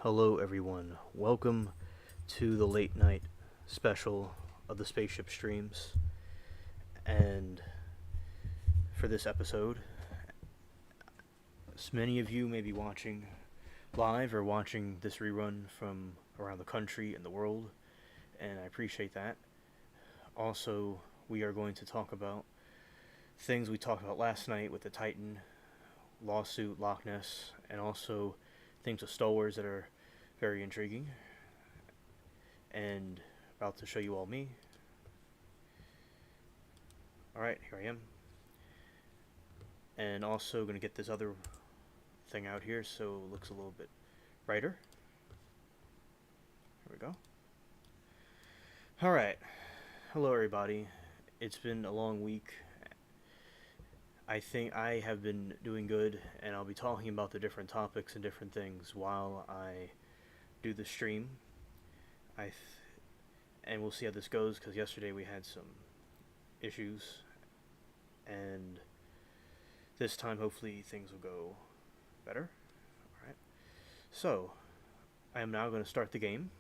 Hello, everyone. Welcome to the late night special of the Spaceship Streams. And for this episode, many of you may be watching live or watching this rerun from around the country and the world, and I appreciate that. Also, we are going to talk about things we talked about last night with the Titan lawsuit, Loch Ness, and also things with StarWars that are very intriguing. And about to show you all me. Alright, here I am. And also going to get this other thing out here so it looks a little bit brighter. Here we go. Alright. Hello, everybody. It's been a long week. I think I have been doing good, and I'll be talking about the different topics and different things while I do the stream. And we'll see how this goes, because yesterday we had some issues, and this time hopefully things will go better. Alright. So, I am now going to start the game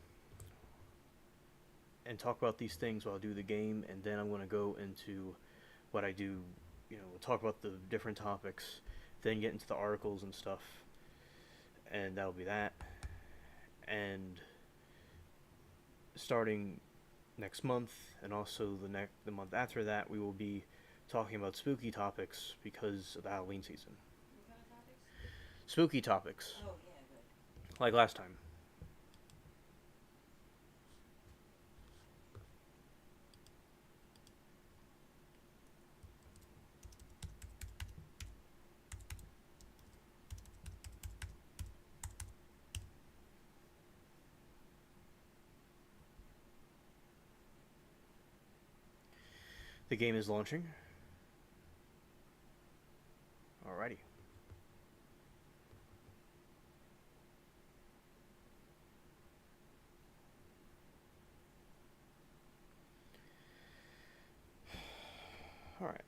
and talk about these things while I do the game, and then I'm going to go into what I do. We'll talk about the different topics, then get into the articles and stuff, and that'll be that. And starting next month, and also the month after that, we will be talking about spooky topics because of the Halloween season. What kind of topics? Spooky topics, Oh, yeah, good. like last time. The game is launching. Alrighty. Alright.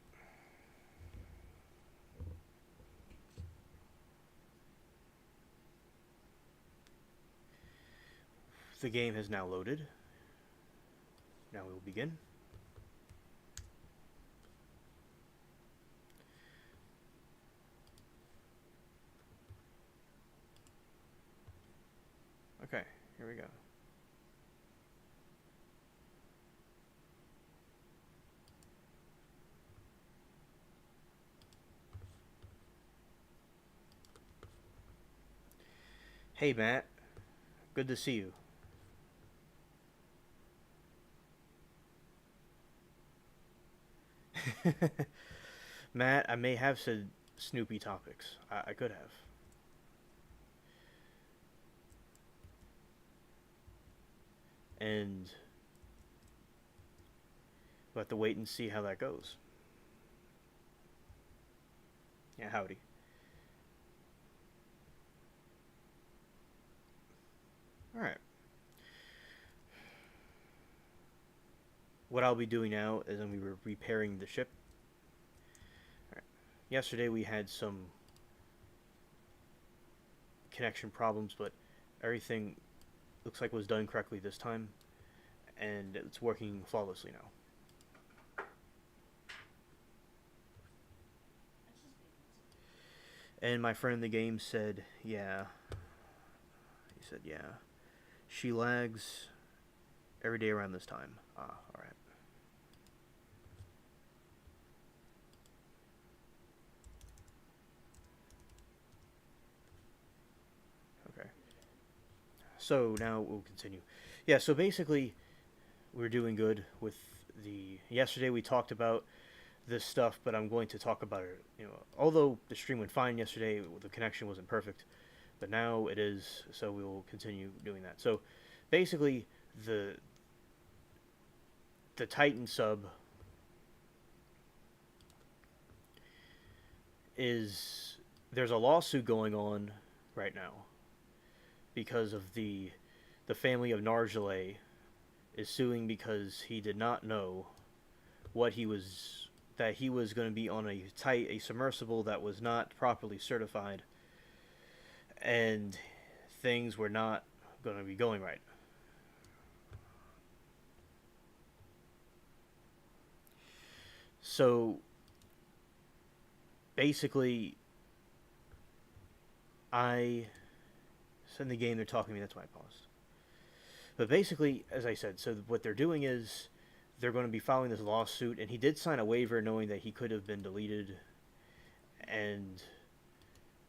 The game has now loaded. Now we will begin. Okay, here we go. Hey, Matt. Good to see you. Matt, I may have said Snoopy topics. I could have. And we'll have to wait and see how that goes. Yeah, howdy. Alright. What I'll be doing now is I'm repairing the ship. Alright. Yesterday we had some connection problems, but everything looks like it was done correctly this time, and it's working flawlessly now. And my friend in the game said, yeah. He said, yeah. She lags every day around this time. Ah, alright. Okay. So now we'll continue. Yeah, so basically we're doing good with the... Yesterday we talked about this stuff, but I'm going to talk about it. Although the stream went fine yesterday, the connection wasn't perfect, but now it is, so we will continue doing that. So basically the Titan sub is... There's a lawsuit going on right now because of the family of Nargile is suing because he did not know what he was going to be on a submersible that was not properly certified, and things were not going to be going right. So basically, I in the game they're talking to me. That's why I paused. But basically, as I said, so what they're doing is they're going to be filing this lawsuit, and he did sign a waiver knowing that he could have been deleted. And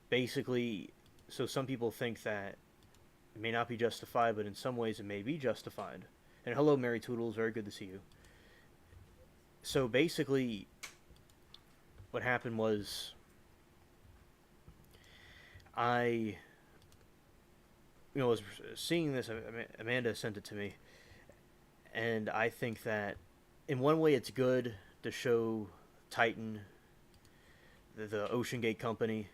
basically, so some people think that it may not be justified, but in some ways it may be justified. And hello, Mary Toodles, very good to see you. So basically, what happened was I, was seeing this. Amanda sent it to me, and I think that in one way it's good to show Titan, the Ocean Gate company,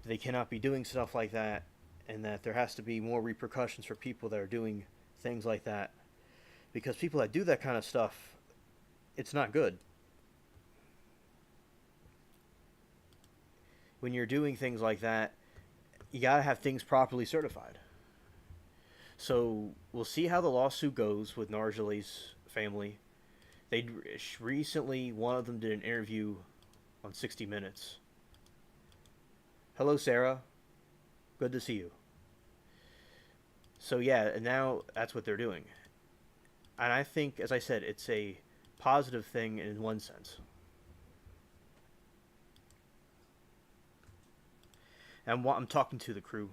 they cannot be doing stuff like that, and that there has to be more repercussions for people that are doing things like that, because people that do that kind of stuff, it's not good. When you're doing things like that, you gotta have things properly certified. So we'll see how the lawsuit goes with Narjale's family. They recently, one of them did an interview on 60 Minutes. Hello, Sarah. Good to see you. So yeah, and now that's what they're doing. And I think, as I said, it's a positive thing in one sense. And I'm talking to the crew.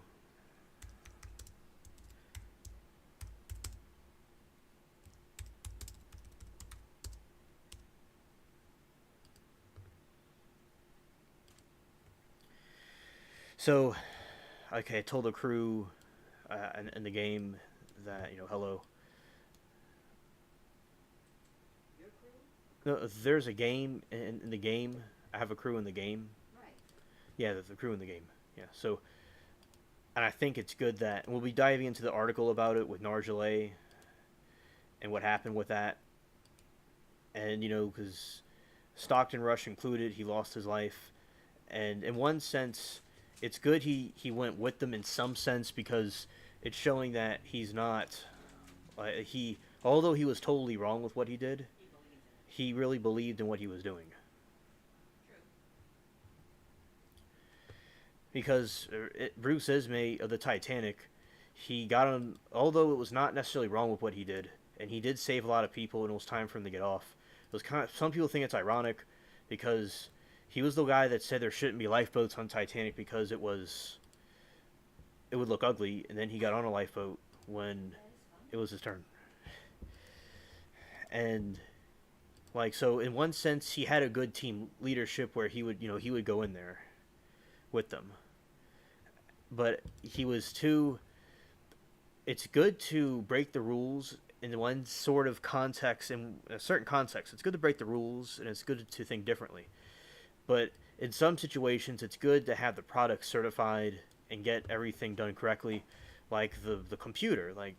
So, okay, I told the crew in the game that, hello. Your crew? No, there's a game in the game. I have a crew in the game. Right. Yeah, the crew in the game. Yeah, so, and I think it's good that, and we'll be diving into the article about it with Narjale and what happened with that. And, because Stockton Rush included, he lost his life. And in one sense, it's good he went with them in some sense, because it's showing that he's not, although he was totally wrong with what he did, He believed in it. he really believed in what he was doing. True. Because Bruce Ismay of the Titanic, he got on, although it was not necessarily wrong with what he did, and he did save a lot of people, and it was time for him to get off. It was kind of, some people think it's ironic, because he was the guy that said there shouldn't be lifeboats on Titanic because it would look ugly, and then he got on a lifeboat when it was his turn. And so in one sense he had a good team leadership where he would go in there with them. But he was too, it's good to break the rules in one sort of context, in a certain context. It's good to break the rules, and it's good to think differently. But in some situations, it's good to have the product certified and get everything done correctly, like the computer, like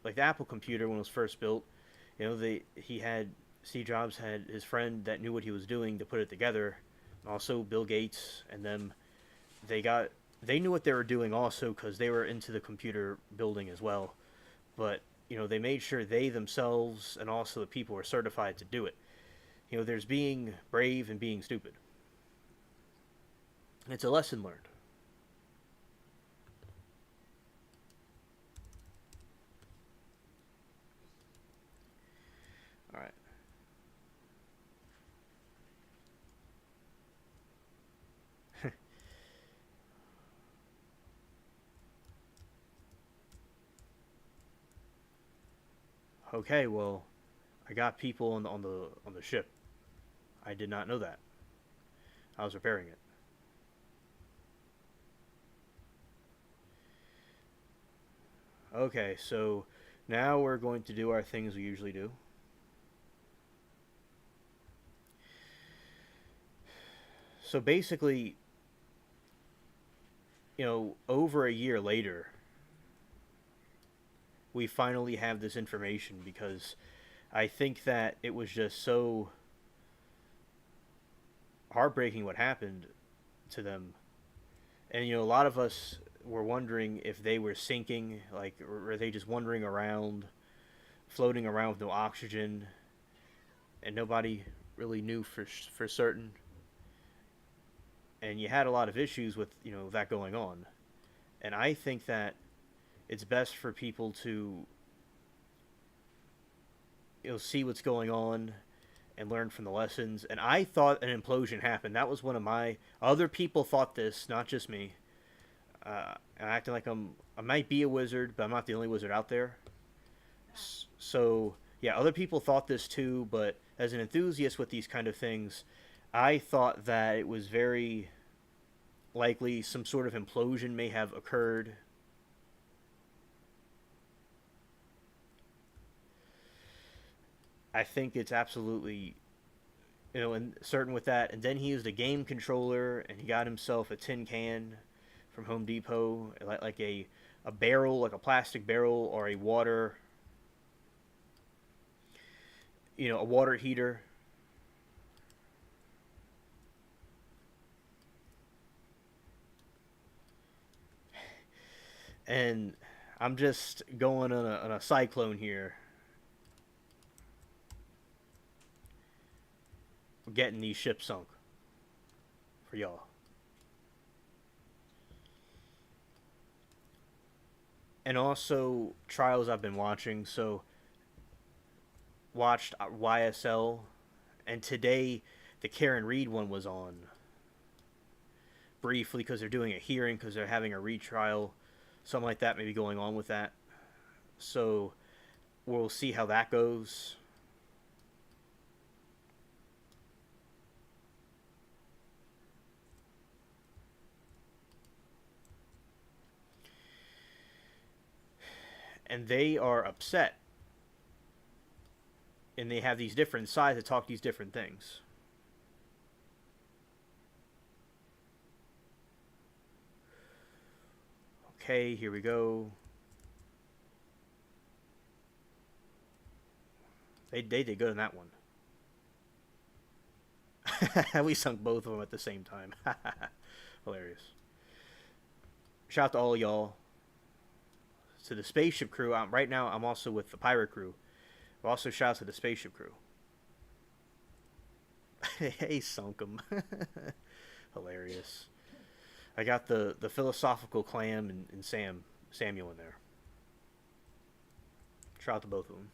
the Apple computer when it was first built. Steve Jobs had his friend that knew what he was doing to put it together, and also Bill Gates and them. They knew what they were doing also, because they were into the computer building as well. But they made sure they themselves and also the people were certified to do it. There's being brave and being stupid. It's a lesson learned. All right. Okay, well, I got people on the ship. I did not know that. I was repairing it. Okay, so now we're going to do our things we usually do. So basically, over a year later, we finally have this information, because I think that it was just so heartbreaking what happened to them. And a lot of us were wondering if they were sinking, like, or were they just wandering around, floating around with no oxygen, and nobody really knew for certain. And you had a lot of issues with that going on. And I think that it's best for people to see what's going on and learn from the lessons. And I thought an implosion happened. That was one of my other people thought this, not just me. I'm acting like I might be a wizard, but I'm not the only wizard out there. So yeah, other people thought this too. But as an enthusiast with these kind of things, I thought that it was very likely some sort of implosion may have occurred. I think it's absolutely, and certain with that. And then he used a game controller, and he got himself a tin can from Home Depot, like a barrel, like a plastic barrel, or a water, a water heater. And I'm just going on a cyclone here. We're getting these ships sunk for y'all. And also trials I've been watching. So watched YSL, and today the Karen Reed one was on briefly because they're doing a hearing because they're having a retrial, something like that, maybe going on with that. So we'll see how that goes. And they are upset, and they have these different sides that talk these different things. Okay, here we go. They did good in that one. We sunk both of them at the same time. Hilarious. Shout out to all y'all. To the spaceship crew. Right now, I'm also with the pirate crew. Also, shout out to the spaceship crew. Hey, sunk them. Hilarious. I got the philosophical clam and Samuel in there. Shout out to both of them.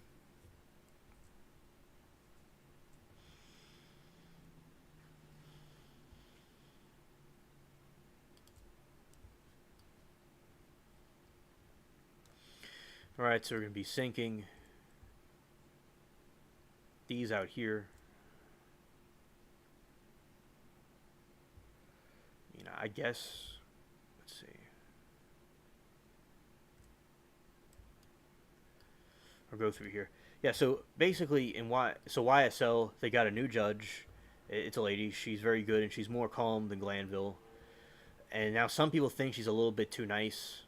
Alright, so we're going to be sinking these out here. I guess, let's see. I'll go through here. Yeah, so basically YSL, they got a new judge. It's a lady. She's very good, and she's more calm than Glanville. And now some people think she's a little bit too nice.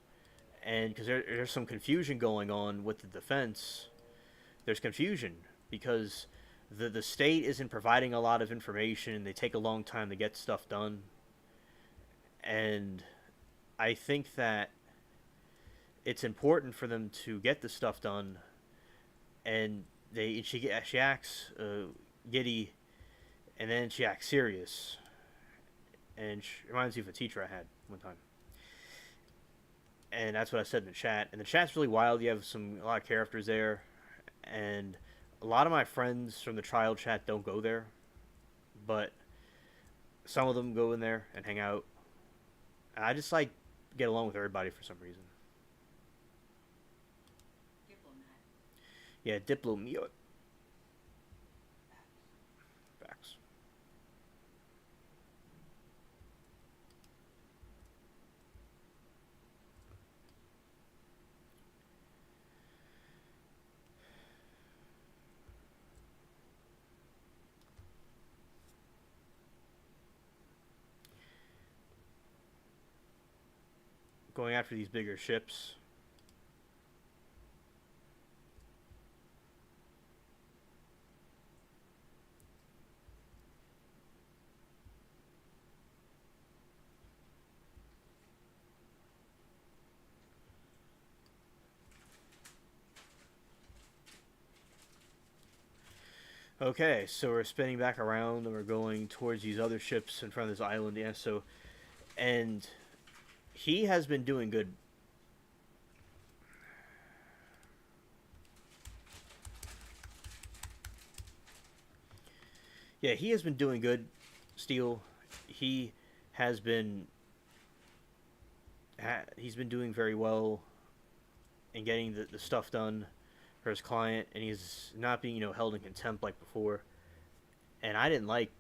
And because there's some confusion going on with the defense, there's confusion because the state isn't providing a lot of information, and they take a long time to get stuff done. And I think that it's important for them to get the stuff done. And she acts giddy, and then she acts serious, and she reminds me of a teacher I had one time. And that's what I said in the chat. And the chat's really wild. You have a lot of characters there, and a lot of my friends from the trial chat don't go there, but some of them go in there and hang out. And I just get along with everybody for some reason. Diplomat. Yeah, diplomat. Facts. Going after these bigger ships. Okay, so we're spinning back around and we're going towards these other ships in front of this island. Yeah, so and he has been doing good. Yeah, he has been doing good. Steel, he has been he's been doing very well in getting the stuff done for his client, and he's not being held in contempt like before. And I didn't like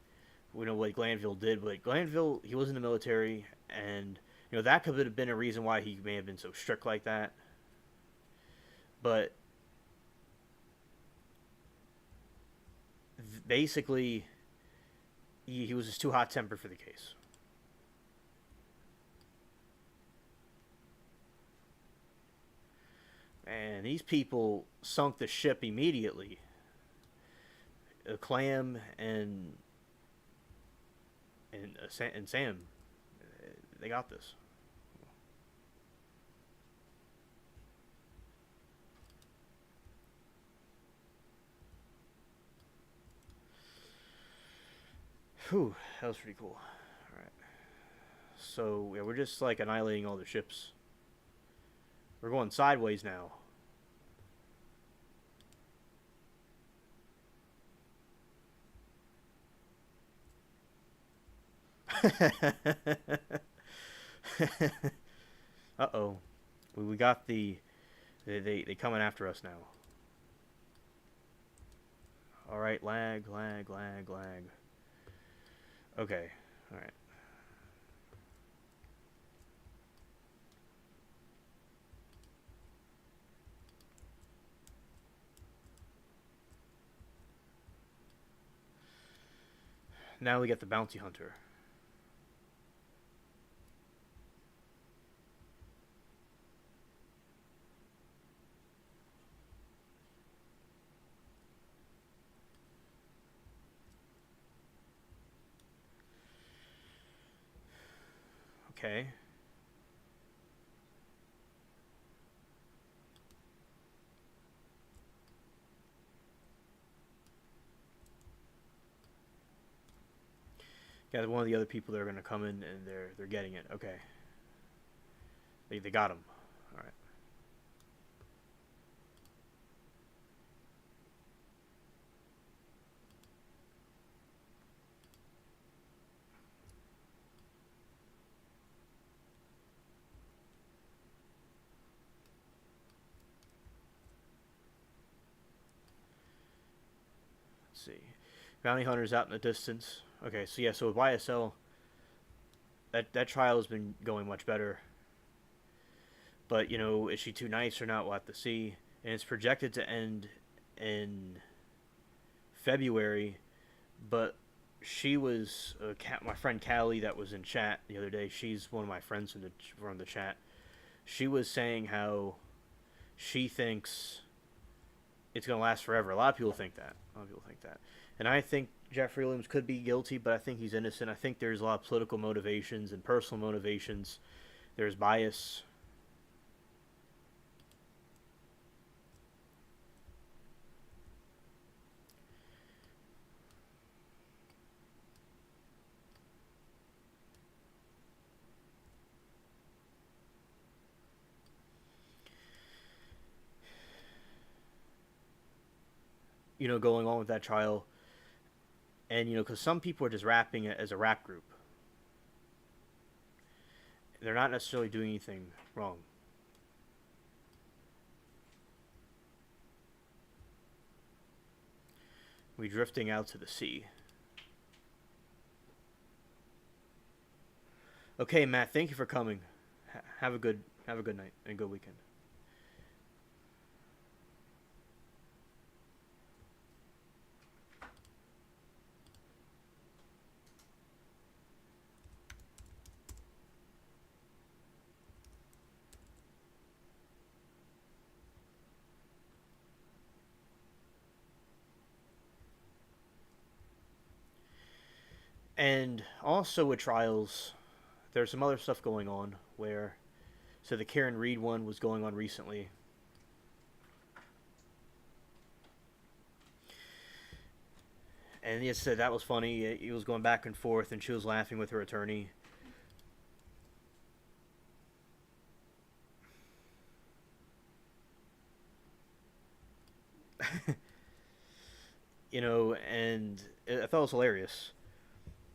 what Glanville did, but Glanville, he was in the military, and that could have been a reason why he may have been so strict like that. But basically, he was just too hot tempered for the case. And these people sunk the ship immediately. Clam and Sam, they got this. Whew, that was pretty cool. All right, so yeah, we're just like annihilating all the ships. We're going sideways now. Uh oh, we got they coming after us now. All right, lag, lag, lag, lag. Okay, all right. Now we get the bounty hunter. Okay. Yeah, one of the other people that are gonna come in and they're getting it. Okay. They got him. All right. Let's see. Bounty hunters out in the distance. Okay, so yeah, so with YSL, that trial has been going much better. But is she too nice or not? We'll have to see. And it's projected to end in February, but she was my friend Callie that was in chat the other day. She's one of my friends from the chat. She was saying how she thinks it's going to last forever. A lot of people think that. A lot of people think that. And I think Jeffrey Williams could be guilty, but I think he's innocent. I think there's a lot of political motivations and personal motivations. There's bias. Going on with that trial. And, because some people are just rapping it as a rap group. They're not necessarily doing anything wrong. We're drifting out to the sea. Okay, Matt, thank you for coming. Have a good night and a good weekend. And also with trials, there's some other stuff going on where, so the Karen Reed one was going on recently. And he said that was funny. He was going back and forth, and she was laughing with her attorney. And I thought it was hilarious.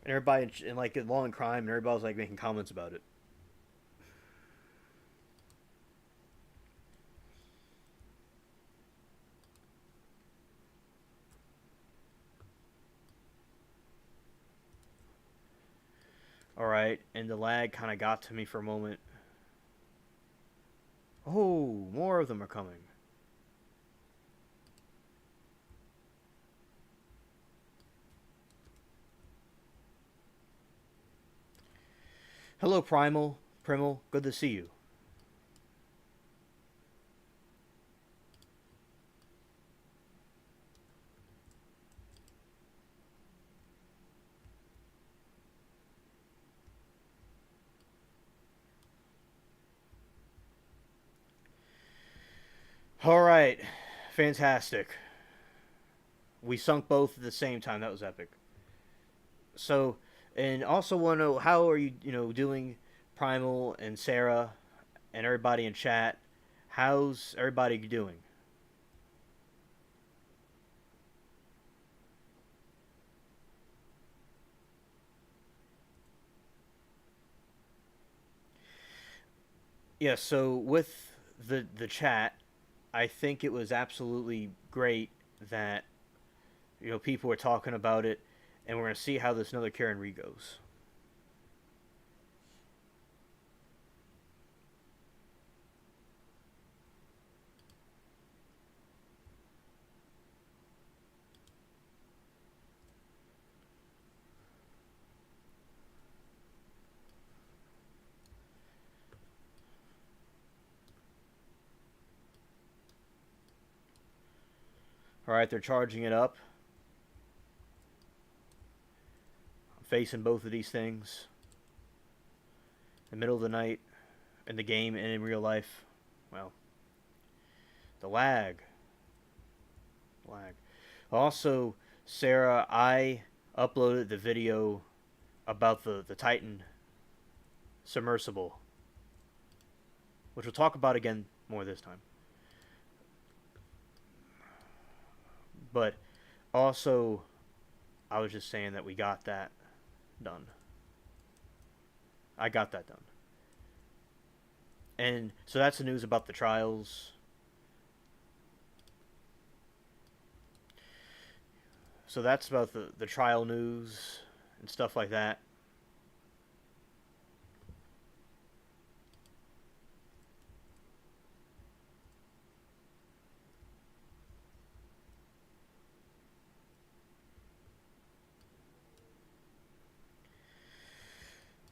And everybody, and like in Law and Crime, and everybody was like making comments about it. All right, and the lag kind of got to me for a moment. Oh, more of them are coming. Hello, Primal, good to see you. All right, fantastic. We sunk both at the same time. That was epic. So, and also want to know how are you, doing, Primal and Sarah, and everybody in chat. How's everybody doing? Yeah. So with the chat, I think it was absolutely great that people were talking about it, and we're gonna see how this another Karen Reed goes. All right, they're charging it up. I'm facing both of these things. In the middle of the night, in the game and in real life. Well, the lag. Lag. Also, Sarah, I uploaded the video about the Titan submersible, which we'll talk about again more this time. But also, I was just saying that we got that done. I got that done. And so that's the news about the trials. So that's about the trial news and stuff like that.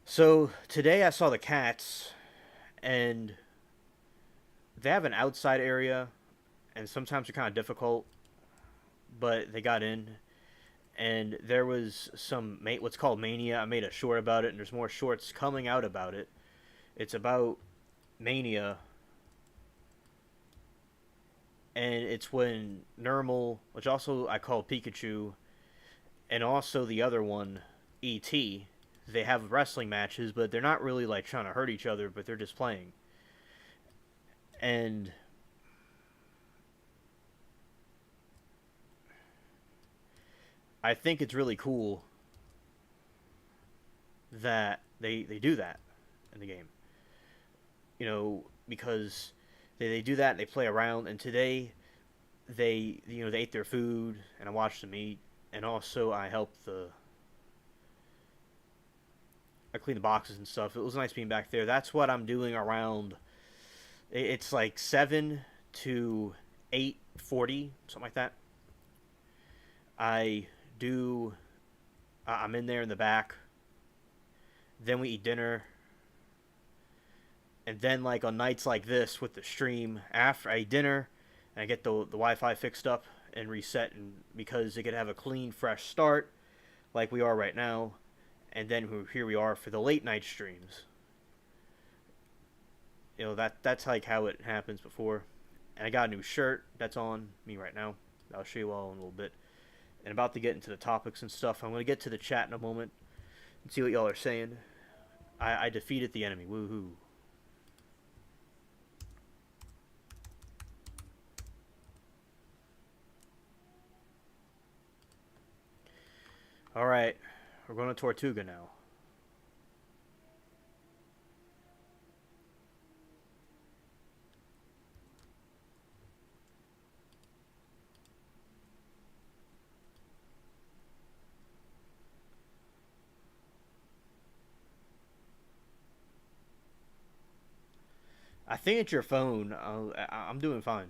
So today I saw the cats, and they have an outside area, and sometimes they're kind of difficult, but they got in. And there was some what's called mania. I made a short about it, and there's more shorts coming out about it. It's about mania, and it's when Nermal, which also I call Pikachu, and also the other one, ET, they have wrestling matches, but they're not really like trying to hurt each other, but they're just playing. And I think it's really cool that they do that in the game. Because they do that and they play around. And today they ate their food, and I watched them eat, and also I cleaned the boxes and stuff. It was nice being back there. That's what I'm doing around. It's like 7 to 8:40, something like that. I do. I'm in there in the back. Then we eat dinner, and then like on nights like this with the stream, after I eat dinner, and I get the Wi-Fi fixed up and reset, and because it could have a clean, fresh start, like we are right now, and then here we are for the late night streams. That's like how it happens before. And I got a new shirt that's on me right now. I'll show you all in a little bit. and about to get into the topics and stuff. I'm going to get to the chat in a moment and see what y'all are saying. I defeated the enemy. Woohoo. Alright, we're going to Tortuga now. I think it's your phone. I'm doing fine.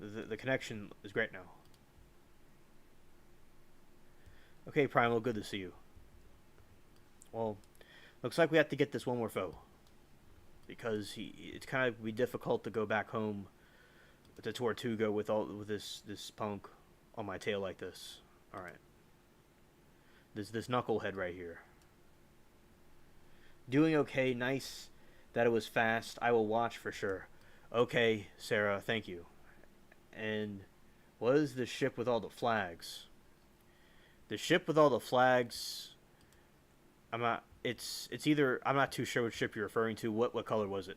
The connection is great now. Okay, Primal, good to see you. Well, looks like we have to get this one more foe. Because it's kind of be difficult to go back home to Tortuga with this punk on my tail like this. All right, this knucklehead right here. Doing okay. Nice that it was fast. I will watch for sure. Okay, Sarah, thank you. And what is the ship with all the flags? The ship with all the flags. I'm not. It's either. I'm not too sure what ship you're referring to. What color was it?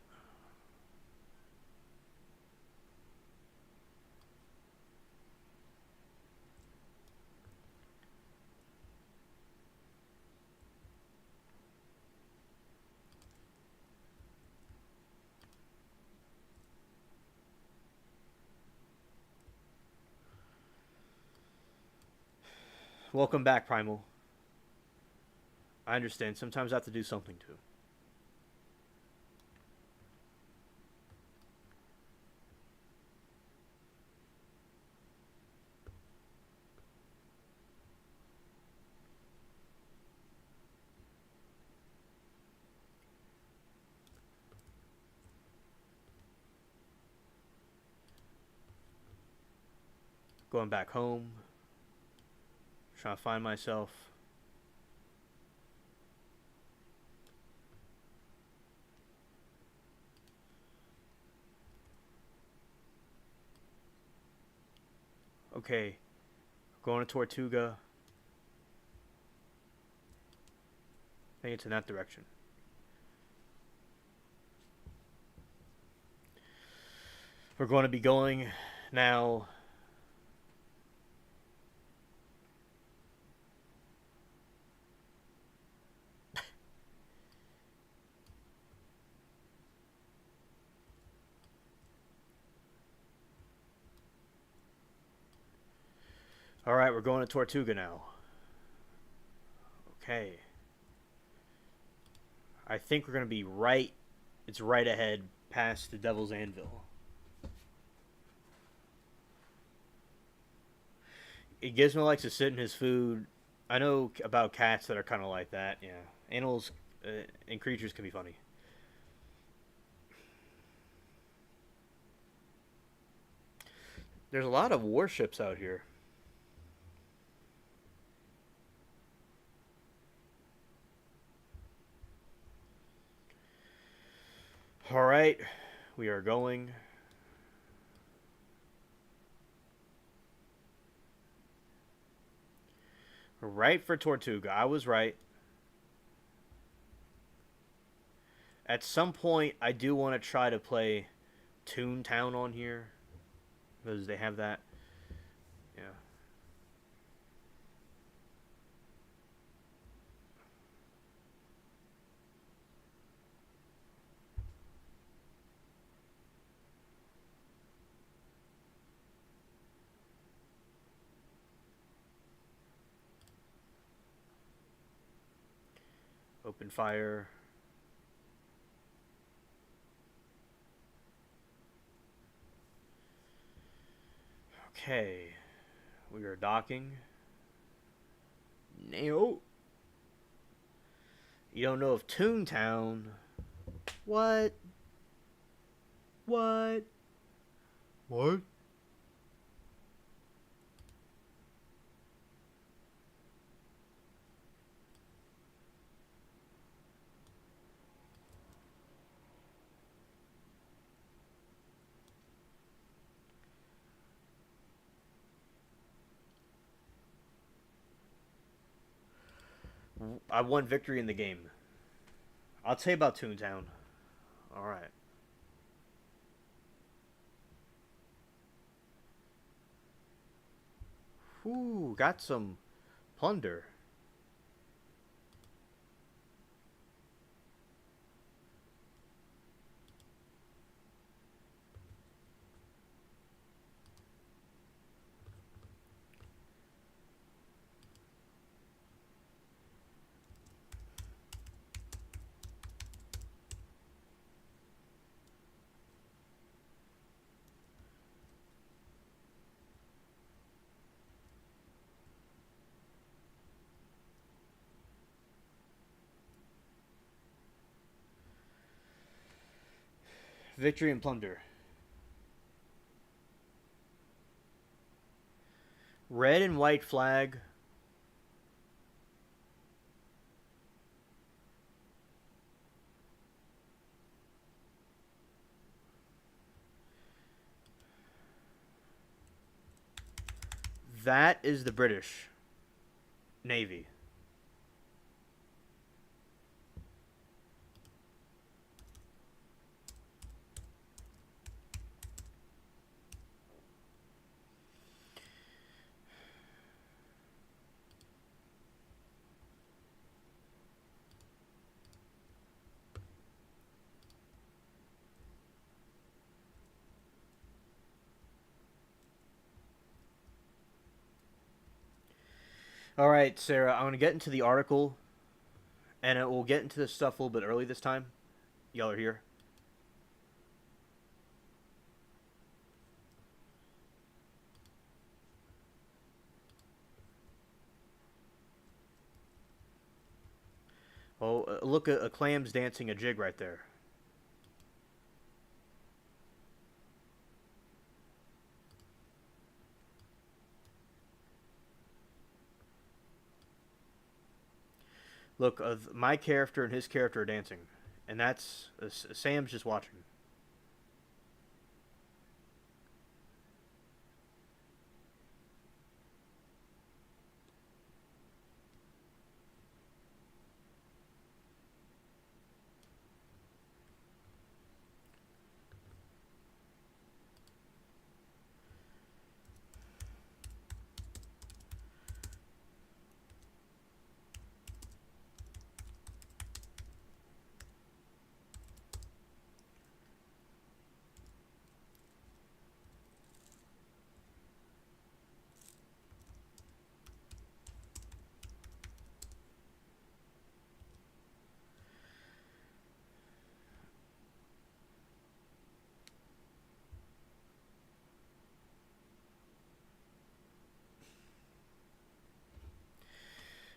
Welcome back, Primal. I understand. Sometimes I have to do something too. Going back home. Trying to find myself. Okay. Going to Tortuga. I think it's in that direction. We're going to be going now. Alright, we're going to Tortuga now. Okay. I think we're going to be right. It's right ahead past the Devil's Anvil. Gizmo likes to sit in his food. I know about cats that are kind of like that. Yeah. Animals and creatures can be funny. There's a lot of warships out here. Alright, we are going. Right for Tortuga. I was right. At some point, I do want to try to play Toontown on here. Because they have that. Yeah. Open fire. Okay. We are docking. No. You don't know of Toontown. What? What? What? I won victory in the game. I'll tell you about Toontown. All right. Whew, got some plunder. Victory and plunder. Red and white flag. That is the British Navy. All right, Sarah, I'm going to get into the article, and it will get into this stuff a little bit early this time. Y'all are here. Oh, look, a clam's dancing a jig right there. Look, my character and his character are dancing, and that's Sam's just watching.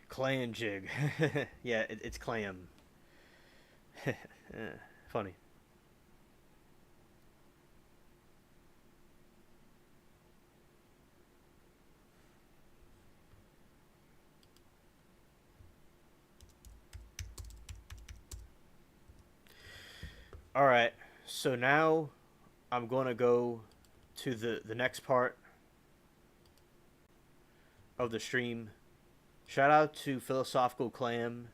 Clan jig. Yeah, it's clam. Funny. All right, so now I'm going to go to the next part of the stream. Shout out to Philosophical Clam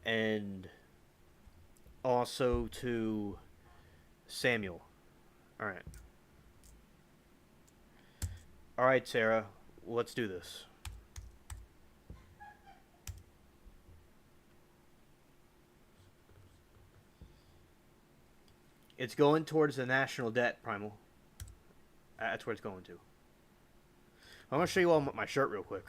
and also to Samuel. All right. All right, Sarah, let's do this. It's going towards the national debt, Primal. That's where it's going to. I'm going to show you all my shirt real quick.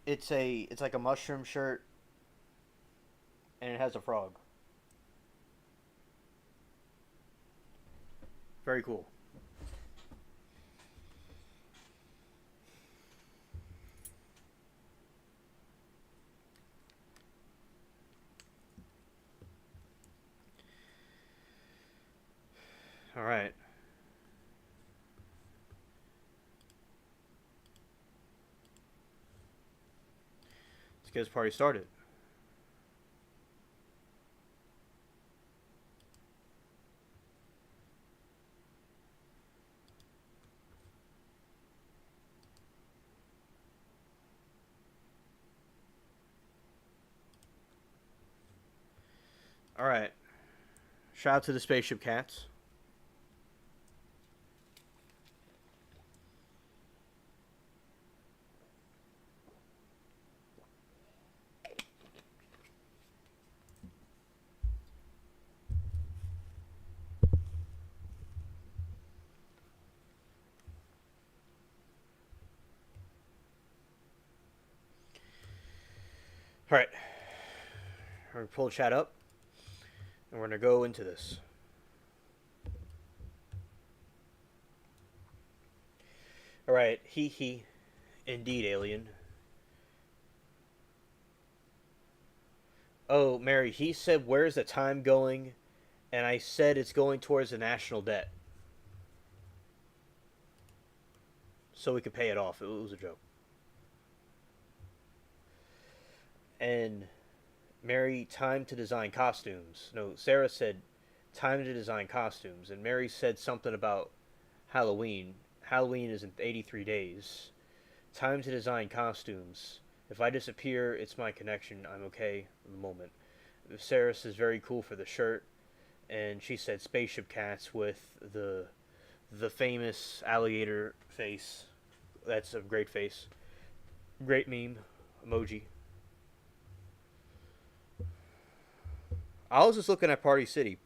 It's like a mushroom shirt, and it has a frog. Very cool. All right. get this party started. All right. Shout out to the spaceship cats. All right. We're going to pull the chat up, and we're going to go into this. All right. He. Indeed, alien. Oh, Mary, he said, where's the time going? And I said it's going towards the national debt. So we could pay it off. It was a joke. And Mary, time to design costumes. No, Sarah said, time to design costumes. And Mary said something about Halloween. Halloween is in 83 days. Time to design costumes. If I disappear, it's my connection. I'm okay at the moment. Sarah says very cool for the shirt. And she said spaceship cats with the famous alligator face. That's a great face. Great meme. Emoji. I was just looking at Party City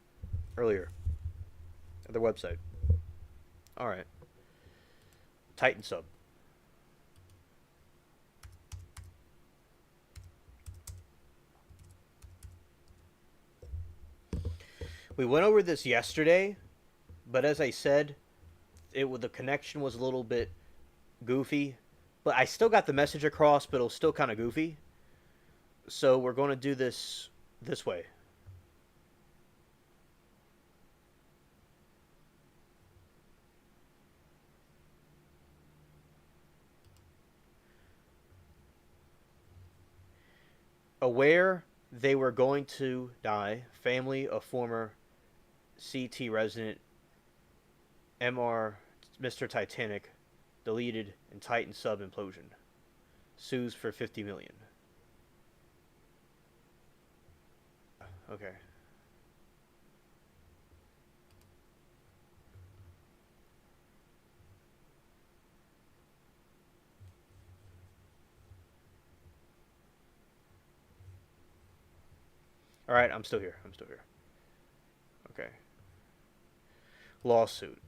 earlier. At their website. Alright. Titan sub. We went over this yesterday, but as I said, the connection was a little bit goofy. But I still got the message across, but it was still kind of goofy. So we're going to do this way. Aware they were going to die, family of former CT resident MR Mr. Titanic deleted in Titan sub implosion. Sues for $50 million. Okay. All right, I'm still here. Okay. Lawsuit.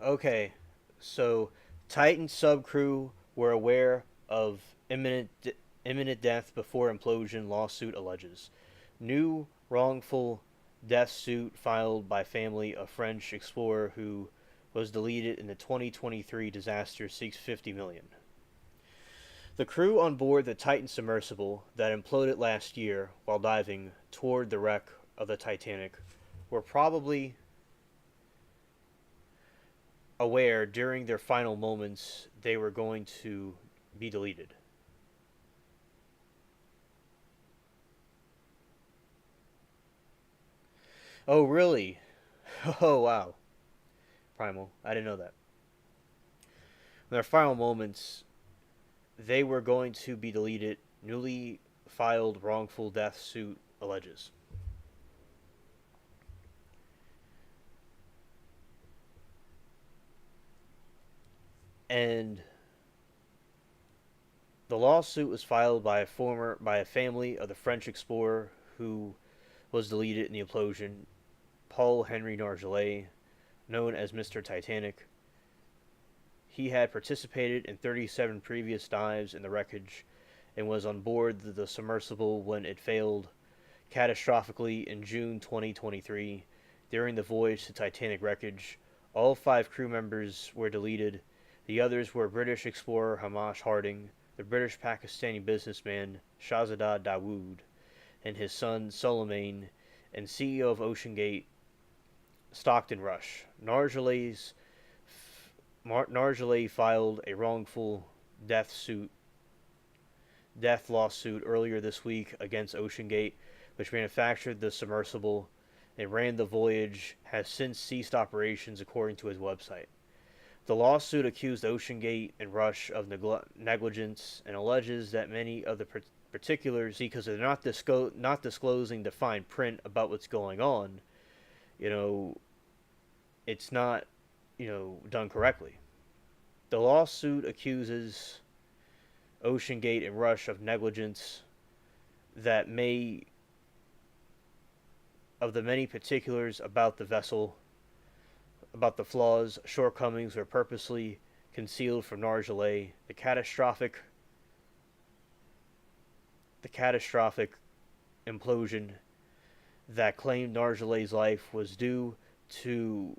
Okay, so Titan subcrew were aware of imminent death before implosion. Lawsuit alleges new wrongful death suit filed by family of French explorer who was deleted in the 2023 disaster seeks 50 million. The crew on board the Titan submersible that imploded last year while diving toward the wreck of the Titanic were probably aware during their final moments they were going to be deleted. Oh, really? Oh, wow. Primal. I didn't know that. In their final moments, they were going to be deleted. Newly filed wrongful death suit alleges. And the lawsuit was filed by a family of the French explorer who was deleted in the implosion, Paul Henry Nargeolet, known as Mr. Titanic. He had participated in 37 previous dives in the wreckage and was on board the submersible when it failed catastrophically in June 2023. During the voyage to Titanic wreckage, all 5 crew members were deleted. The others were British explorer Hamish Harding, the British Pakistani businessman Shahzada Dawood, and his son Suleiman, and CEO of OceanGate, Stockton Rush. Nargile filed a wrongful death suit death lawsuit earlier this week against OceanGate, which manufactured the submersible and ran the voyage, has since ceased operations according to his website. The lawsuit accused OceanGate and Rush of negligence and alleges that many of the particulars, because they're not disclosing the fine print about what's going on, you know, it's not, done correctly. The lawsuit accuses OceanGate and Rush of negligence that may of the many particulars about the vessel, about the flaws, shortcomings were purposely concealed from Nargile. The catastrophic implosion that claimed Nargile's life was due to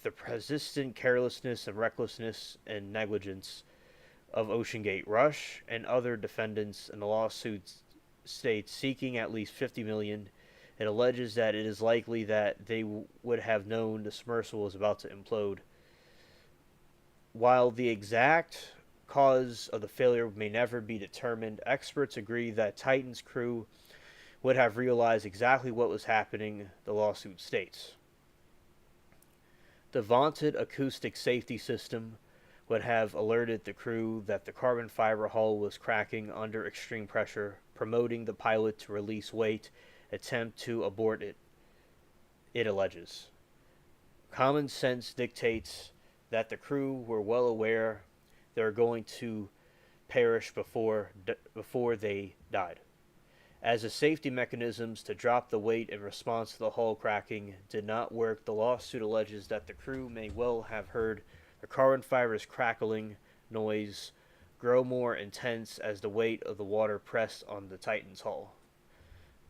the persistent carelessness and recklessness and negligence of OceanGate. Rush and other defendants in the lawsuit states seeking at least $50 million. It alleges that it is likely that they would have known the submersible was about to implode. While the exact cause of the failure may never be determined, experts agree that Titan's crew would have realized exactly what was happening, the lawsuit states. The vaunted acoustic safety system would have alerted the crew that the carbon fiber hull was cracking under extreme pressure, promoting the pilot to release weight, attempt to abort it, it alleges. Common sense dictates that the crew were well aware they were going to perish before they died. As the safety mechanisms to drop the weight in response to the hull cracking did not work, the lawsuit alleges that the crew may well have heard the carbon fiber's crackling noise grow more intense as the weight of the water pressed on the Titan's hull.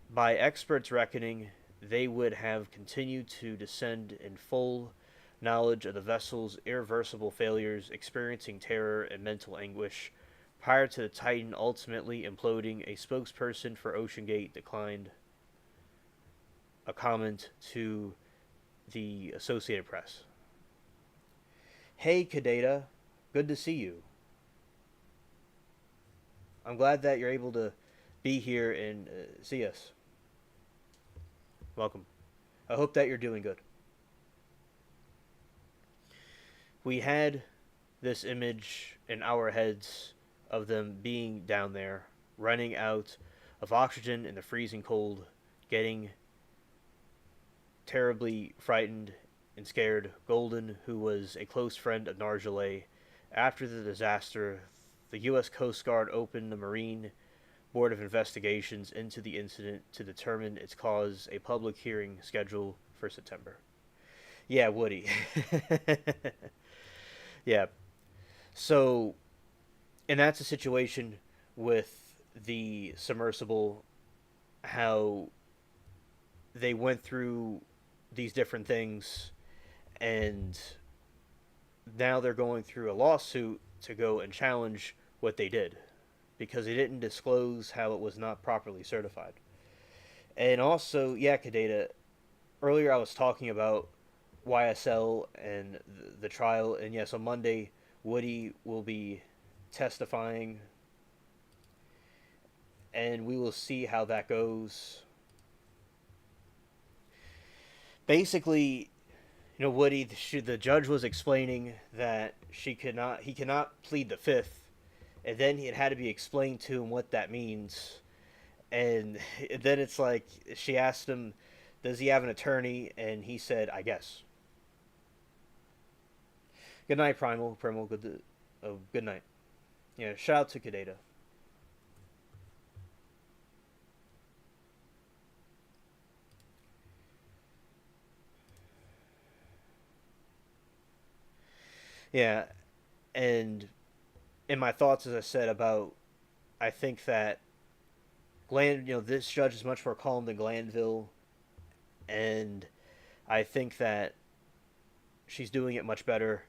By experts' reckoning, they would have continued to descend in full knowledge of the vessel's irreversible failures, experiencing terror and mental anguish. Prior to the Titan ultimately imploding, a spokesperson for OceanGate declined a comment to the Associated Press. Hey, Kadeta, good to see you. I'm glad that you're able to be here and see us. Welcome. I hope that you're doing good. We had this image in our heads of them being down there, running out of oxygen in the freezing cold, getting terribly frightened and scared. Golden, who was a close friend of Nargile, after the disaster, the U.S. Coast Guard opened the Marine Board of Investigations into the incident to determine its cause, a public hearing scheduled for September. Yeah, Woody. Yeah. So, and that's a situation with the submersible, how they went through these different things, and now they're going through a lawsuit to go and challenge what they did because they didn't disclose how it was not properly certified. And also, yeah, Kadeta, earlier I was talking about YSL and the trial, and yes, on Monday, Woody will be testifying, and we will see how that goes. Basically, Woody, the judge was explaining that he cannot plead the fifth, and then it had to be explained to him what that means, and then it's like she asked him, "Does he have an attorney?" And he said, "I guess." Good night, Primal. Good night. Yeah, shout out to Kadeta. Yeah, and in my thoughts, as I said about, I think that this judge is much more calm than Glanville, and I think that she's doing it much better.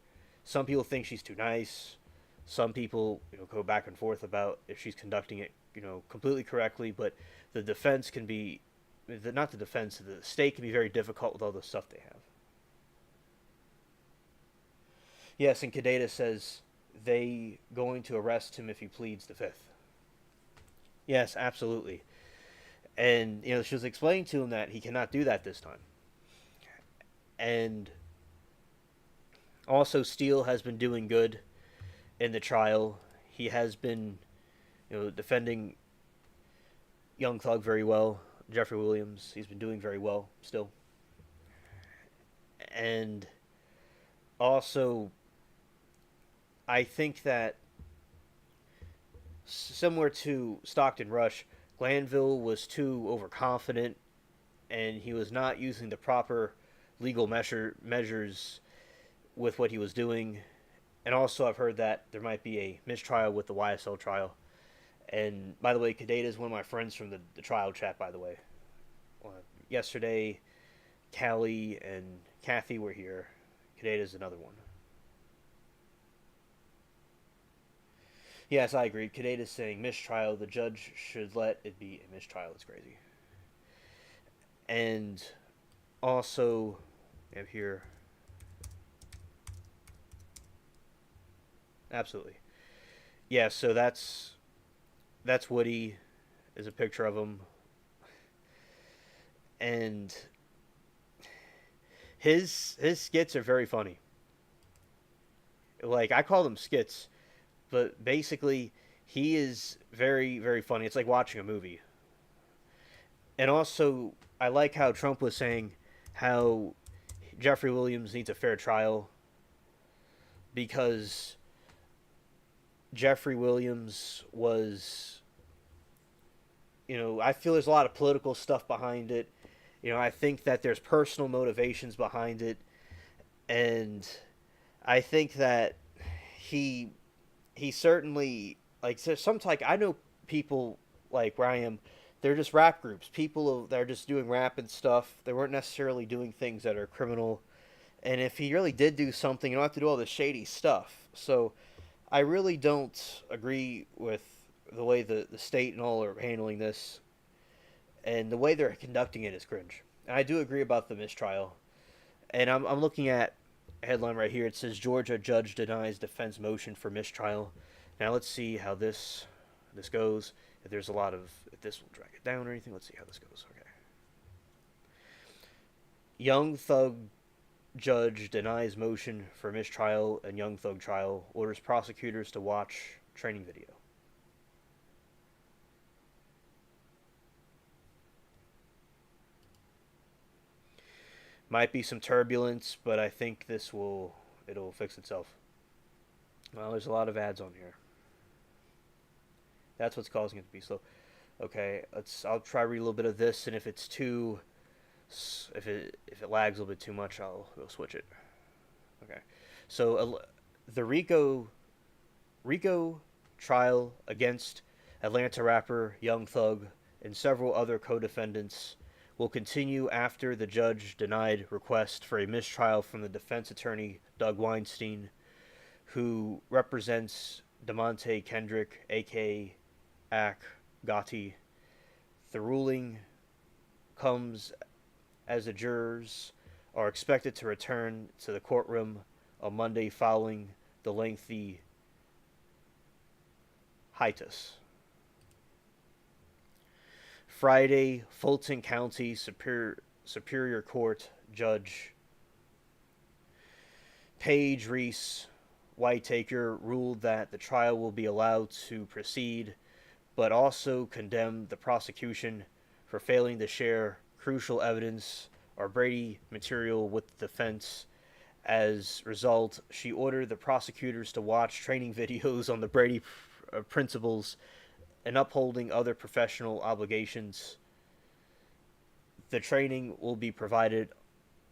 Some people think she's too nice. Some people, go back and forth about if she's conducting it completely correctly, but the defense can be, not the defense, the state can be very difficult with all the stuff they have. Yes, and Kadeta says they going to arrest him if he pleads the fifth. Yes, absolutely. And she was explaining to him that he cannot do that this time. And also, Steele has been doing good in the trial. He has been, defending Young Thug very well. Jeffrey Williams, he's been doing very well still. And also, I think that similar to Stockton Rush, Glanville was too overconfident, and he was not using the proper legal measures with what he was doing. And also, I've heard that there might be a mistrial with the YSL trial. And by the way, Kadeta is one of my friends from the trial chat, by the way. Yesterday, Callie and Kathy were here. Kadeta is another one. Yes, I agree. Kadeta is saying mistrial. The judge should let it be a mistrial. It's crazy. And also, we have here. Absolutely. Yeah, so that's Woody. Is a picture of him. And his skits are very funny. Like, I call them skits, but basically he is very, very funny. It's like watching a movie. And also, I like how Trump was saying how Jeffrey Williams needs a fair trial, because Jeffrey Williams was, I feel there's a lot of political stuff behind it. I think that there's personal motivations behind it. And I think that he certainly, like, I know people like where I am, they're just rap groups. People that are just doing rap and stuff. They weren't necessarily doing things that are criminal. And if he really did do something, you don't have to do all this shady stuff. So I really don't agree with the way the state and all are handling this. And the way they're conducting it is cringe. And I do agree about the mistrial. And I'm looking at a headline right here. It says Georgia judge denies defense motion for mistrial. Now let's see how this goes. If this will drag it down or anything. Let's see how this goes. Okay. Young Thug judge denies motion for mistrial and Young Thug trial. Orders prosecutors to watch training video. Might be some turbulence, but I think it'll fix itself. Well, there's a lot of ads on here. That's what's causing it to be slow. Okay, I'll try to read a little bit of this, and if it's if it lags a little bit too much, we'll switch it. Okay, so the Rico trial against Atlanta rapper Young Thug and several other co-defendants will continue after the judge denied request for a mistrial from the defense attorney Doug Weinstein, who represents DeMonte Kendrick, a.k.a. Ak Gotti. The ruling comes as the jurors are expected to return to the courtroom on Monday following the lengthy hiatus. Friday, Fulton County Superior Court Judge Paige Reese Whitaker ruled that the trial will be allowed to proceed, but also condemned the prosecution for failing to share crucial evidence or Brady material with the defense. As a result, she ordered the prosecutors to watch training videos on the Brady principles and upholding other professional obligations. The training will be provided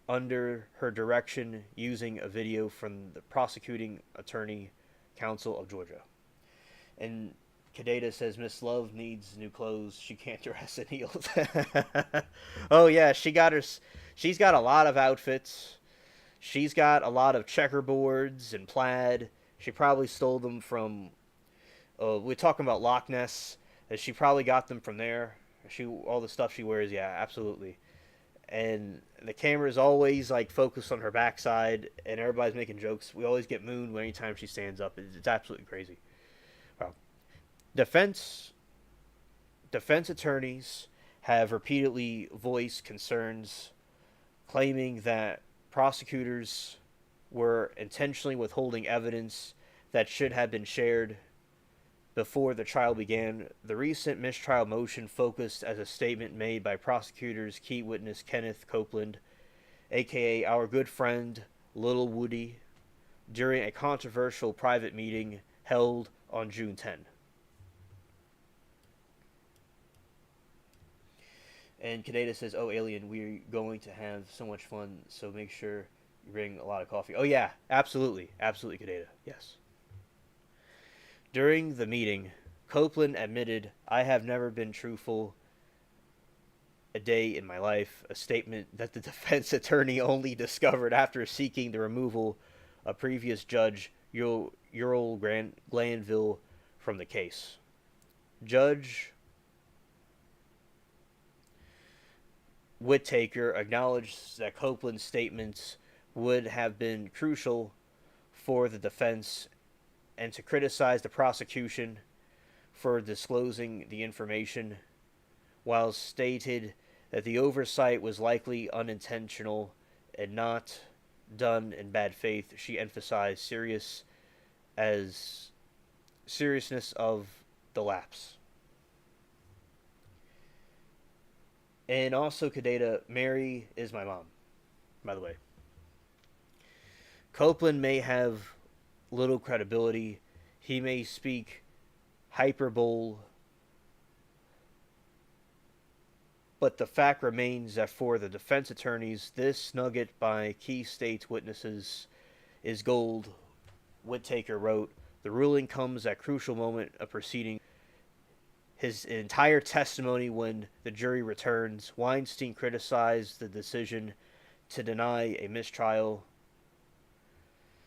under her direction using a video from the prosecuting attorney council of Georgia. And Kadeta says Miss Love needs new clothes. She can't dress in heels. Oh yeah, she's got a lot of outfits. She's got a lot of checkerboards and plaid. She probably stole them from we're talking about Loch Ness. And she probably got them from there. All the stuff she wears, yeah, absolutely. And the camera is always like focused on her backside, and everybody's making jokes. We always get mooned anytime she stands up. It's absolutely crazy. Well, defense defense attorneys have repeatedly voiced concerns, claiming that prosecutors were intentionally withholding evidence that should have been shared before the trial began. The recent mistrial motion focused as a statement made by prosecutors key witness Kenneth Copeland, aka our good friend Little Woody, during a controversial private meeting held on June 10. And Kadeda says, "Oh, Alien, we're going to have so much fun, so make sure you bring a lot of coffee." Oh, yeah, absolutely. Absolutely, Kadeda. Yes. During the meeting, Copeland admitted, "I have never been truthful a day in my life," a statement that the defense attorney only discovered after seeking the removal of previous judge Ural Glanville from the case. Judge Whittaker acknowledged that Copeland's statements would have been crucial for the defense and to criticize the prosecution for disclosing the information, while stated that the oversight was likely unintentional and not done in bad faith. She emphasized seriousness of the lapse. And also, Kadeda, Mary is my mom, by the way. Copeland may have little credibility. He may speak hyperbole. But the fact remains that for the defense attorneys, this nugget by key state's witnesses is gold. Whittaker wrote, "The ruling comes at a crucial moment of proceeding. His entire testimony when the jury returns, Weinstein criticized the decision to deny a mistrial,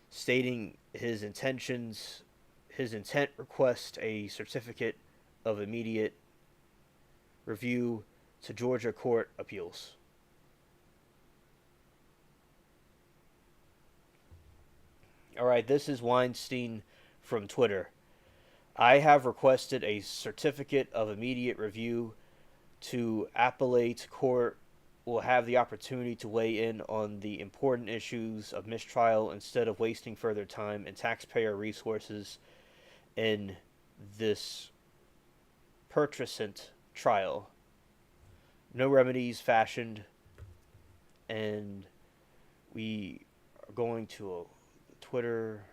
stating his intent request a certificate of immediate review to Georgia Court Appeals." Alright, this is Weinstein from Twitter. "I have requested a certificate of immediate review to appellate court will have the opportunity to weigh in on the important issues of mistrial instead of wasting further time and taxpayer resources in this pertinent trial. No remedies fashioned," and we are going to Twitter.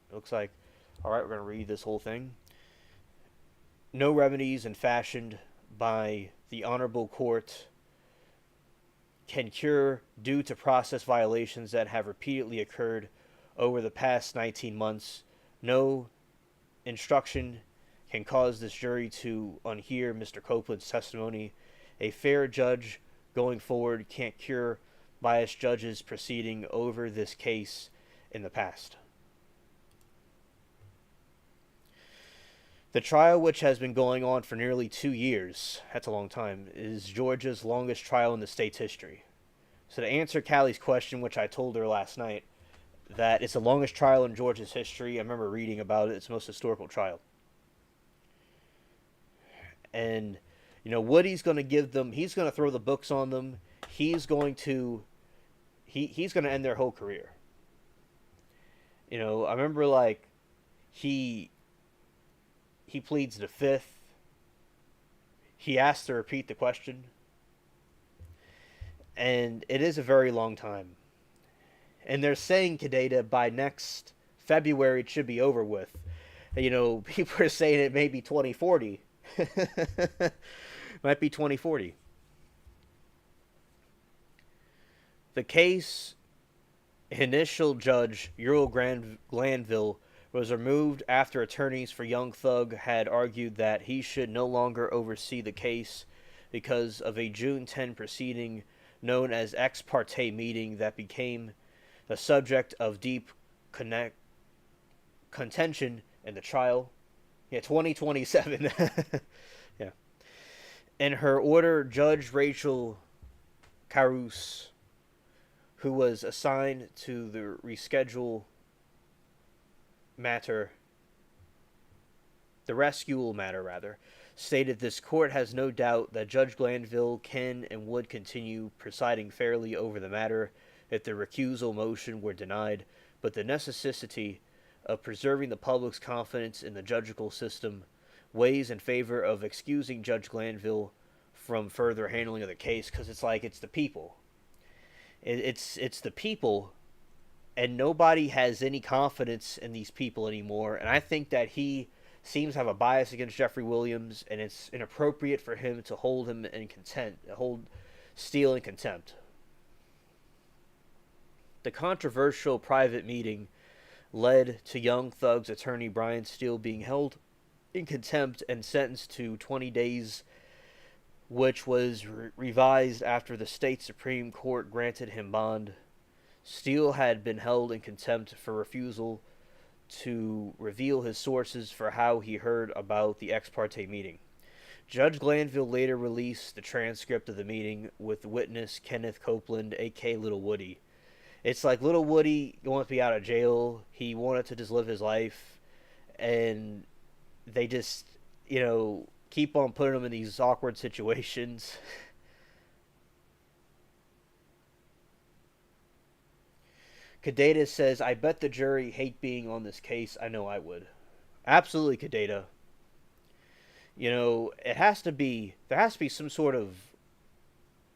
It looks like, alright, we're going to read this whole thing. "No remedies and fashioned by the Honorable Court can cure due to process violations that have repeatedly occurred over the past 19 months. No instruction can cause this jury to unhear Mr. Copeland's testimony. A fair judge going forward can't cure biased judges proceeding over this case in the past." The trial, which has been going on for nearly 2 years, that's a long time, is Georgia's longest trial in the state's history. So to answer Callie's question, which I told her last night, that it's the longest trial in Georgia's history. I remember reading about it. It's the most historical trial. And, Woody's going to give them, he's going to throw the books on them. He's going to end their whole career. I remember, he pleads the fifth. He asks to repeat the question. And it is a very long time. And they're saying, Kadeda, by next February it should be over with. People are saying it may be 2040. Might be 2040. The case, initial judge Ural Glanville was removed after attorneys for Young Thug had argued that he should no longer oversee the case because of a June 10 proceeding known as ex parte meeting that became the subject of deep contention in the trial. Yeah, 2027. Yeah. In her order, Judge Rachel Carus, who was assigned to the reschedule matter, the rescue matter rather, stated this court has no doubt that Judge Glanville can and would continue presiding fairly over the matter if the recusal motion were denied, but the necessity of preserving the public's confidence in the judicial system weighs in favor of excusing Judge Glanville from further handling of the case, because it's like it's the people. It's the people, and nobody has any confidence in these people anymore. And I think that he seems to have a bias against Jeffrey Williams, and it's inappropriate for him to hold him in contempt, hold Steele in contempt. The controversial private meeting led to Young Thug's attorney Brian Steele being held in contempt and sentenced to 20 days, which was revised after the state Supreme Court granted him bond. Steele had been held in contempt for refusal to reveal his sources for how he heard about the ex parte meeting. Judge Glanville later released the transcript of the meeting with witness Kenneth Copeland, aka Little Woody. It's like Little Woody wanted to be out of jail. He wanted to just live his life, and they just, keep on putting him in these awkward situations. Kadeta says, I bet the jury hate being on this case. I know I would. Absolutely, Kadeta. There has to be some sort of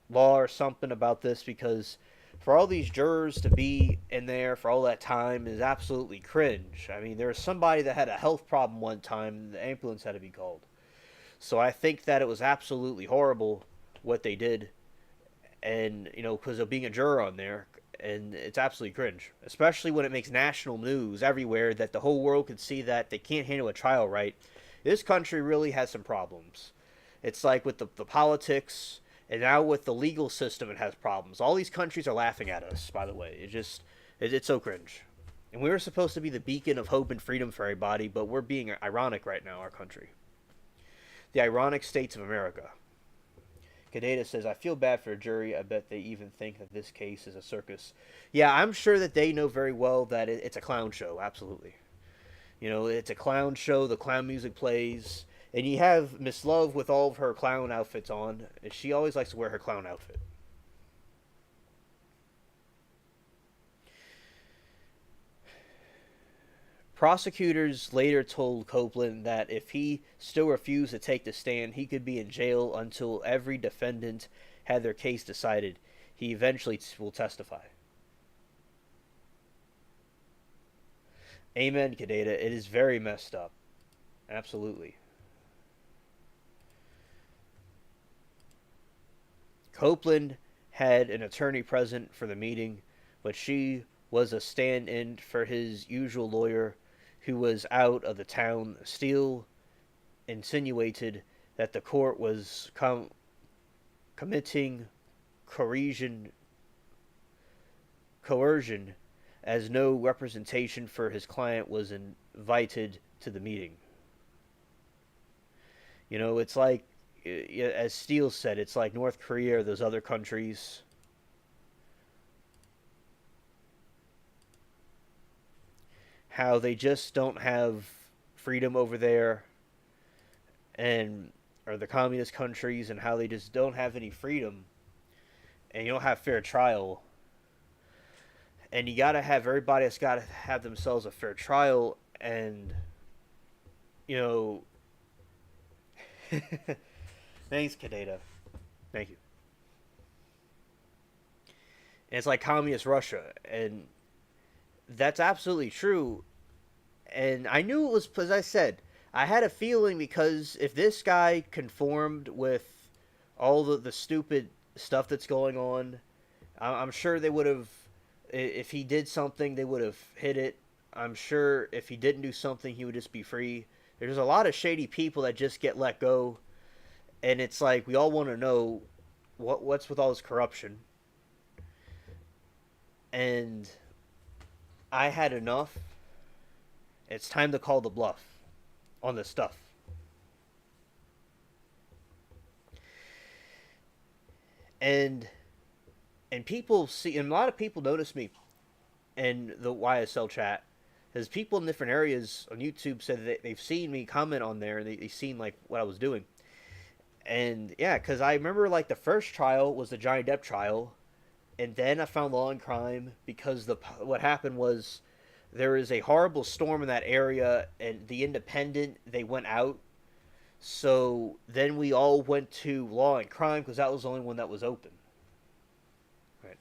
law or something about this, because for all these jurors to be in there for all that time is absolutely cringe. I mean, there was somebody that had a health problem one time, and the ambulance had to be called. So I think that it was absolutely horrible what they did, and, because of being a juror on there, and it's absolutely cringe, especially when it makes national news everywhere that the whole world could see that they can't handle a trial right. This country really has some problems. It's like with the politics, and now with the legal system, it has problems. All these countries are laughing at us, by the way. It's so cringe. And we were supposed to be the beacon of hope and freedom for everybody, but we're being ironic right now, our country. The ironic states of America. Kadeta says, I feel bad for a jury. I bet they even think that this case is a circus. Yeah, I'm sure that they know very well that it's a clown show. Absolutely. It's a clown show. The clown music plays. And you have Miss Love with all of her clown outfits on. And she always likes to wear her clown outfit. Prosecutors later told Copeland that if he still refused to take the stand, he could be in jail until every defendant had their case decided. He eventually will testify. Amen, Kadeta. It is very messed up. Absolutely. Copeland had an attorney present for the meeting, but she was a stand-in for his usual lawyer, who was out of the town. Steele insinuated that the court was committing coercion, as no representation for his client was invited to the meeting. It's like, as Steele said, it's like North Korea or those other countries. How they just don't have freedom over there, or the communist countries, and how they just don't have any freedom, and you don't have fair trial. And you gotta have everybody that's gotta have themselves a fair trial, and thanks, Kadeta. Thank you. And it's like communist Russia, and that's absolutely true. And I knew it was, as I said, I had a feeling, because if this guy conformed with all the stupid stuff that's going on, I'm sure they would have, if he did something, they would have hit it. I'm sure if he didn't do something, he would just be free. There's a lot of shady people that just get let go. And it's like, we all want to know what's with all this corruption. And I had enough. It's time to call the bluff. on this stuff. And people see, and a lot of people notice me in the YSL chat, as people in different areas on YouTube said that they've seen me comment on there, and they've seen like what I was doing. And yeah, because I remember like the first trial was the Johnny Depp trial, and then I found Law and Crime because what happened was there was a horrible storm in that area, and the Independent they went out. So then we all went to Law and Crime because that was the only one that was open. Right.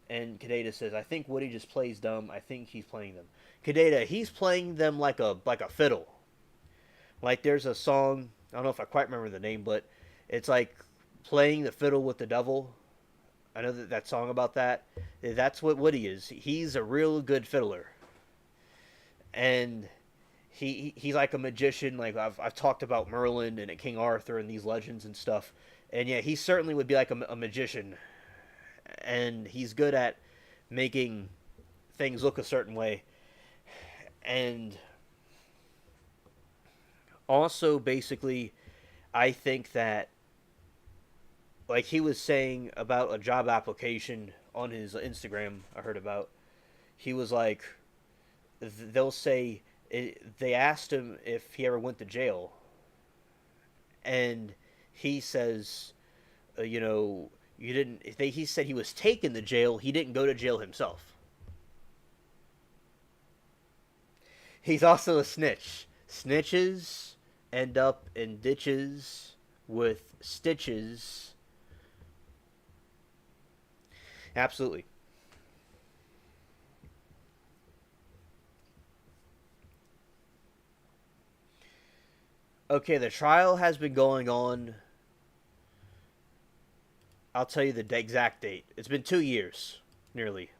And Kadeda says, "I think Woody just plays dumb. I think he's playing them." Kadeda, he's playing them like a fiddle. Like there's a song, I don't know if I quite remember the name, but it's like playing the fiddle with the devil. I know that song about that. That's what Woody is. He's a real good fiddler, and he's like a magician. Like I've talked about Merlin and King Arthur and these legends and stuff, and yeah, he certainly would be like a magician, and he's good at making things look a certain way, and also basically, I think that like he was saying about a job application on his Instagram I heard about. He was like, they'll say they asked him if he ever went to jail, and he says, you know, you didn't. He said he was taken to jail. He didn't go to jail himself. He's also a snitch. Snitches end up in ditches with stitches. Absolutely. Okay, the trial has been going on. I'll tell you the exact date. It's been 2 years, nearly.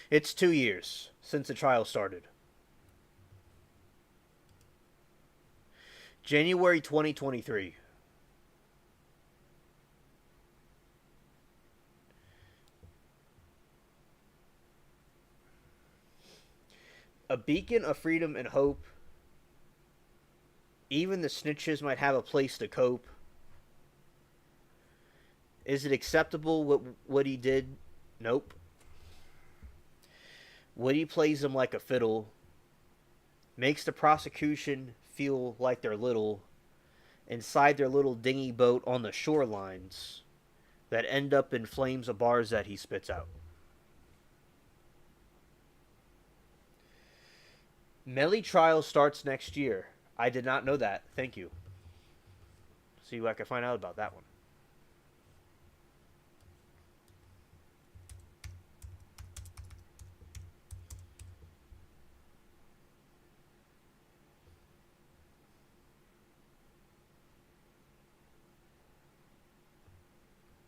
It's 2 years since the trial started. January 2023. A beacon of freedom and hope. Even the snitches might have a place to cope. Is it acceptable what he did? Nope. Woody plays them like a fiddle. Makes the prosecution feel like they're little. Inside their little dinghy boat on the shorelines. That end up in flames of bars that he spits out. Melly trial starts next year. I did not know that. Thank you. See what I can find out about that one.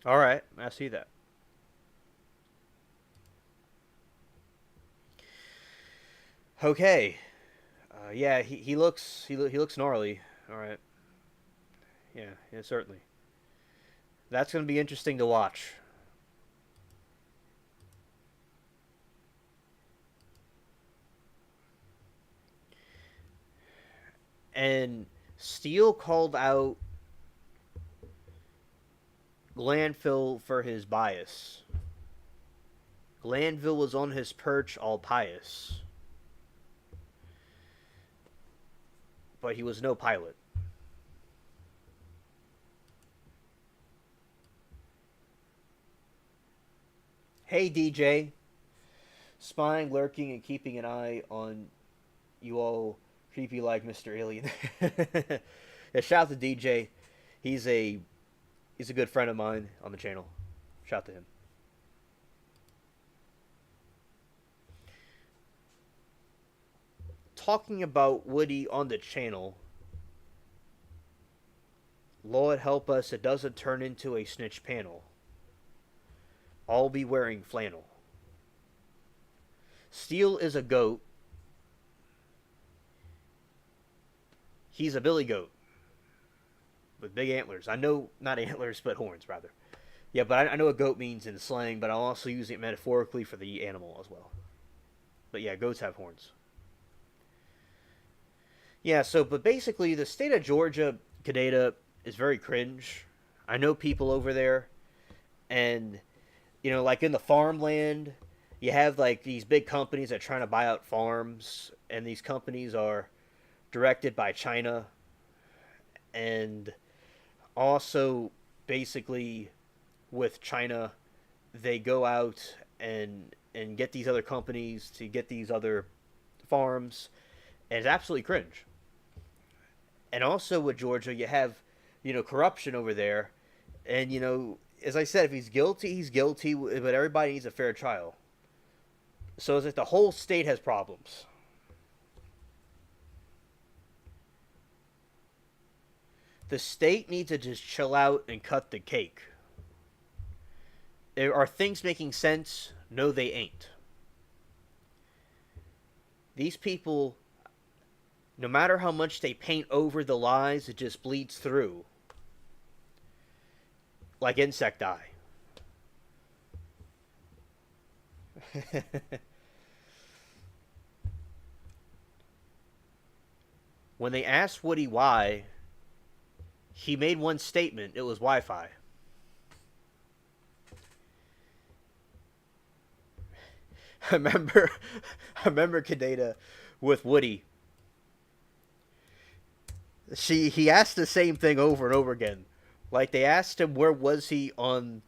All right, I see that. Okay. Yeah, he looks gnarly. All right. Yeah, certainly. That's going to be interesting to watch. And Steele called out Glanville for his bias. Glanville was on his perch all pious. But he was no pilot. Hey DJ, spying, lurking, and keeping an eye on you all creepy like Mr. Alien. Yeah, shout out to DJ. He's a good friend of mine on the channel. Shout out to him. Talking about Woody on the channel, Lord help us it doesn't turn into a snitch panel. I'll be wearing flannel. Steele is a goat. He's a billy goat with big antlers. I know, not antlers, but horns, rather. Yeah, but I know what goat means in slang, but I'll also use it metaphorically for the animal as well. But yeah, goats have horns. Yeah, so but basically the state of Georgia, Canada, is very cringe. I know people over there, and like in the farmland, you have like these big companies that are trying to buy out farms, and these companies are directed by China, and also basically with China, they go out and get these other companies to get these other farms, and it's absolutely cringe. And also with Georgia, you have corruption over there, and as I said, if he's guilty, he's guilty, but everybody needs a fair trial. So it's like the whole state has problems. The state needs to just chill out and cut the cake. Are things making sense? No, they ain't. These people, no matter how much they paint over the lies, it just bleeds through. Like insect eye. When they asked Woody why, he made one statement. It was Wi-Fi. I remember, I remember Kadena with Woody. He asked the same thing over and over again. Like they asked him where was he on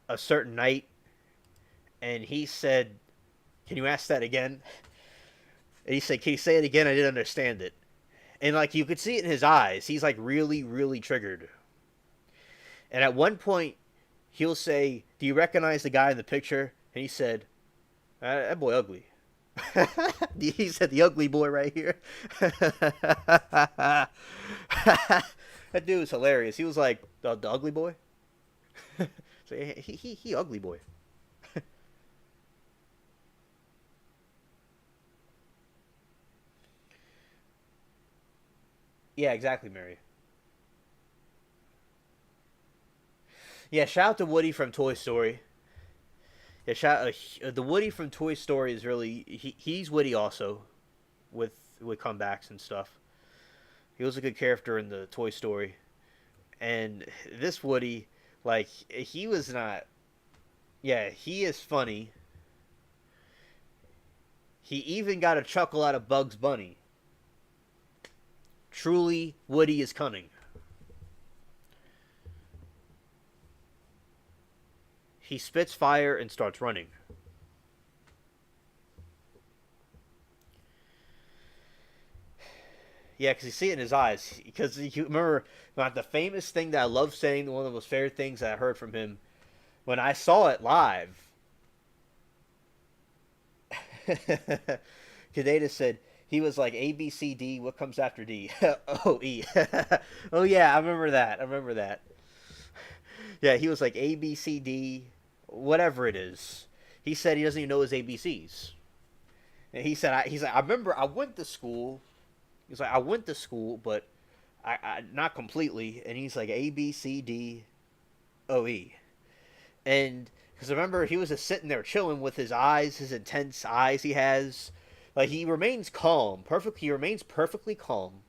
a certain night, and he said, "Can you ask that again?" And he said, "Can you say it again? I didn't understand it." And like you could see it in his eyes, he's like really, really triggered. And at one point, he'll say, "Do you recognize the guy in the picture?" And he said, "That boy ugly." He said, "The ugly boy right here." That dude was hilarious. He was like, the ugly boy. So he ugly boy. Yeah, exactly, Mary. Yeah, shout out to Woody from Toy Story. Yeah, the Woody from Toy Story is really he's witty also, with comebacks and stuff. He was a good character in the Toy Story, and this Woody, like he was not. Yeah, he is funny. He even got a chuckle out of Bugs Bunny. Truly, Woody is cunning. He spits fire and starts running. Yeah, because you see it in his eyes. Because you remember the famous thing that I love saying, one of the most favorite things that I heard from him when I saw it live. Kadena said he was like A B C D. What comes after D? Oh E. Oh yeah, I remember that. I remember that. Yeah, he was like A B C D, whatever it is. He said he doesn't even know his ABCs. And he's like I remember I went to school. He's like I went to school, but I not completely. And he's like A B C D O E. And because I remember he was just sitting there chilling with his eyes, his intense eyes he has. Like he remains calm, perfect. He remains perfectly calm.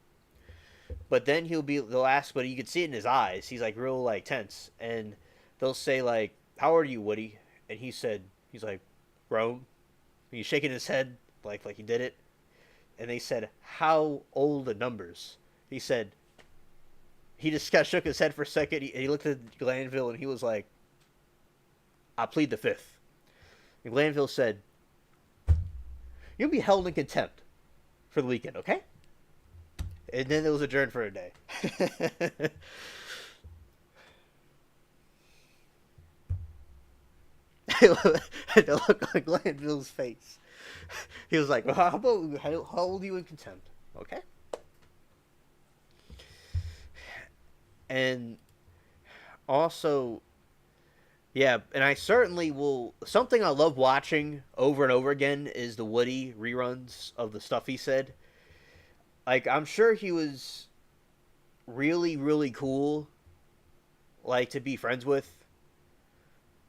But then they'll ask, but you can see it in his eyes. He's like real like tense, and they'll say like, "How old are you, Woody?" And he's like, grown. And he's shaking his head like he did it. And they said, "How old the numbers?" He said, he just kind of shook his head for a second. He looked at Glanville and he was like, "I plead the fifth." And Glanville said, "You'll be held in contempt for the weekend, okay?" And then it was adjourned for a day. The look on Glanville's face. He was like, well, how old are you in contempt? Okay. And also, yeah, and I certainly will. Something I love watching over and over again is the Woody reruns of the stuff he said. Like, I'm sure he was really, really cool, like, to be friends with.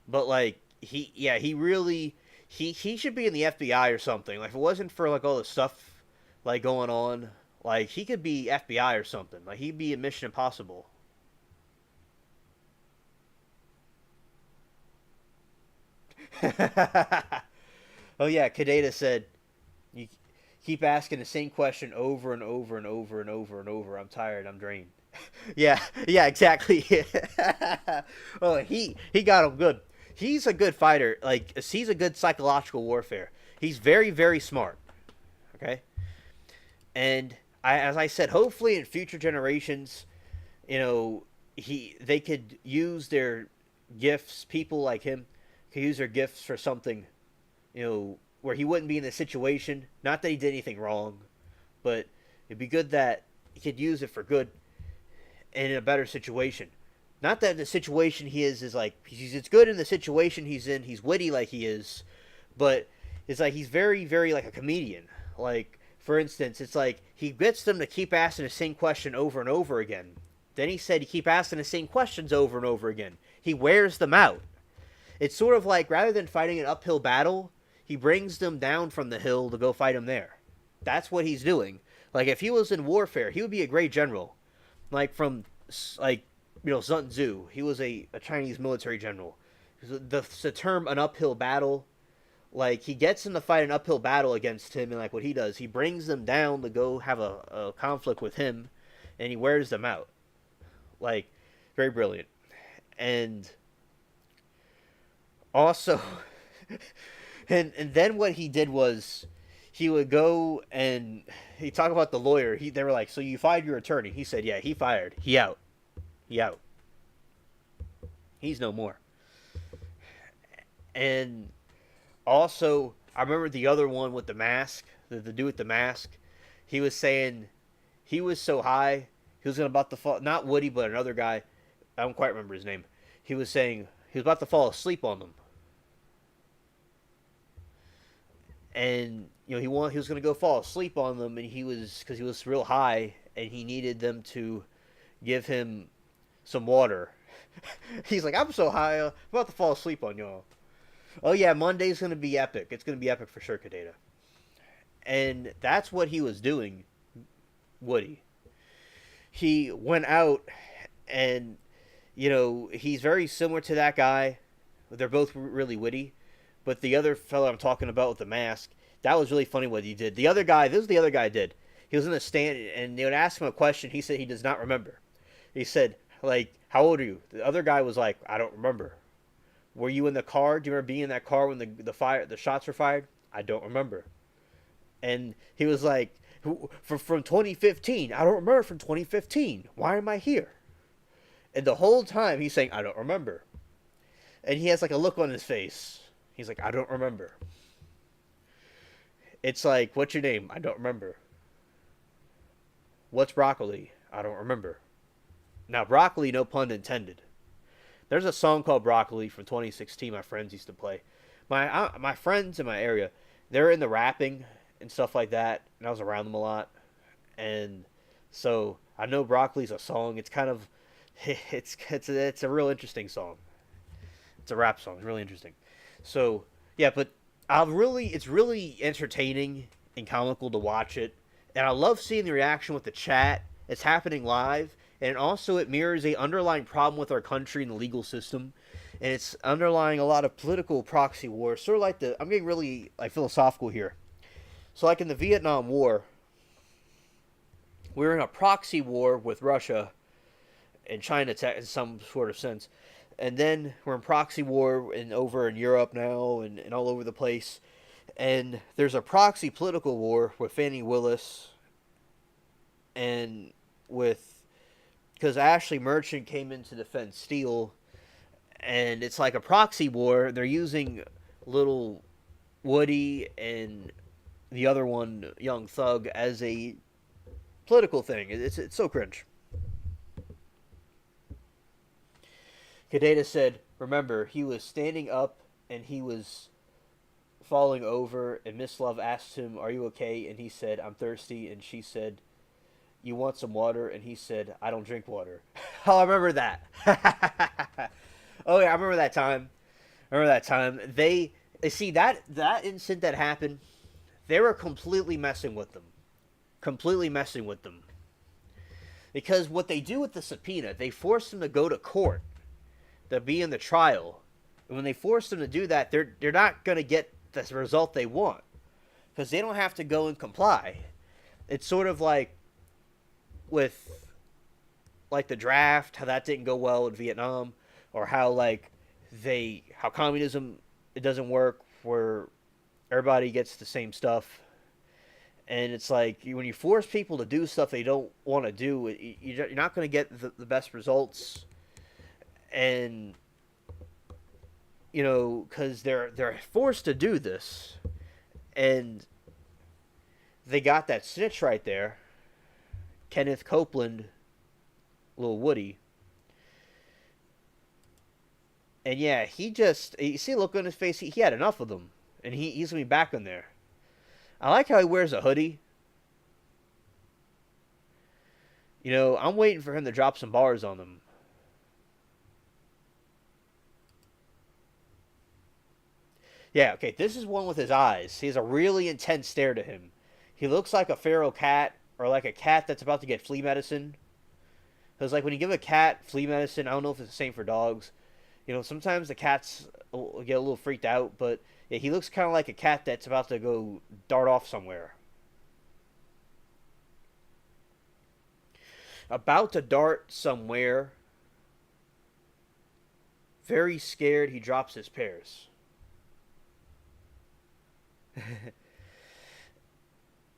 But like he really he should be in the FBI or something. Like if it wasn't for like all the stuff like going on, like he could be FBI or something. Like he'd be in Mission Impossible. Oh yeah, Kadeta said you keep asking the same question over and over and over and over and over. I'm tired. I'm drained. Yeah, yeah, exactly. Oh, he got him good. He's a good fighter. Like he's a good psychological warfare. He's very very smart. Okay, and as I said, hopefully in future generations, you know, they could use their gifts. People like him could use their gifts for something, you know, where he wouldn't be in the situation. Not that he did anything wrong, but it'd be good that he could use it for good and in a better situation. Not that the situation he is like it's good in the situation he's in. He's witty like he is, but it's like he's very very like a comedian. Like for instance, it's like he gets them to keep asking the same question over and over again. Then he said he keep asking the same questions over and over again. He wears them out. It's sort of like rather than fighting an uphill battle, he brings them down from the hill to go fight them there. That's what he's doing. Like if he was in warfare, he would be a great general. Like from like Sun Tzu, he was a Chinese military general. The term an uphill battle, like he gets them to fight an uphill battle against him, and like what he does, he brings them down to go have a conflict with him, and he wears them out. Like very brilliant, and also, and then what he did was he would go and he talked about the lawyer. They were like, "So you fired your attorney?" He said, "Yeah, he fired. He out. He out. He's no more." And also, I remember the other one with the mask, the dude with the mask. He was saying he was so high, he was about to fall. Not Woody, but another guy. I don't quite remember his name. He was saying he was about to fall asleep on them, and he was going to go fall asleep on them, and he was because he was real high, and he needed them to give him some water. He's like, I'm so high, I'm about to fall asleep on y'all. Oh yeah, Monday's gonna be epic. It's gonna be epic for sure, Kadeta. And that's what he was doing, Woody. He went out, and he's very similar to that guy. They're both really witty, but the other fellow I'm talking about with the mask, that was really funny what he did. The other guy, this is the other guy did. He was in the stand, and they would ask him a question. He said he does not remember. He said, like, how old are you? The other guy was like, I don't remember. Were you in the car? Do you remember being in that car when the shots were fired? I don't remember. And he was like, from 2015. I don't remember from 2015. Why am I here? And the whole time he's saying, I don't remember. And he has like a look on his face. He's like, I don't remember. It's like, what's your name? I don't remember. What's broccoli? I don't remember. Now, broccoli, no pun intended. There's a song called Broccoli from 2016 my friends used to play. My friends in my area, they're into rapping and stuff like that, and I was around them a lot. And so I know Broccoli's a song. It's kind of it's a real interesting song. It's a rap song. It's really interesting. So, yeah, but it's really entertaining and comical to watch it. And I love seeing the reaction with the chat. It's happening live, and also it mirrors a underlying problem with our country and the legal system, and it's underlying a lot of political proxy wars. Sort of like I'm getting really like philosophical here. So like in the Vietnam War, we were in a proxy war with Russia and China in some sort of sense, and then we're in proxy war over in Europe now and all over the place, and there's a proxy political war with Fannie Willis and with because Ashley Merchant came in to defend Steele, and it's like a proxy war. They're using little Woody and the other one, Young Thug, as a political thing. It's so cringe. Kadeta said, remember, he was standing up and he was falling over, and Miss Love asked him, are you okay? And he said, I'm thirsty. And she said, you want some water? And he said, I don't drink water. Oh, I remember that. Oh, yeah, I remember that time Remember that time? They see that incident that happened. They were completely messing with them. Completely messing with them. Because what they do with the subpoena, they force them to go to court to be in the trial. And when they force them to do that, they're not going to get the result they want because they don't have to go and comply. It's sort of like with like the draft, how that didn't go well in Vietnam, or how like how communism it doesn't work where everybody gets the same stuff. And it's like when you force people to do stuff they don't want to do, you're not going to get the best results. And because they're forced to do this, and they got that snitch right there, Kenneth Copeland, little Woody. And yeah, you see the look on his face. He had enough of them, and he's gonna be back in there. I like how he wears a hoodie. I'm waiting for him to drop some bars on them. Yeah, okay, this is one with his eyes. He has a really intense stare to him. He looks like a feral cat, or like a cat that's about to get flea medicine. Because, like, when you give a cat flea medicine, I don't know if it's the same for dogs. Sometimes the cats get a little freaked out, but yeah, he looks kind of like a cat that's about to go dart off somewhere. About to dart somewhere. Very scared, he drops his pears.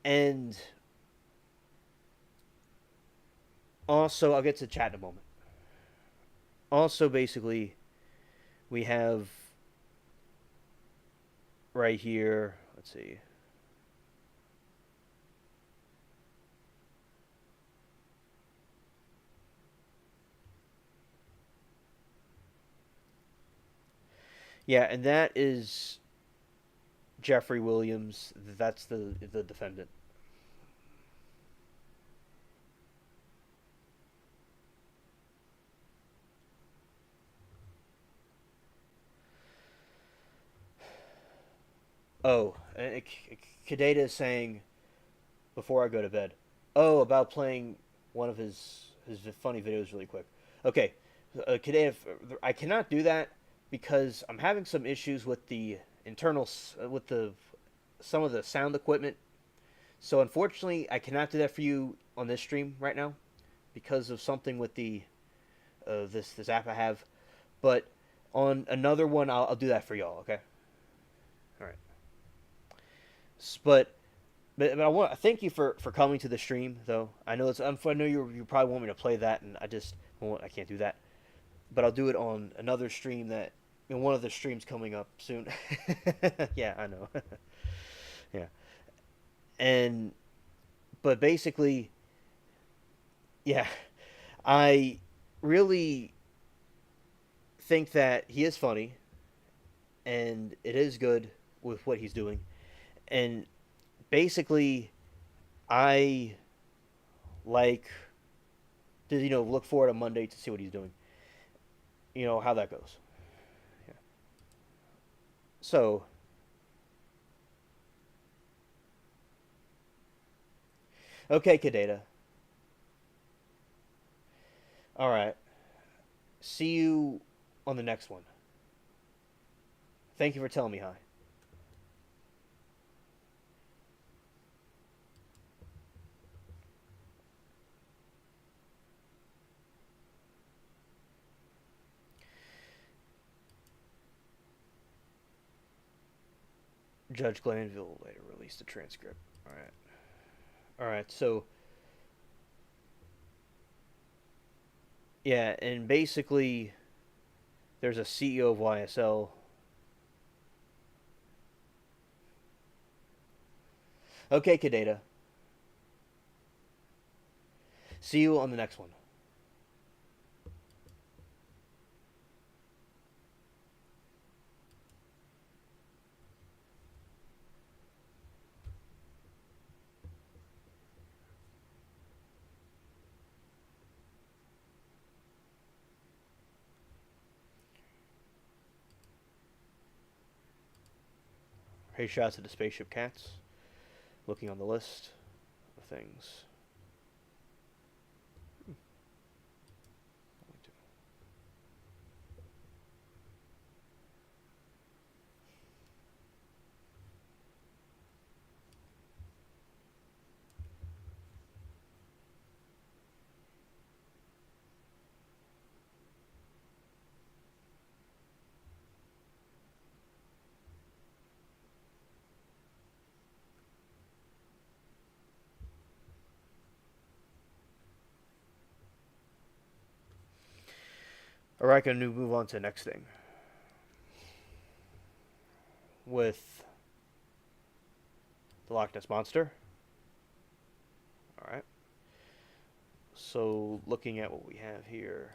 And also, I'll get to chat in a moment. Also, basically, we have right here, let's see. Yeah, and that is Jeffrey Williams. That's the defendant. Oh, Kadeta is saying before I go to bed. Oh, about playing one of his funny videos really quick. Okay, Kadeta, I cannot do that because I'm having some issues with the internals with the some of the sound equipment. So unfortunately, I cannot do that for you on this stream right now because of something with the this app I have. But on another one, I'll do that for y'all. Okay. All right. But I want to thank you for coming to the stream though. I know I know you probably want me to play that, and I can't do that. But I'll do it on another stream that one of the streams coming up soon. Yeah, I know. Yeah, and but basically, yeah, I really think that he is funny, and it is good with what he's doing, and basically, I like to look forward to Monday to see what he's doing. How that goes. Yeah. So, okay, Kadeta. All right. See you on the next one. Thank you for telling me hi. Judge Glanville later released the transcript. All right. All right. So, yeah, and basically, there's a CEO of YSL. Okay, Kadeta. See you on the next one. Hey, shout out to the Spaceship Cats. Looking on the list of things. Alright, gonna move on to the next thing. With the Loch Ness Monster. Alright. So, looking at what we have here.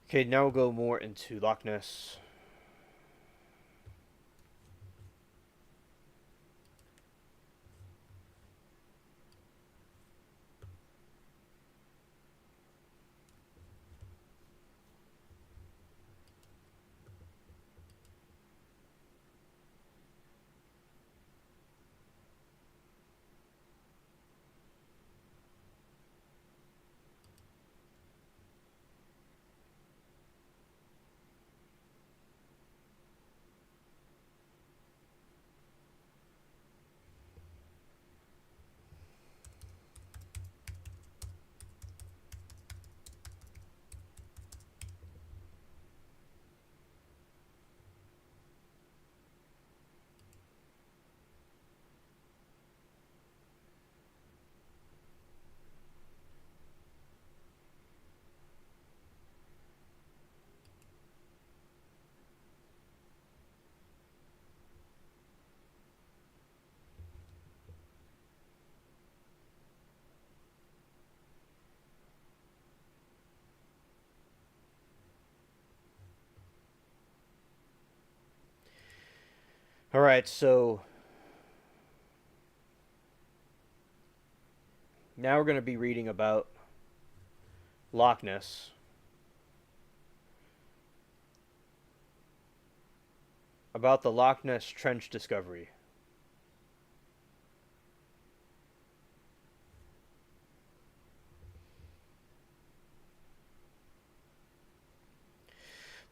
Okay, now we'll go more into Loch Ness. Alright, so now we're going to be reading about Loch Ness. About the Loch Ness Trench discovery.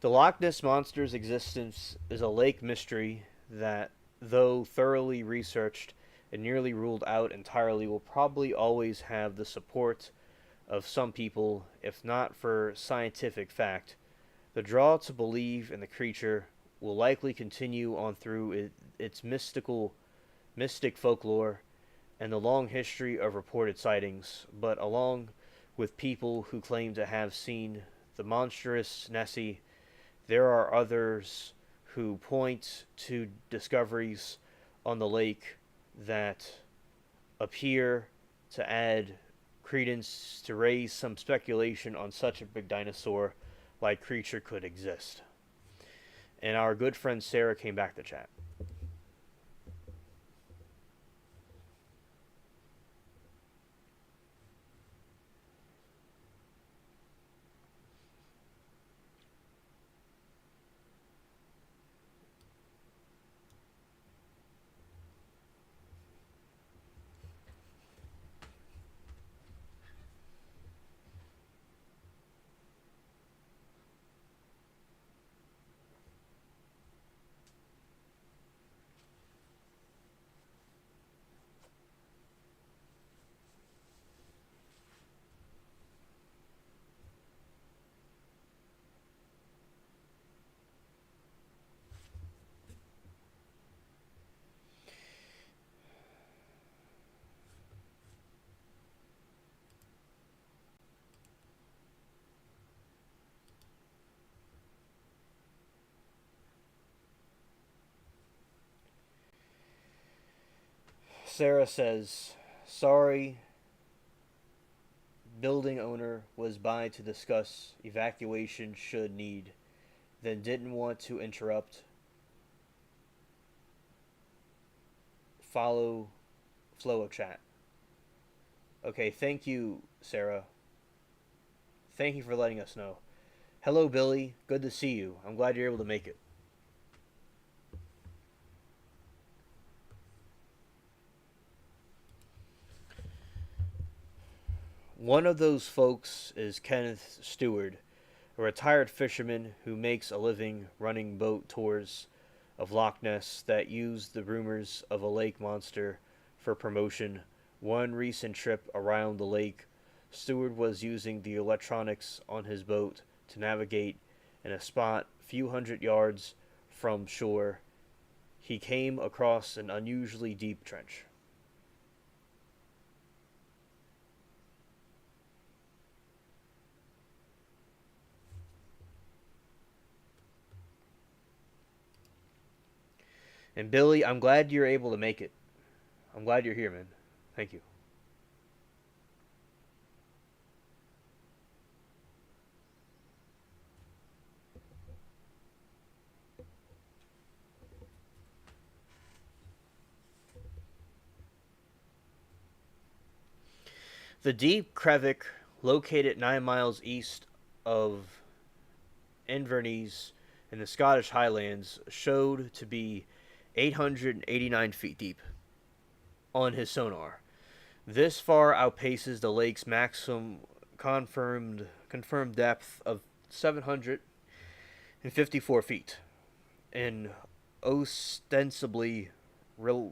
The Loch Ness Monster's existence is a lake mystery that, though thoroughly researched and nearly ruled out entirely, will probably always have the support of some people, if not for scientific fact. The draw to believe in the creature will likely continue on through its mystic folklore and the long history of reported sightings, but along with people who claim to have seen the monstrous Nessie, there are others who point to discoveries on the lake that appear to add credence to raise some speculation on such a big dinosaur like creature could exist. And our good friend Sarah came back to chat. Sarah says, sorry, building owner was by to discuss evacuation should need, then didn't want to interrupt. Follow flow of chat. Okay, thank you, Sarah. Thank you for letting us know. Hello, Billy. Good to see you. I'm glad you're able to make it. One of those folks is Kenneth Stewart, a retired fisherman who makes a living running boat tours of Loch Ness that use the rumors of a lake monster for promotion. One recent trip around the lake, Stewart was using the electronics on his boat to navigate in a spot a few hundred yards from shore. He came across an unusually deep trench. And Billy, I'm glad you're able to make it. I'm glad you're here, man. Thank you. The deep crevice, located 9 miles east of Inverness in the Scottish Highlands, showed to be 889 feet deep on his sonar. This far outpaces the lake's maximum confirmed depth of 754 feet, and ostensibly re-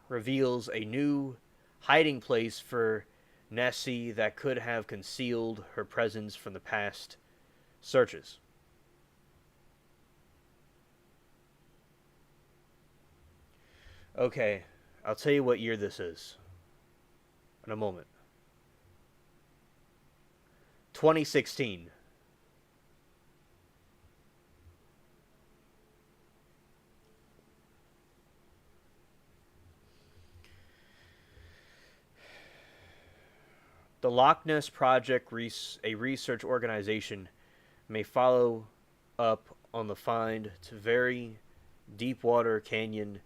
reveals a new hiding place for Nessie that could have concealed her presence from the past searches. Okay, I'll tell you what year this is in a moment. 2016. The Loch Ness Project, a research organization, may follow up on the find to very deep water canyon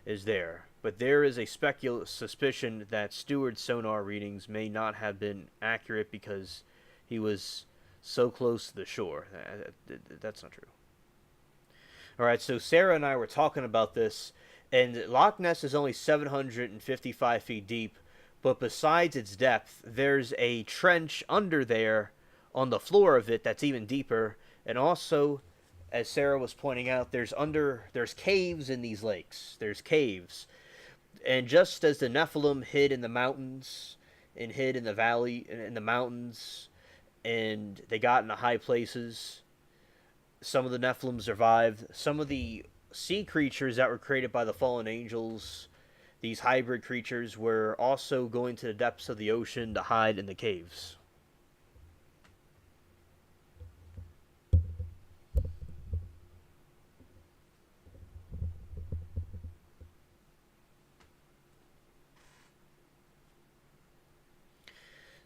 is there, but there is a suspicion that Stewart's sonar readings may not have been accurate because he was so close to the shore. That's not true. All right, so Sarah and I were talking about this, and Loch Ness is only 755 feet deep, but besides its depth, there's a trench under there on the floor of it that's even deeper, and also, as Sarah was pointing out, there's caves in these lakes. There's caves, and just as the Nephilim hid in the mountains and hid in the valley in the mountains, and they got into high places, some of the Nephilim survived. Some of the sea creatures that were created by the fallen angels, these hybrid creatures, were also going to the depths of the ocean to hide in the caves.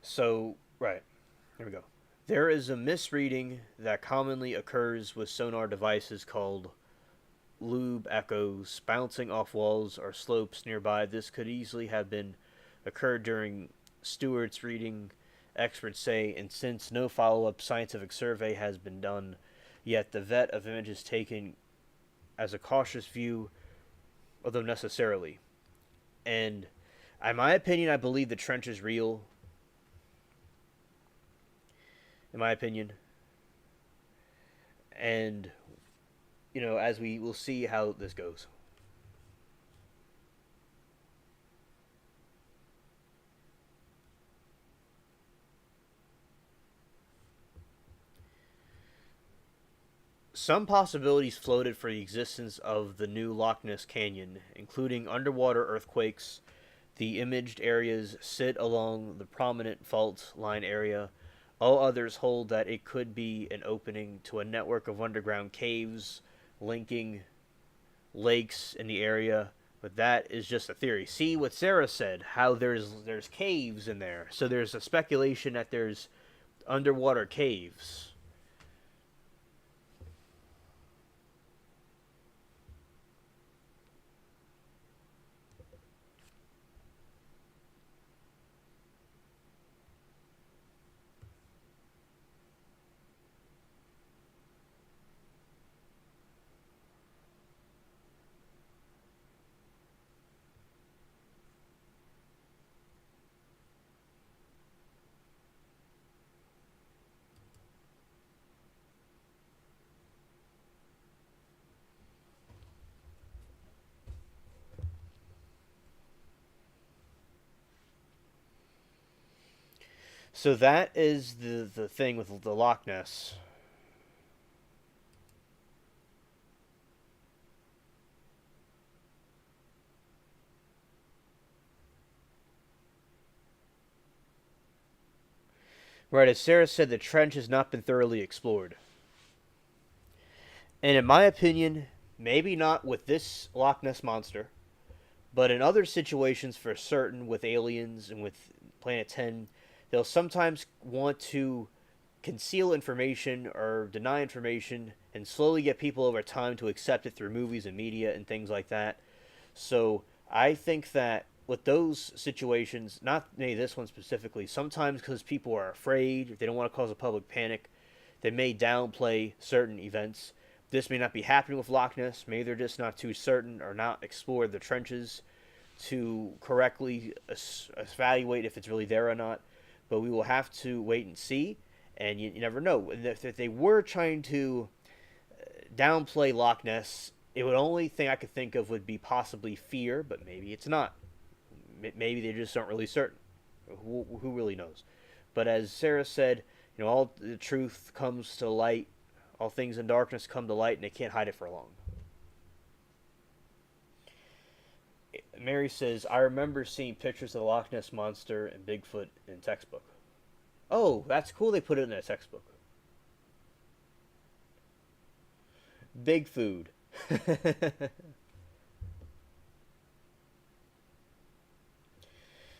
So, right, here we go. There is a misreading that commonly occurs with sonar devices called lube echoes bouncing off walls or slopes nearby. This could easily have been occurred during Stewart's reading, experts say, and since no follow-up scientific survey has been done yet, the vet of images taken as a cautious view, although necessarily. And in my opinion, I believe the trench is real. In my opinion, and as we will see how this goes. Some possibilities floated for the existence of the new Loch Ness Canyon, including underwater earthquakes. The imaged areas sit along the prominent fault line area. All others hold that it could be an opening to a network of underground caves linking lakes in the area But that is just a theory. See what Sarah said, how there's caves in there. So there's a speculation that there's underwater caves. So that is the thing with the Loch Ness. Right, as Sarah said, the trench has not been thoroughly explored. And in my opinion, maybe not with this Loch Ness monster, but in other situations for certain with aliens and with Planet 10, they'll sometimes want to conceal information or deny information and slowly get people over time to accept it through movies and media and things like that. So I think that with those situations, not maybe this one specifically, sometimes because people are afraid, they don't want to cause a public panic, they may downplay certain events. This may not be happening with Loch Ness. Maybe they're just not too certain or not explored the trenches to correctly evaluate if it's really there or not. But we will have to wait and see. And you never know. If they were trying to downplay Loch Ness, it would only thing I could think of would be possibly fear, but maybe it's not. Maybe they just aren't really certain. Who really knows? But as Sarah said, all the truth comes to light. All things in darkness come to light, and they can't hide it for long. Mary says, I remember seeing pictures of the Loch Ness Monster and Bigfoot in textbook. Oh, that's cool they put it in a textbook. Big food.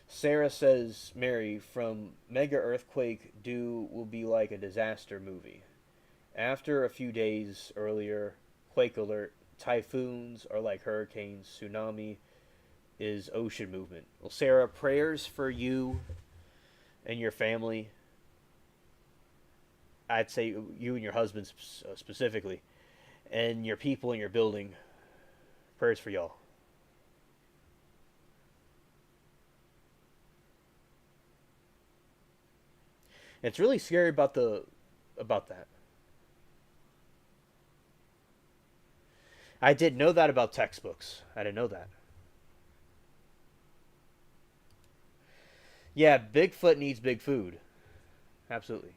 Sarah says, Mary, from Mega Earthquake, will be like a disaster movie. After a few days earlier, quake alert, typhoons are like hurricanes, tsunami is ocean movement. Well, Sarah, prayers for you and your family. I'd say you and your husband specifically, and your people in your building. Prayers for y'all. It's really scary about that. I didn't know that about textbooks. I didn't know that. Yeah, Bigfoot needs big food. Absolutely.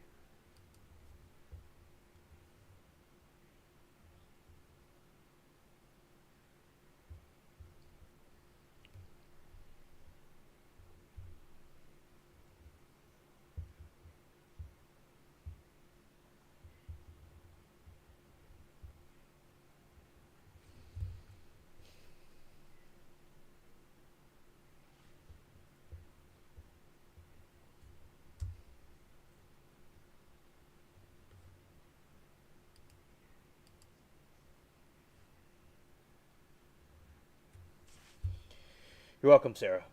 You're welcome, Sarah.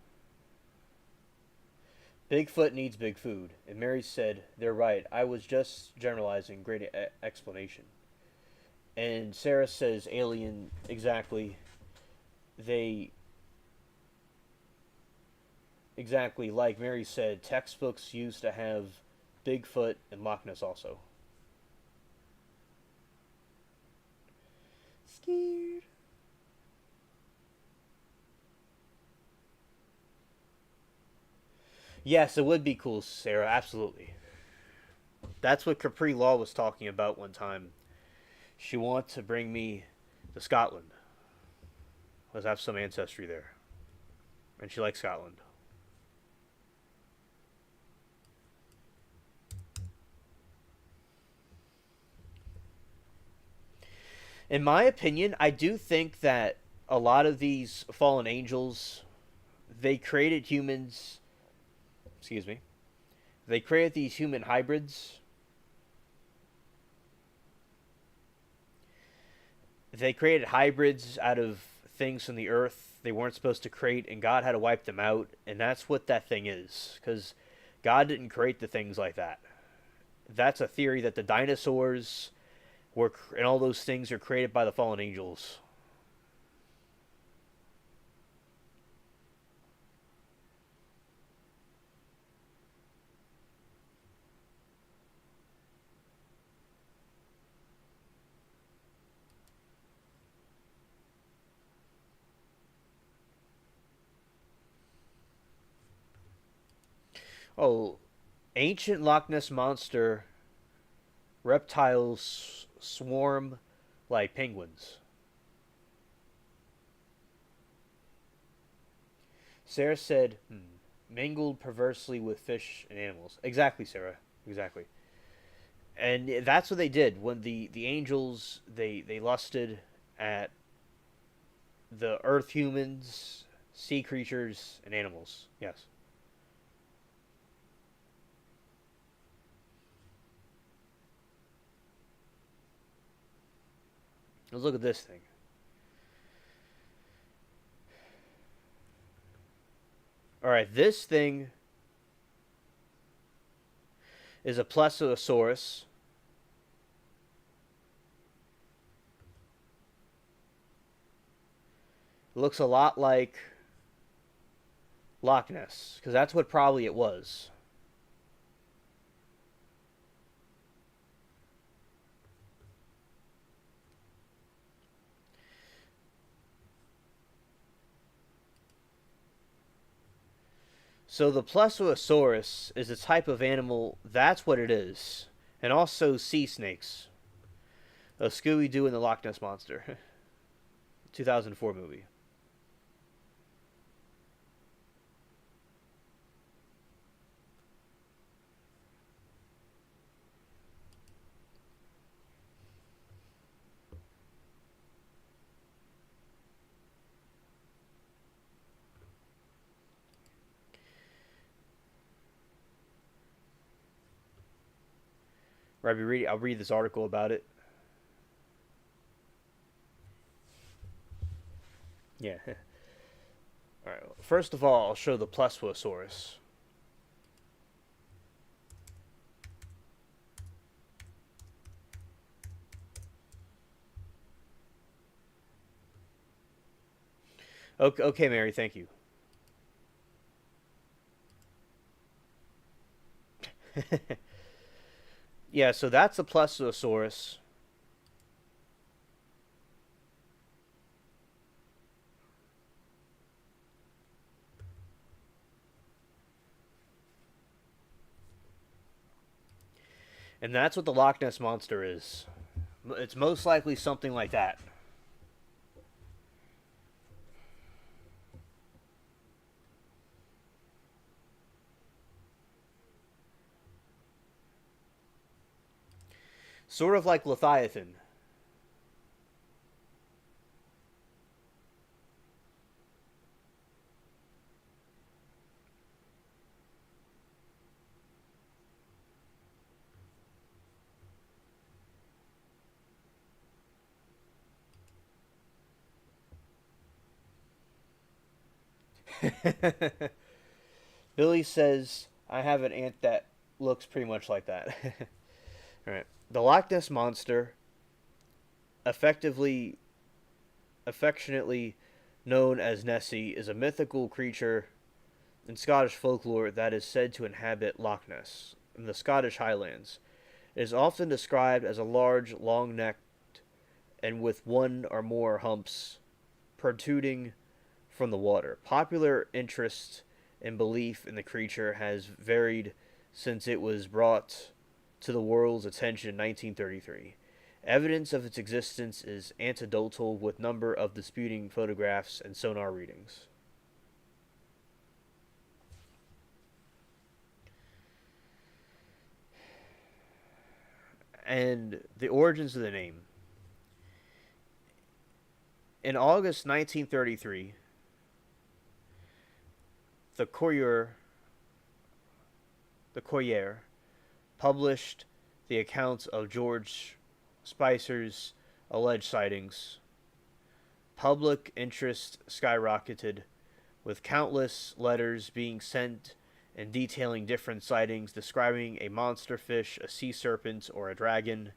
Bigfoot needs big food. And Mary said, they're right. I was just generalizing. Great explanation. And Sarah says, alien, exactly. They, exactly like Mary said, textbooks used to have Bigfoot and Loch Ness also. Scared. Yes, it would be cool, Sarah. Absolutely. That's what Capri Law was talking about one time. She wants to bring me to Scotland. Let's have some ancestry there. And she likes Scotland. In my opinion, I do think that a lot of these fallen angels, they created humans. Excuse me. They created these human hybrids. They created hybrids out of things from the earth they weren't supposed to create, and God had to wipe them out. And that's what that thing is, because God didn't create the things like that. That's a theory that the dinosaurs were and all those things are created by the fallen angels. Oh, ancient Loch Ness monster reptiles swarm like penguins. Sarah said, mingled perversely with fish and animals. Exactly, Sarah. Exactly. And that's what they did when the angels they lusted at the earth humans, sea creatures, and animals. Yes. Let's look at this thing. All right, this thing is a plesiosaurus. It looks a lot like Loch Ness, because that's what probably it was. So the plesiosaurus is a type of animal. That's what it is, and also sea snakes. A Scooby Doo and the Loch Ness Monster, 2004 movie. Where I'll read this article about it. Yeah. All right. First of all, I'll show the plesiosaurus. Okay, okay, Mary. Thank you. Yeah. So that's the plesiosaurus. And that's what the Loch Ness Monster is. It's most likely something like that. Sort of like Leviathan. Billy says, I have an aunt that looks pretty much like that. All right. The Loch Ness Monster, effectively, affectionately known as Nessie, is a mythical creature in Scottish folklore that is said to inhabit Loch Ness in the Scottish Highlands. It is often described as a large, long necked, and with one or more humps protruding from the water. Popular interest and belief in the creature has varied since it was brought to the world's attention in 1933. Evidence of its existence is anecdotal, with number of disputing photographs and sonar readings. And the origins of the name. In August 1933, the Courier published the accounts of George Spicer's alleged sightings. Public interest skyrocketed, with countless letters being sent and detailing different sightings, describing a monster fish, a sea serpent, or a dragon,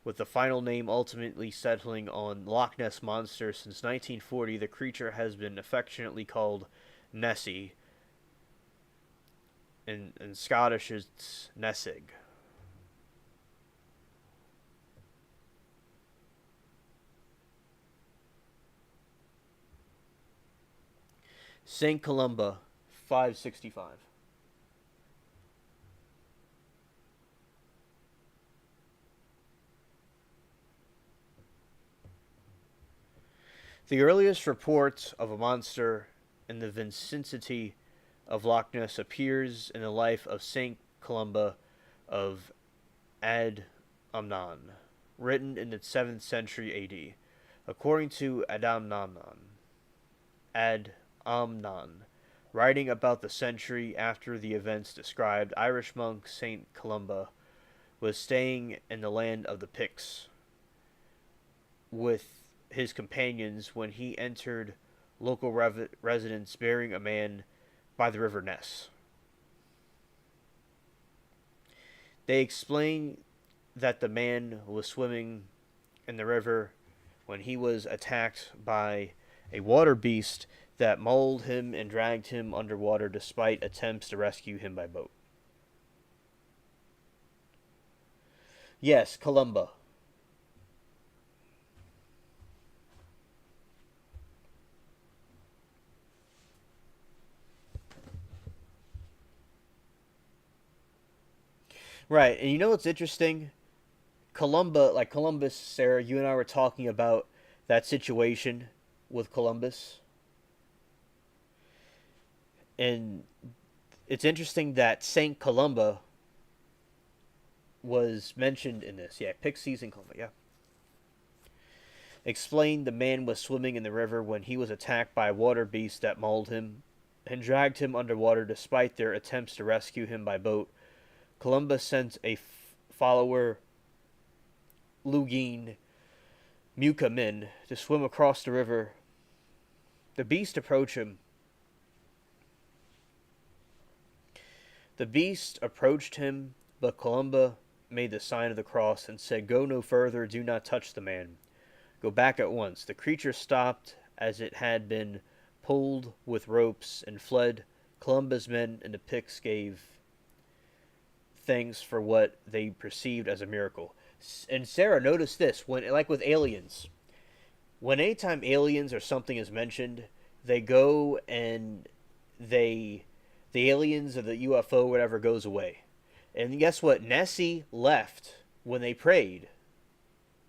with the final name ultimately settling on Loch Ness Monster. Since 1940, the creature has been affectionately called Nessie. In Scottish, it's Nessig. St. Columba, 565. The earliest report of a monster in the vicinity of Loch Ness appears in the life of St. Columba of Ad Amnon, written in the 7th century AD. According to Ad Amnon, writing about the century after the events described, Irish monk St. Columba was staying in the land of the Picts with his companions when he entered local residence bearing a man by the river Ness. They explain that the man was swimming in the river when he was attacked by a water beast that mauled him and dragged him underwater despite attempts to rescue him by boat. Yes, Columba. Right, and you know what's interesting? Columba, like Columbus, Sarah, you and I were talking about that situation with Columbus. And it's interesting that St. Columba was mentioned in this. Yeah, Pixies and Columba, yeah. Explained the man was swimming in the river when he was attacked by a water beast that mauled him and dragged him underwater despite their attempts to rescue him by boat. Columbus sent a follower, Lugin Mukamin, to swim across the river. The beast approached him. But Columba made the sign of the cross and said, "Go no further, do not touch the man. Go back at once." The creature stopped as it had been pulled with ropes and fled. Columba's men and the Picts gave thanks for what they perceived as a miracle. And Sarah, notice this, when, like with aliens, when anytime aliens or something is mentioned, they go and the aliens or the UFO or whatever goes away. And guess what? Nessie left when they prayed.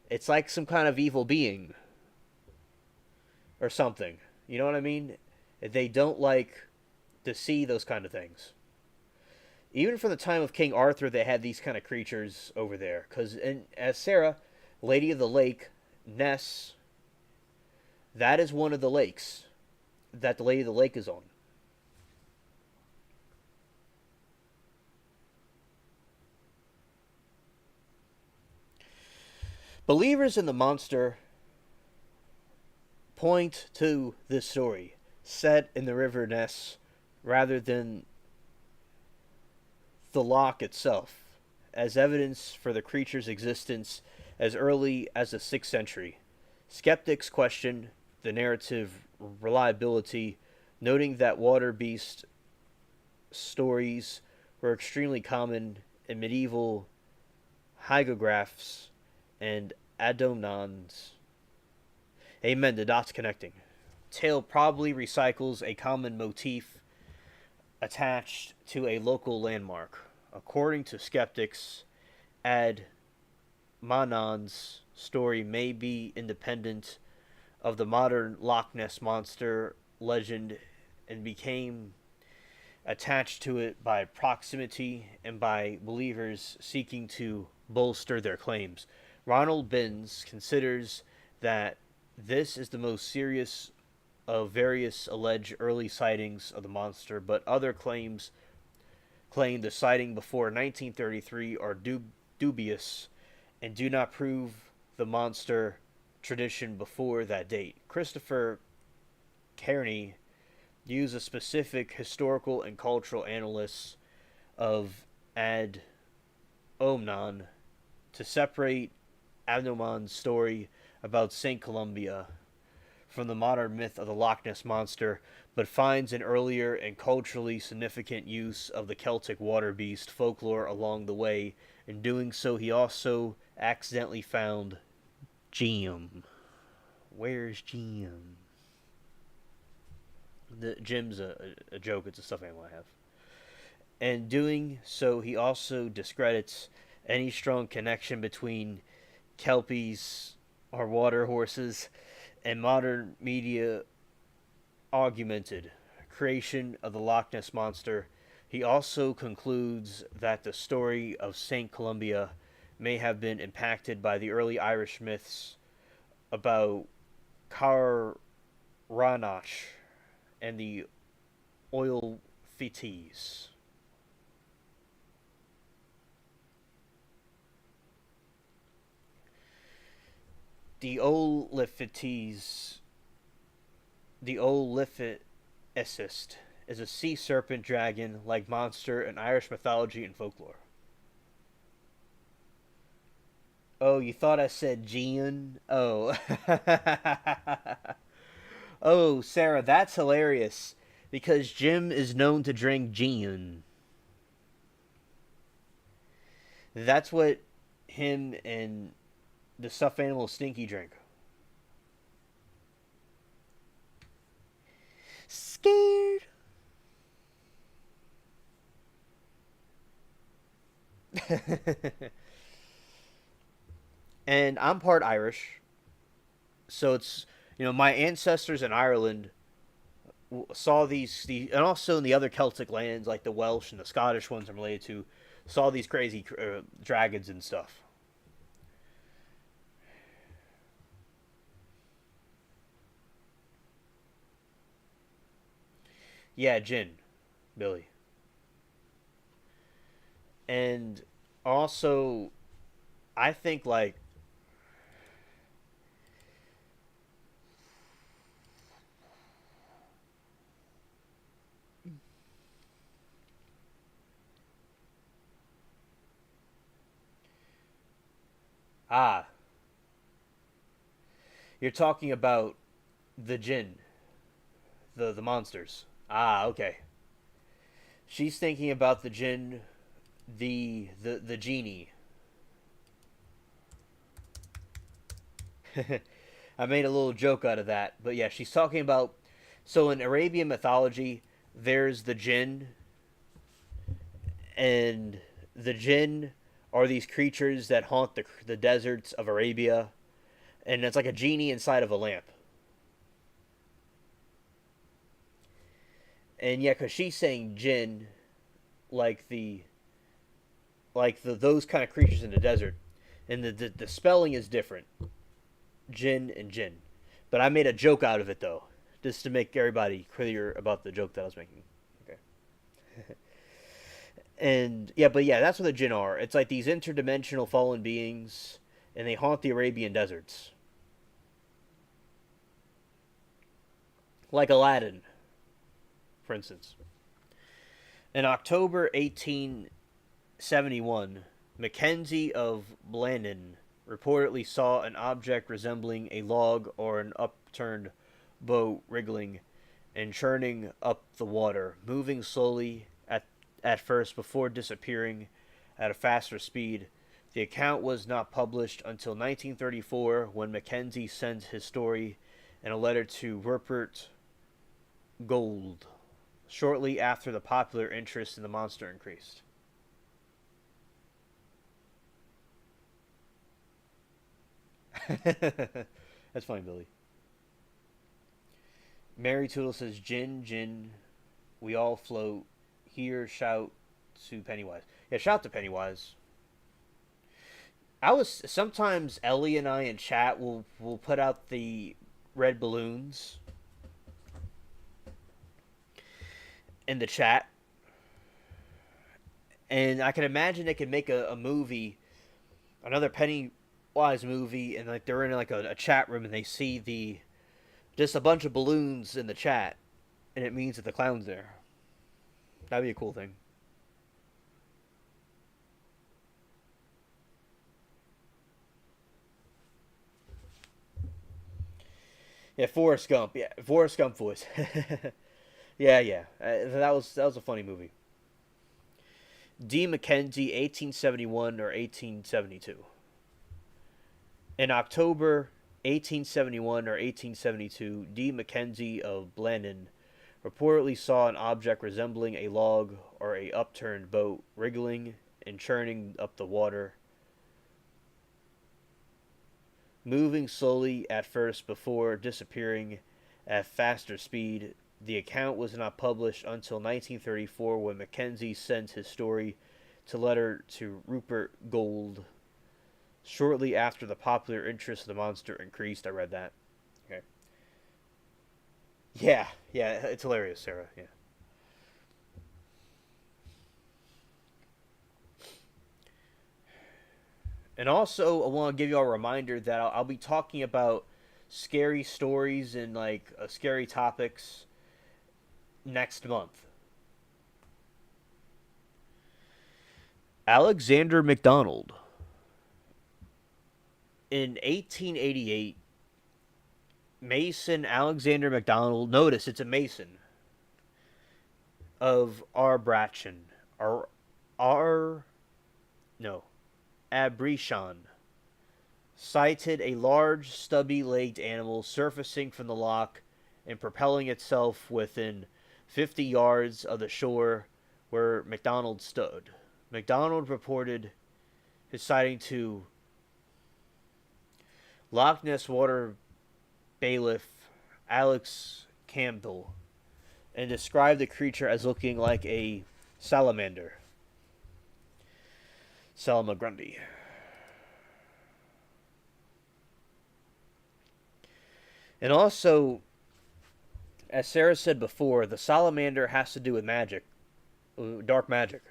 It's like some kind of evil being or something. You know what I mean? They don't like to see those kind of things. Even from the time of King Arthur, they had these kind of creatures over there. Because, as Sarah, Lady of the Lake, Ness, that is one of the lakes that the Lady of the Lake is on. Believers in the monster point to this story, set in the River Ness, rather than the loch itself, as evidence for the creature's existence as early as the 6th century. Skeptics question the narrative reliability, noting that water beast stories were extremely common in medieval hydrographs and Adomnons. Amen, the dots connecting. Tale probably recycles a common motif attached to a local landmark. According to skeptics, Ad Manon's story may be independent of the modern Loch Ness Monster legend and became attached to it by proximity and by believers seeking to bolster their claims. Ronald Binns considers that This is the most serious of various alleged early sightings of the monster, but other claims claim the sighting before 1933 are dubious and do not prove the monster tradition before that date. Christopher Kearney used a specific historical and cultural analysis of ad Omnan to separate Abnomon's story about St. Columbia from the modern myth of the Loch Ness Monster, but finds an earlier and culturally significant use of the Celtic water beast folklore along the way. In doing so, he also accidentally found Jim. Where's Jim? Jim's a joke. It's a stuffed animal I have. And doing so, he also discredits any strong connection between Kelpies or water horses and modern media augmented creation of the Loch Ness Monster. He also concludes that the story of St. Columbia may have been impacted by the early Irish myths about Carranach and the oil fites. The Oliphates, the Oliphaticist, is a sea serpent dragon like monster in Irish mythology and folklore. Oh, you thought I said Gian? Oh. Oh, Sarah, that's hilarious. Because Jim is known to drink gin. That's what him and the stuffed animal Stinky drink. Scared. And I'm part Irish, so it's my ancestors in Ireland saw and also in the other Celtic lands like the Welsh and the Scottish ones I'm related to, saw these crazy dragons and stuff. Yeah, gin, Billy, and also I think like ah, you're talking about the gin, the monsters. Ah, okay. She's thinking about the gin, the genie. I made a little joke out of that, but yeah, she's talking about. So in Arabian mythology, there's the jinn, and the jinn are these creatures that haunt the deserts of Arabia, and it's like a genie inside of a lamp. And yeah, because she's saying jinn, like the those kind of creatures in the desert, and the spelling is different, jinn and jinn. But I made a joke out of it though, just to make everybody clear about the joke that I was making. Okay. And yeah, but yeah, that's what the jinn are. It's like these interdimensional fallen beings, and they haunt the Arabian deserts, like Aladdin, for instance. In October 1871, Mackenzie of Blandon reportedly saw an object resembling a log or an upturned boat wriggling and churning up the water, moving slowly at first before disappearing at a faster speed. The account was not published until 1934 when Mackenzie sent his story in a letter to Rupert Gould, shortly after the popular interest in the monster increased. That's funny, Billy. Mary Tootle says, Gin, gin, we all float. Here, shout to Pennywise. Yeah, shout to Pennywise. I was sometimes Ellie and I in chat will put out the red balloons in the chat, and I can imagine they could make a movie, another Pennywise movie, and like they're in like a chat room and they see the just a bunch of balloons in the chat, and it means that the clown's there. That'd be a cool thing. Yeah, Forrest Gump. Yeah, Forrest Gump voice. Yeah, yeah. That was a funny movie. D. Mackenzie, 1871 or 1872. In October 1871 or 1872, D. Mackenzie of Blandon reportedly saw an object resembling a log or a upturned boat wriggling and churning up the water, moving slowly at first before disappearing at faster speed. The account was not published until 1934 when Mackenzie sent his story to letter to Rupert Gould. Shortly after the popular interest in the monster increased, I read that. Okay. Yeah, yeah, it's hilarious, Sarah. Yeah. And also, I want to give you all a reminder that I'll be talking about scary stories and like scary topics next month. Alexander McDonald. In 1888, Mason Alexander McDonald, notice it's a Mason, of Arbroath, or R, no, Abrishon, sighted a large, stubby-legged animal surfacing from the loch and propelling itself within 50 yards of the shore where McDonald stood. McDonald reported his sighting to Loch Ness water bailiff Alex Campbell and described the creature as looking like a salamander. Salamagrundy. And also, as Sarah said before, the salamander has to do with magic, dark magic.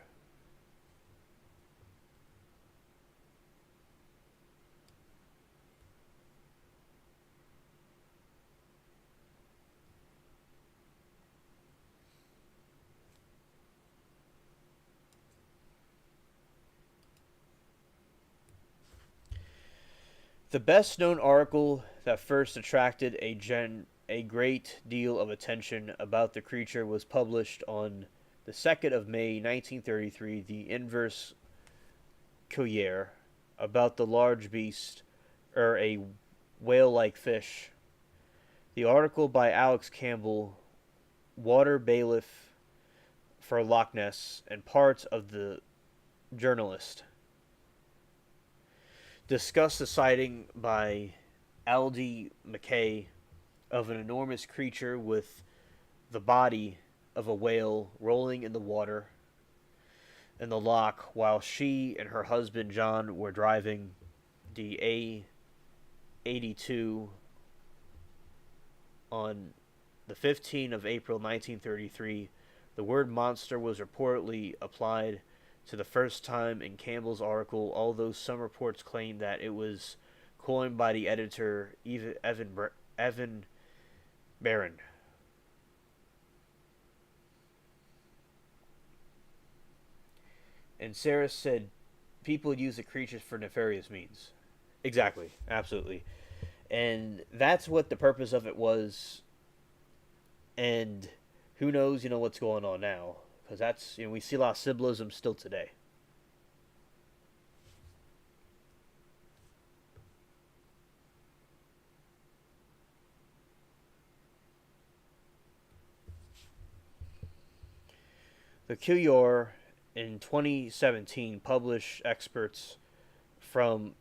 The best known article that first attracted a great deal of attention about the creature was published on the 2nd of May 1933, the Inverse Courier, about the large beast, or a whale-like fish. The article by Alex Campbell, water bailiff for Loch Ness, and parts of the journalist discussed the sighting by L.D. McKay of an enormous creature with the body of a whale rolling in the water in the loch while she and her husband John were driving the A82 on the 15th of April 1933. The word monster was reportedly applied to the first time in Campbell's article, although some reports claim that it was coined by the editor Evan Barron. And Sarah said people use the creatures for nefarious means. Exactly, absolutely. And that's what the purpose of it was. And who knows, what's going on now. Because that's, we see a lot of symbolism still today. The Courier in 2017 published excerpts from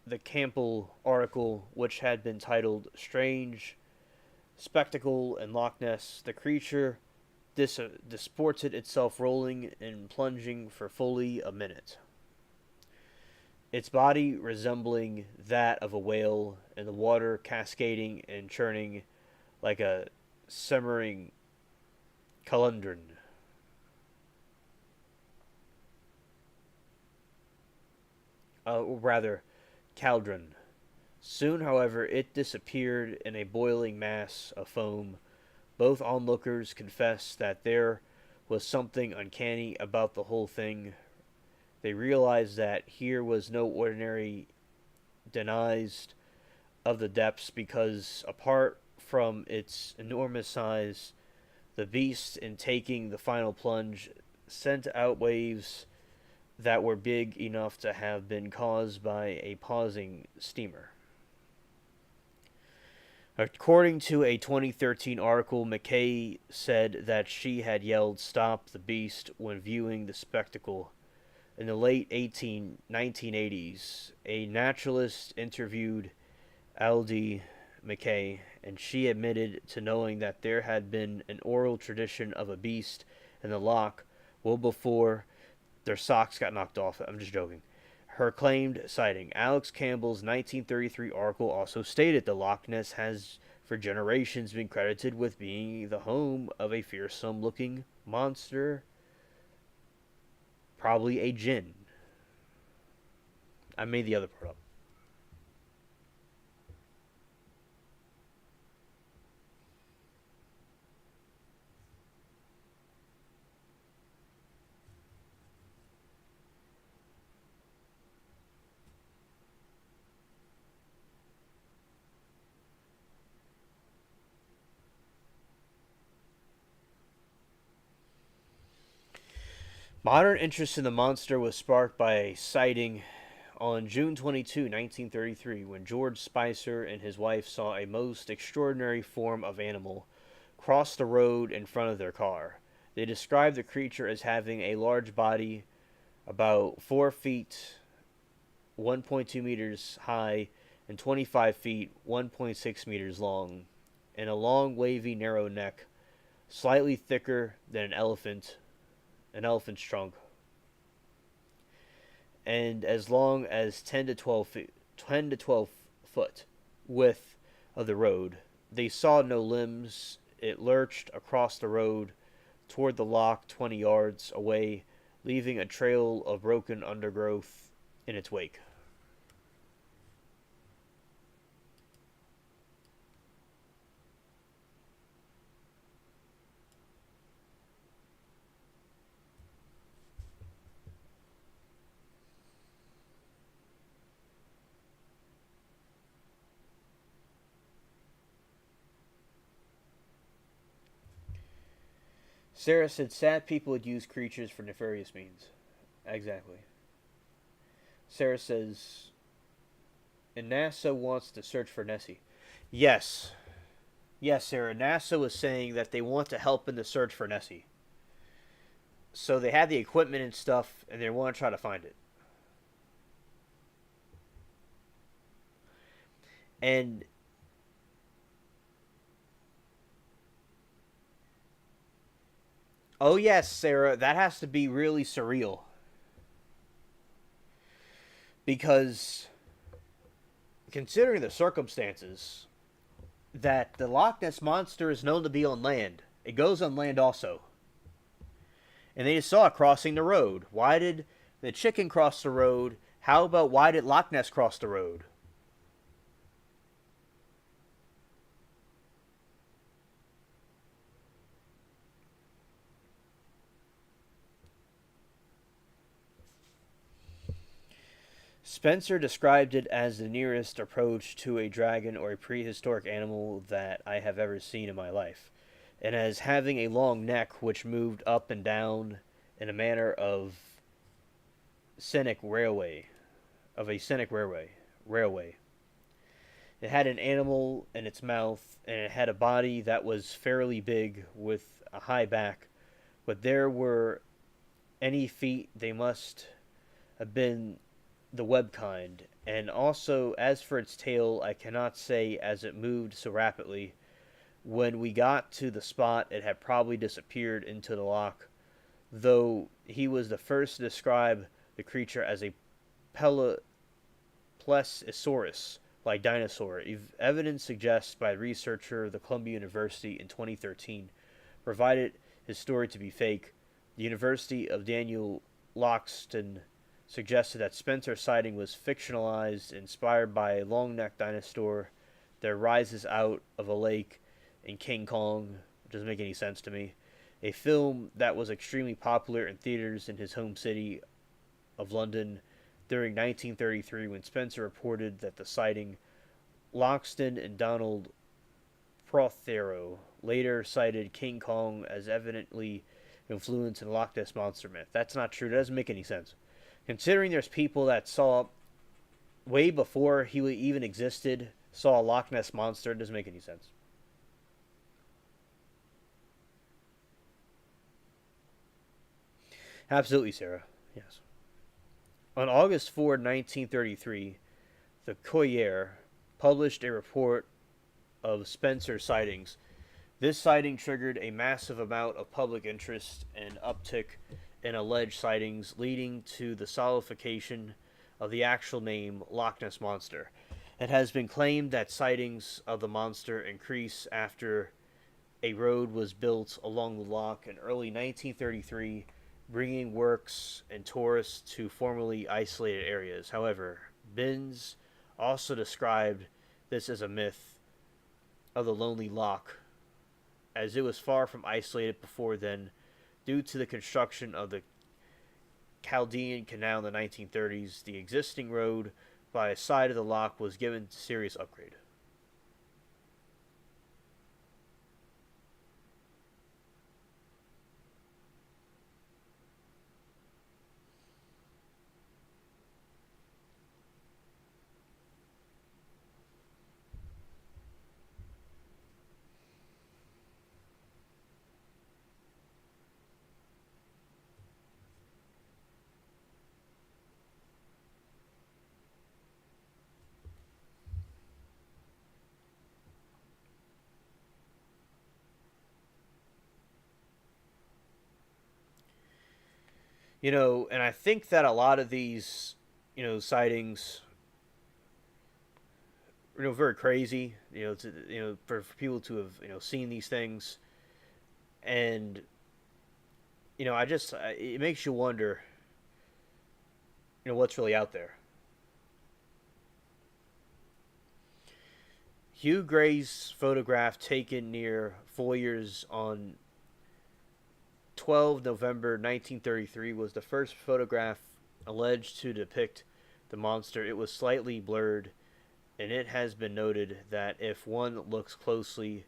the Campbell article, which had been titled Strange Spectacle in Loch Ness. The creature disported itself rolling and plunging for fully a minute. its body resembling that of a whale, and the water cascading and churning like a simmering cauldron. Or rather, cauldron. Soon, however, it disappeared in a boiling mass of foam. Both onlookers confessed that there was something uncanny about the whole thing. They realized that here was no ordinary denies of the depths because, apart from its enormous size, the beast, in taking the final plunge, sent out waves that were big enough to have been caused by a pausing steamer. According to a 2013 article, McKay said that she had yelled "Stop the Beast" when viewing the spectacle. In the late 1980s, a naturalist interviewed L.D. McKay, and she admitted to knowing that there had been an oral tradition of a beast in the Loch well before their socks got knocked off. I'm just joking. Her claimed sighting. Alex Campbell's 1933 article also stated the Loch Ness has for generations been credited with being the home of a fearsome looking monster, probably a djinn. I made the other part up. Modern interest in the monster was sparked by a sighting on June 22, 1933, when George Spicer and his wife saw a most extraordinary form of animal cross the road in front of their car. They described the creature as having a large body, about 4 feet 1.2 meters high and 25 feet 1.6 meters long, and a long, wavy, narrow neck, slightly thicker than an elephant's trunk, and as long as 10 to 12 foot width of the road. They saw no limbs. It lurched across the road toward the loch 20 yards away, leaving a trail of broken undergrowth in its wake. Sarah said sad people would use creatures for nefarious means. Exactly. Sarah says, and NASA wants to search for Nessie. Yes. Yes, Sarah. NASA was saying that they want to help in the search for Nessie. So they have the equipment and stuff, and they want to try to find it. And oh yes, Sarah, that has to be really surreal because considering the circumstances that the Loch Ness monster is known to be on land, it goes on land also. And they just saw it crossing the road. Why did the chicken cross the road? How about why did Loch Ness cross the road? Spencer described it as the nearest approach to a dragon or a prehistoric animal that I have ever seen in my life, and as having a long neck which moved up and down in a manner scenic railway, of a scenic railway. It had an animal in its mouth, and it had a body that was fairly big with a high back, but there were any feet they must have been the web kind, and also as for its tail, I cannot say as it moved so rapidly. When we got to the spot, it had probably disappeared into the loch, though he was the first to describe the creature as a pele- plesiosaurus-like dinosaur. Evidence suggests by a researcher of the Columbia University in 2013 provided his story to be fake. The University of Daniel Loxton suggested that Spencer's sighting was fictionalized, inspired by a long-necked dinosaur that rises out of a lake in King Kong, which doesn't make any sense to me. A film that was extremely popular in theaters in his home city of London during 1933 when Spencer reported that the sighting. Loxton and Donald Prothero later cited King Kong as evidently influenced in Loch Ness Monster myth. That's not true. That doesn't make any sense. Considering there's people that saw way before he even existed, saw a Loch Ness Monster, it doesn't make any sense. Absolutely, Sarah. Yes. On August 4, 1933, the Courier published a report of Spencer sightings. This sighting triggered a massive amount of public interest and uptick in alleged sightings, leading to the solidification of the actual name Loch Ness Monster. It has been claimed that sightings of the monster increased after a road was built along the loch in early 1933, bringing works and tourists to formerly isolated areas. However, Binns also described this as a myth of the Lonely Loch, as it was far from isolated before then, due to the construction of the Chaldean Canal in the 1930s. The existing road by the side of the loch was given serious upgrade. And I think that a lot of these, sightings, very crazy. For people to have, seen these things, and it makes you wonder, what's really out there. Hugh Gray's photograph taken near Foyers on 12 November 1933 was the first photograph alleged to depict the monster. It was slightly blurred, and it has been noted that if one looks closely,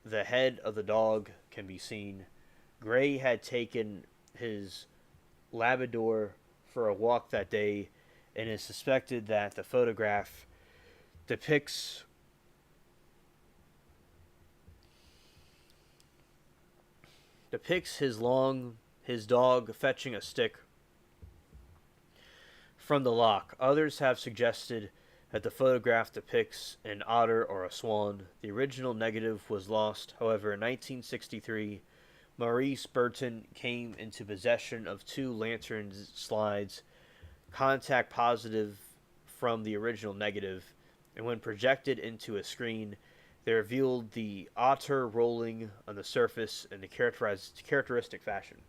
the head of the dog can be seen. Gray had taken his Labrador for a walk that day, and it is suspected that the photograph depicts his dog fetching a stick from the loch. Others have suggested that the photograph depicts an otter or a swan. The original negative was lost. However, in 1963, Maurice Burton came into possession of two lantern slides, contact positive from the original negative, and when projected into a screen, they revealed the otter rolling on the surface in the characteristic fashion.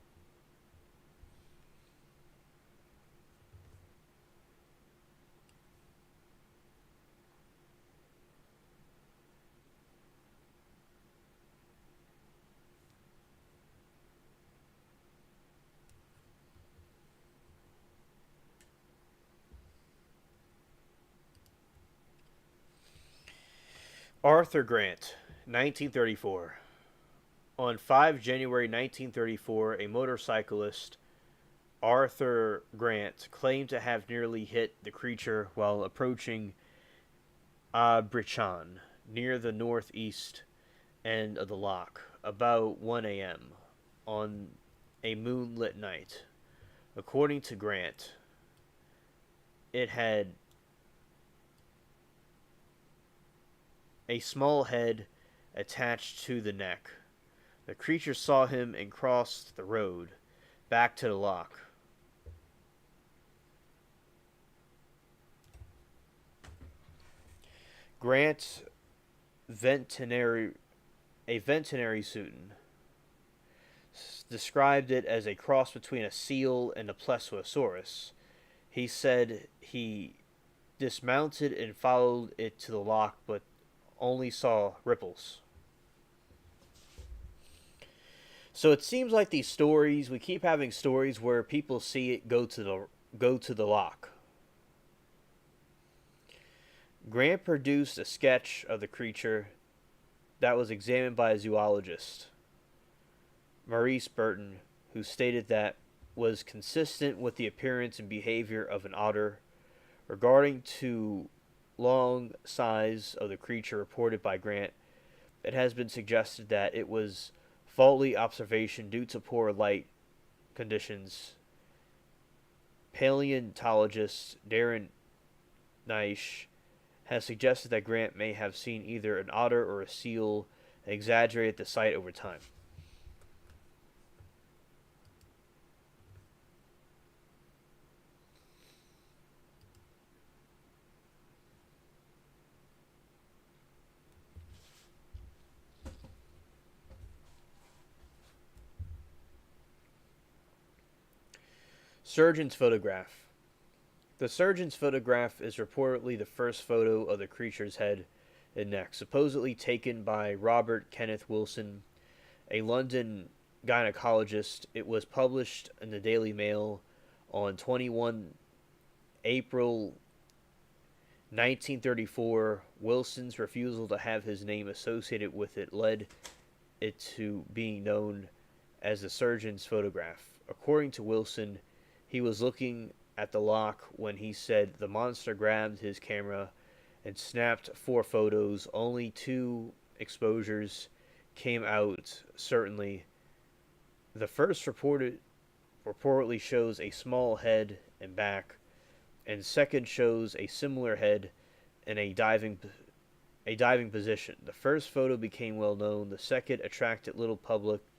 Arthur Grant, 1934. On 5 January 1934, a motorcyclist, Arthur Grant, claimed to have nearly hit the creature while approaching Abrichan, near the northeast end of the loch, about 1 a.m. on a moonlit night. According to Grant, it had a small head attached to the neck. The creature saw him and crossed the road back to the loch. Grant Ventinary, a veterinary student, described it as a cross between a seal and a plesiosaurus. He said he dismounted and followed it to the loch, but only saw ripples. So it seems like these stories, we keep having stories where people see it go to the loch. Grant produced a sketch of the creature that was examined by a zoologist, Maurice Burton, who stated that was consistent with the appearance and behavior of an otter. Regarding to long size of the creature reported by Grant, it has been suggested that it was faulty observation due to poor light conditions. Paleontologist Darren Neisch has suggested that Grant may have seen either an otter or a seal and exaggerated the sight over time. Surgeon's photograph. The surgeon's photograph is reportedly the first photo of the creature's head and neck, supposedly taken by Robert Kenneth Wilson, a London gynecologist. It was published in the Daily Mail on 21 April 1934. Wilson's refusal to have his name associated with it led it to being known as the surgeon's photograph. According to Wilson, he was looking at the loch when he said the monster grabbed his camera and snapped 4 photos. Only 2 exposures came out, certainly. The first reportedly shows a small head and back, and second shows a similar head in a diving position. The first photo became well known. The second attracted little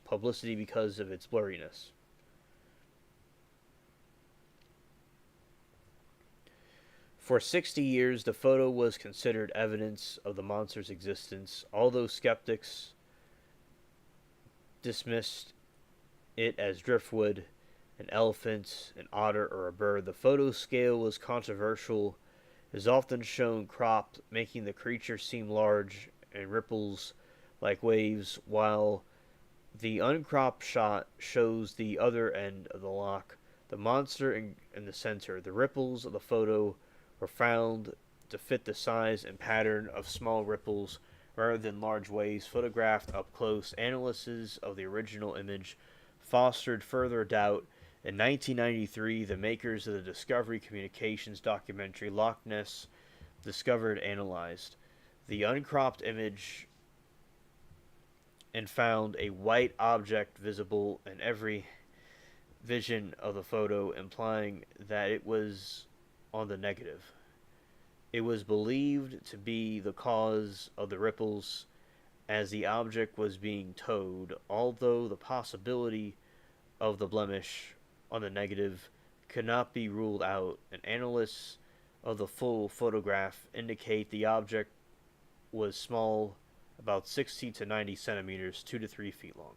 publicity because of its blurriness. For 60 years, the photo was considered evidence of the monster's existence. Although skeptics dismissed it as driftwood, an elephant, an otter, or a bird, the photo scale was controversial. It is often shown cropped, making the creature seem large and ripples like waves, while the uncropped shot shows the other end of the loch, the monster in the center. The ripples of the photo were found to fit the size and pattern of small ripples rather than large waves. Photographed up close, analysis of the original image fostered further doubt. In 1993, the makers of the Discovery Communications documentary Loch Ness discovered and analyzed the uncropped image and found a white object visible in every vision of the photo, implying that it was on the negative. It was believed to be the cause of the ripples as the object was being towed, although the possibility of the blemish on the negative could not be ruled out. And analysts of the full photograph indicate the object was small, about 60 to 90 centimeters, 2 to 3 feet long.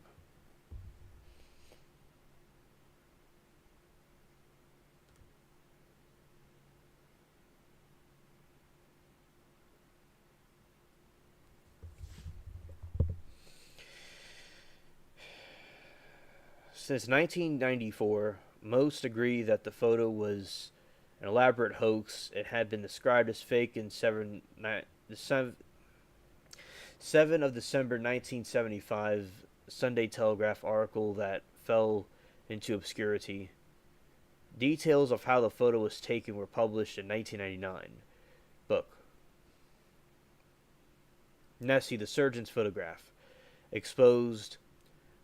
Since 1994, most agree that the photo was an elaborate hoax. It had been described as fake in 7 of December 1975 Sunday Telegraph article that fell into obscurity. Details of how the photo was taken were published in 1999 book. Nessie, the surgeon's photograph, exposed,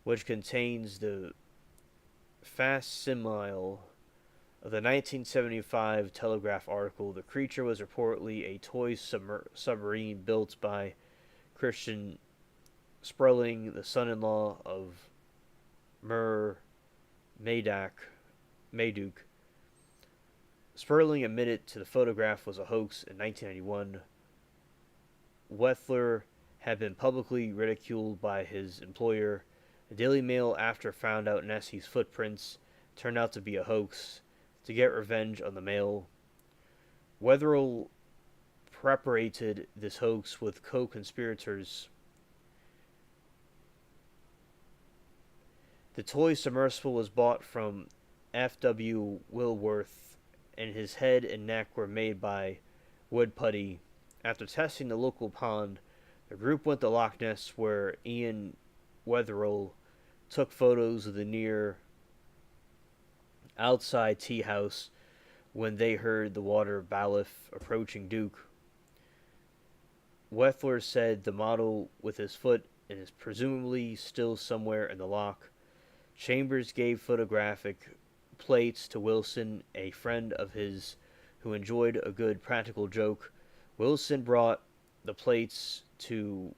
which contains the facsimile of the 1975 Telegraph article. The creature was reportedly a toy submarine built by Christian Sperling, the son-in-law of Mer Mayduk. Sperling admitted to the photograph was a hoax in 1991. Wethler had been publicly ridiculed by his employer. The Daily Mail, after found out Nessie's footprints turned out to be a hoax to get revenge on the Mail. Wetherill perpetrated this hoax with co-conspirators. The toy submersible was bought from F.W. Wilworth, and his head and neck were made by wood putty. After testing the local pond, the group went to Loch Ness, where Ian Wetherill took photos of the near outside tea house when they heard the water bailiff approaching Duke. Wethler said the model with his foot and is presumably still somewhere in the loch. Chambers gave photographic plates to Wilson, a friend of his who enjoyed a good practical joke. Wilson brought the plates to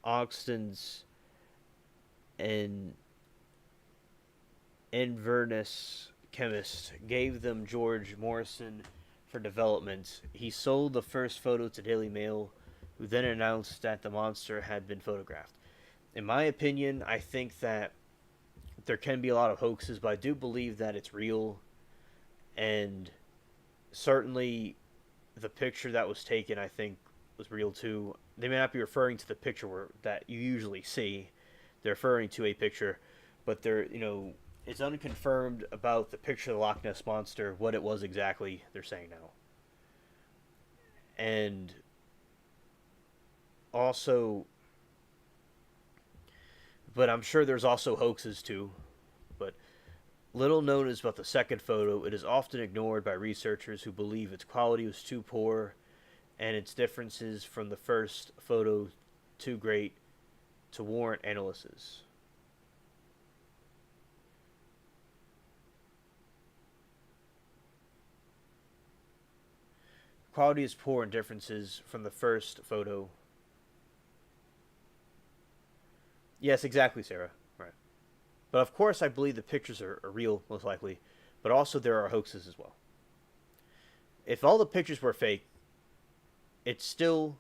Ogston's and Inverness chemist, gave them George Morrison for development. He sold the first photo to Daily Mail, who then announced that the monster had been photographed. In my opinion, I think that there can be a lot of hoaxes, but I do believe that it's real. And certainly the picture that was taken, I think, was real too. They may not be referring to the picture that you usually see. They're referring to a picture, but it's unconfirmed about the picture of the Loch Ness Monster, what it was exactly, they're saying now. And also, but I'm sure there's also hoaxes too. But little known is about the second photo. It is often ignored by researchers who believe its quality was too poor and its differences from the first photo too great to warrant analysis. Quality is poor and differences from the first photo. Yes, exactly, Sarah. Right. But of course, I believe the pictures are real, most likely. But also, there are hoaxes as well. If all the pictures were fake, it still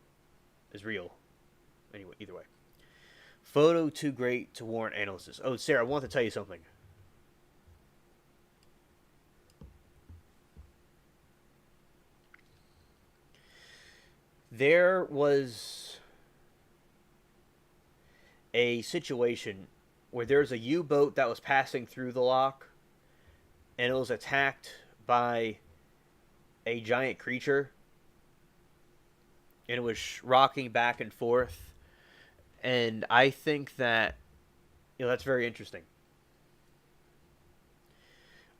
is real. Anyway, either way. Photo too great to warrant analysis. Oh, Sarah, I want to tell you something. There was a situation where there's a U-boat that was passing through the loch, and it was attacked by a giant creature, and it was rocking back and forth. And I think that that's very interesting.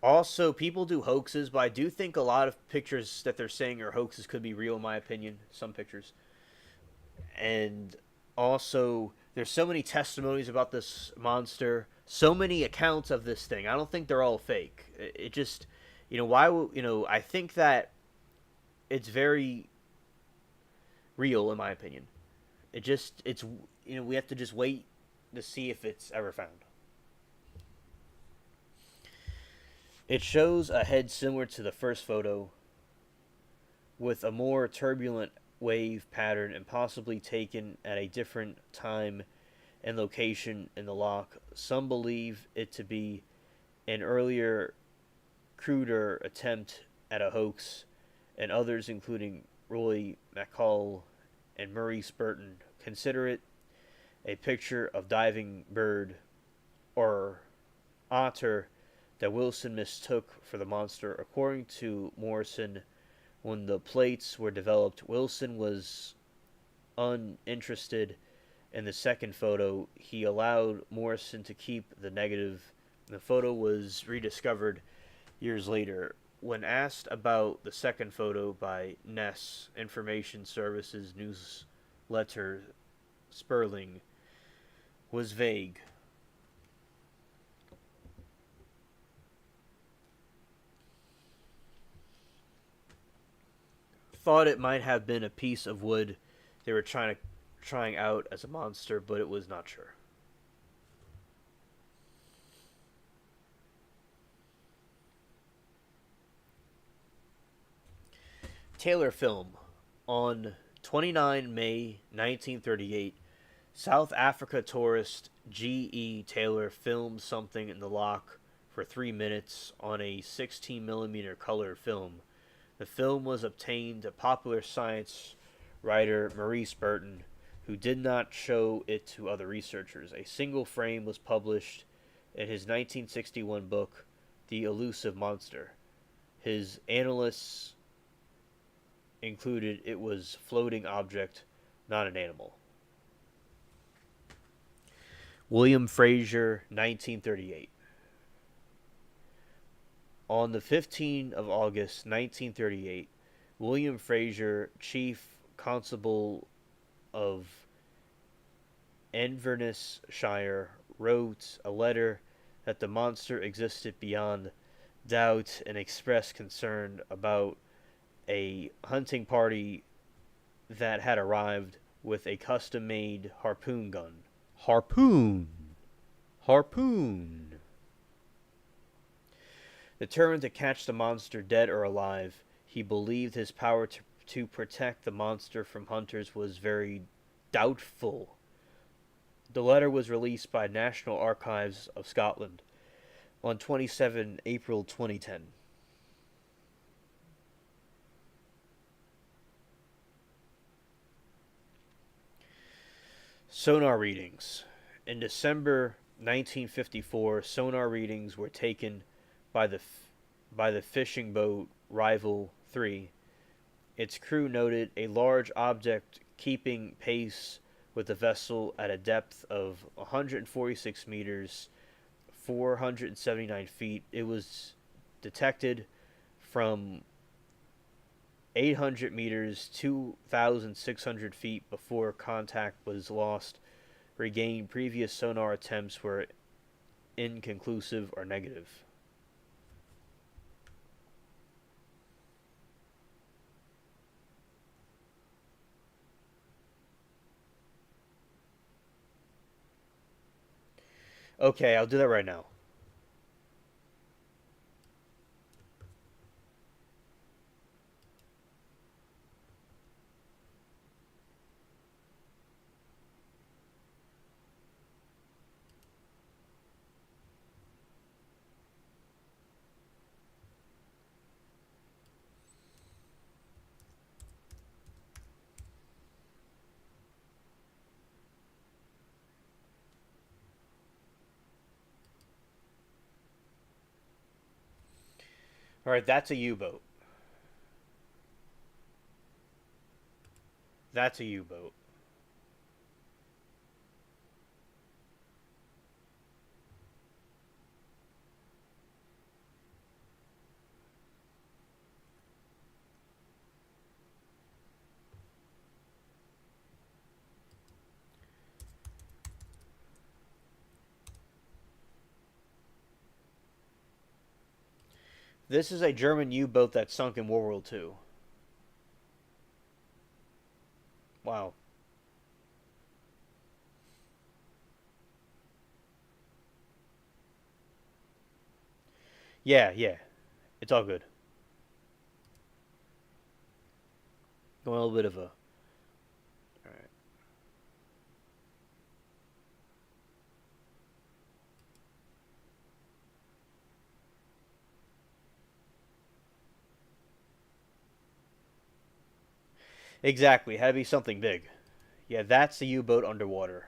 Also, people do hoaxes, but I do think a lot of pictures that they're saying are hoaxes could be real, in my opinion. Some pictures, and also there's so many testimonies about this monster, so many accounts of this thing. I don't think they're all fake. It just, why would I think that it's very real, in my opinion. It's we have to just wait to see if it's ever found. It shows a head similar to the first photo, with a more turbulent wave pattern and possibly taken at a different time and location in the loch. Some believe it to be an earlier, cruder attempt at a hoax, and others, including Roy McCall and Murray Spurton, consider it a picture of diving bird or otter that Wilson mistook for the monster. According to Morrison, when the plates were developed, Wilson was uninterested in the second photo. He allowed Morrison to keep the negative. The photo was rediscovered years later. When asked about the second photo by Ness Information Services newsletter, Sperling was vague. Thought it might have been a piece of wood they were trying out as a monster, but it was not sure. Taylor film on 29 May 1938, South Africa tourist G.E. Taylor filmed something in the Loch for 3 minutes on a 16mm color film. The film was obtained to popular science writer Maurice Burton, who did not show it to other researchers. A single frame was published in his 1961 book, The Elusive Monster. His analysts included it was floating object, not an animal. William Fraser, 1938. On the 15th of August, 1938, William Fraser, chief constable of Inverness-shire, wrote a letter that the monster existed beyond doubt and expressed concern about a hunting party that had arrived with a custom-made harpoon gun. Harpoon! Harpoon! Determined to catch the monster dead or alive, he believed his power to protect the monster from hunters was very doubtful. The letter was released by National Archives of Scotland on 27 April 2010. Sonar readings. In December 1954, sonar readings were taken by the fishing boat Rival 3. Its crew noted a large object keeping pace with the vessel at a depth of 146 meters, 479 feet. It was detected from 800 meters, 2,600 feet before contact was lost. Regained previous sonar attempts were inconclusive or negative. Okay, I'll do that right now. All right, that's a U-boat. That's a U-boat. This is a German U-boat that sunk in World War II. Wow. Yeah, yeah. It's all good. Going a little bit of a. All right. Exactly. It had to be something big. Yeah, that's the U-boat underwater.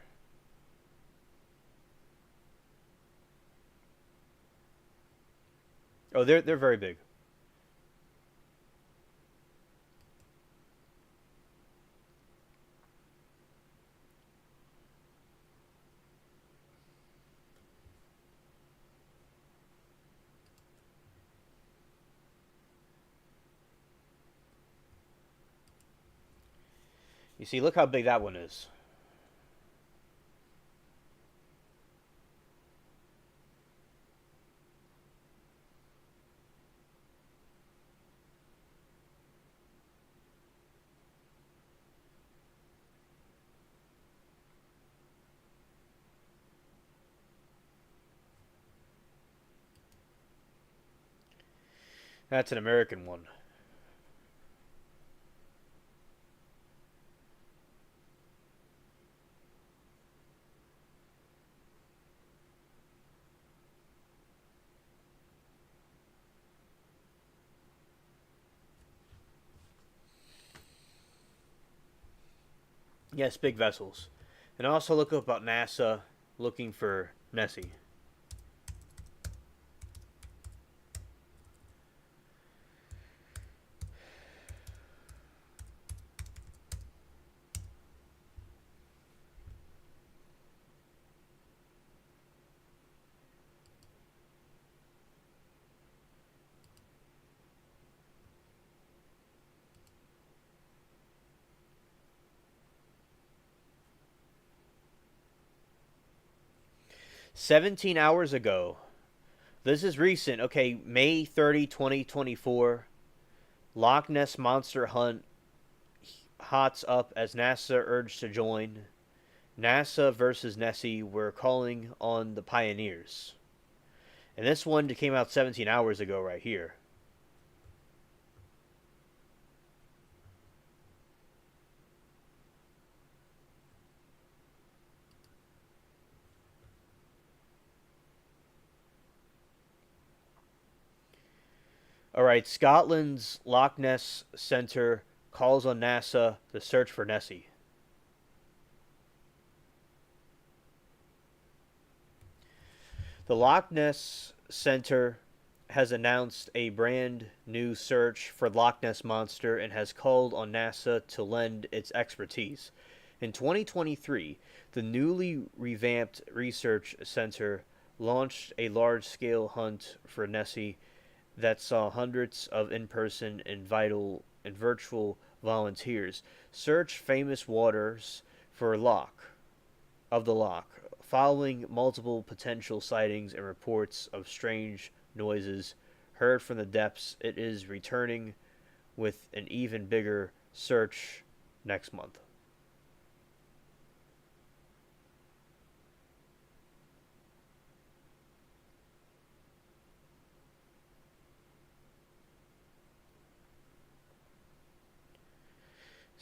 Oh, they're very big. You see, look how big that one is. That's an American one. Yes, big vessels. And also look up about NASA looking for Nessie. 17 hours ago. This is recent. Okay, May 30, 2024. Loch Ness Monster Hunt hots up as NASA urged to join. NASA versus Nessie. We're calling on the pioneers. And this one came out 17 hours ago, right here. All right, Scotland's Loch Ness Centre calls on NASA to search for Nessie. The Loch Ness Centre has announced a brand new search for Loch Ness Monster and has called on NASA to lend its expertise. In 2023, the newly revamped research center launched a large scale hunt for Nessie that saw hundreds of in person and virtual volunteers search famous waters for the Loch, following multiple potential sightings and reports of strange noises heard from the depths. It is returning with an even bigger search next month.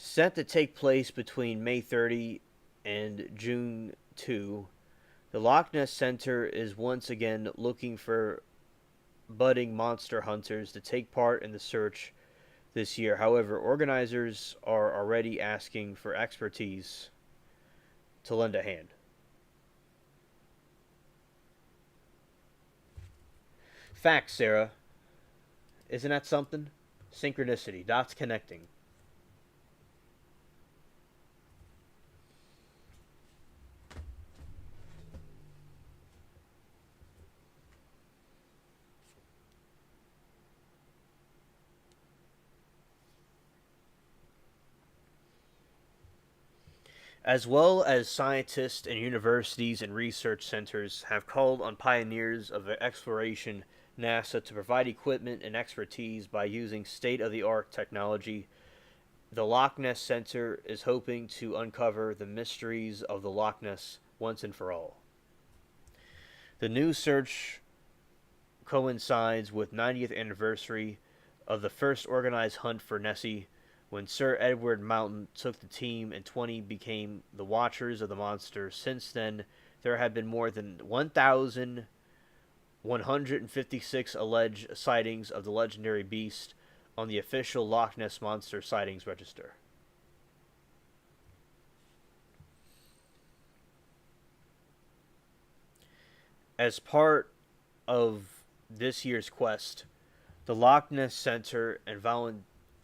Set to take place between May 30 and June 2, the Loch Ness Center is once again looking for budding monster hunters to take part in the search this year. However, organizers are already asking for expertise to lend a hand. Facts, Sarah. Isn't that something? Synchronicity, dots connecting. As well as scientists and universities and research centers have called on pioneers of exploration NASA to provide equipment and expertise by using state of the art technology. The Loch Ness Center is hoping to uncover the mysteries of the Loch Ness once and for all. The new search coincides with 90th anniversary of the first organized hunt for Nessie, when Sir Edward Mountain took the team and 20 became the Watchers of the Monster. Since then, there have been more than 1,156 alleged sightings of the legendary beast on the official Loch Ness Monster sightings register. As part of this year's quest, the Loch Ness Center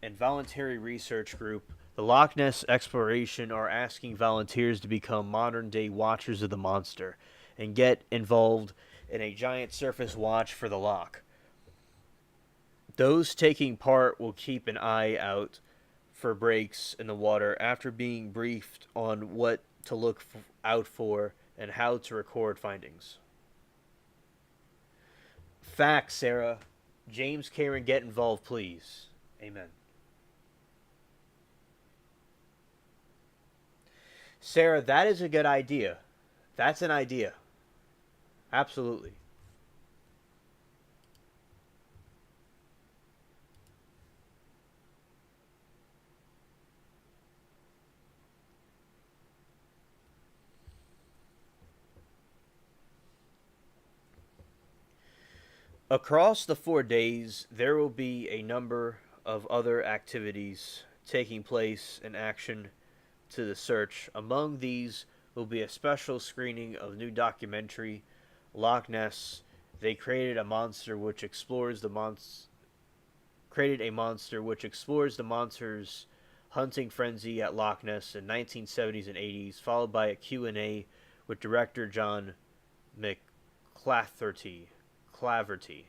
and voluntary research group, the Loch Ness Exploration, are asking volunteers to become modern day watchers of the monster and get involved in a giant surface watch for the Loch. Those taking part will keep an eye out for breaks in the water after being briefed on what to out for and how to record findings. Facts, Sarah. James Cameron, get involved, please. Amen. Sarah, that is a good idea. That's an idea. Absolutely. Across the 4 days, there will be a number of other activities taking place in action to the search. Among these will be a special screening of new documentary, Loch Ness. They created a monster which explores the monster's hunting frenzy at Loch Ness in 1970s and 80s, followed by a Q&A with director John McClafferty. Claverty.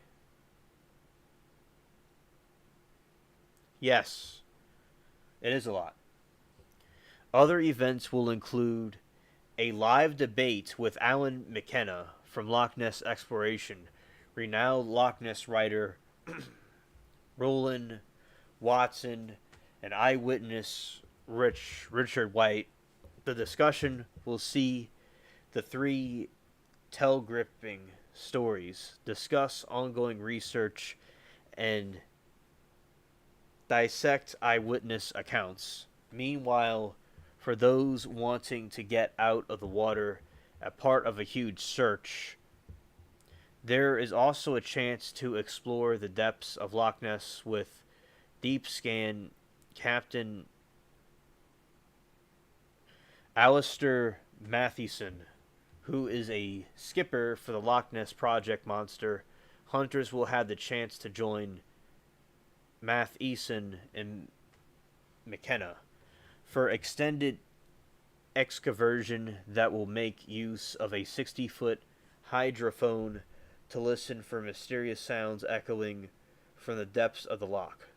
Yes, it is a lot. Other events will include a live debate with Alan McKenna from Loch Ness Exploration, renowned Loch Ness writer Roland Watson, and eyewitness Richard White. The discussion will see the three tell gripping stories, discuss ongoing research, and dissect eyewitness accounts. Meanwhile, for those wanting to get out of the water as part of a huge search, there is also a chance to explore the depths of Loch Ness with Deep Scan Captain Alistair Mathieson, who is a skipper for the Loch Ness Project Monster. Hunters will have the chance to join Mathieson and McKenna for extended excavation that will make use of a 60-foot hydrophone to listen for mysterious sounds echoing from the depths of the loch.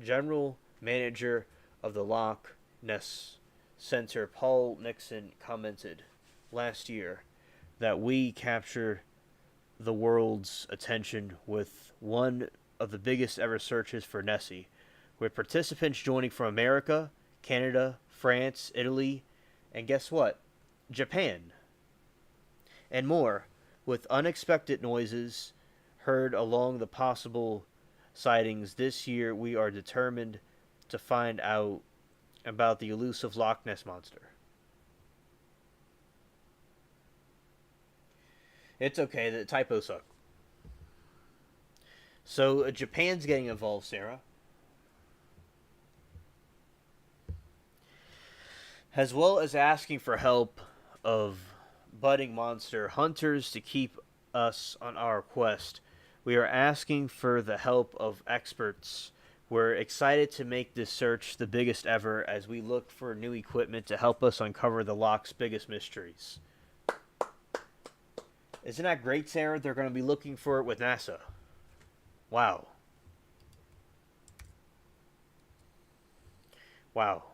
General Manager of the Loch Ness Center Paul Nixon commented last year that we capture the world's attention with one of the biggest ever searches for Nessie, with participants joining from America, Canada, France, Italy, and guess what? Japan. And more, with unexpected noises heard along the possible sightings this year. We are determined to find out about the elusive Loch Ness Monster. It's okay, the typos suck. So, Japan's getting involved, Sarah. As well as asking for help of budding monster hunters to keep us on our quest. We are asking for the help of experts. We're excited to make this search the biggest ever as we look for new equipment to help us uncover the Loch's biggest mysteries. Isn't that great, Sarah? They're going to be looking for it with NASA. Wow. Wow.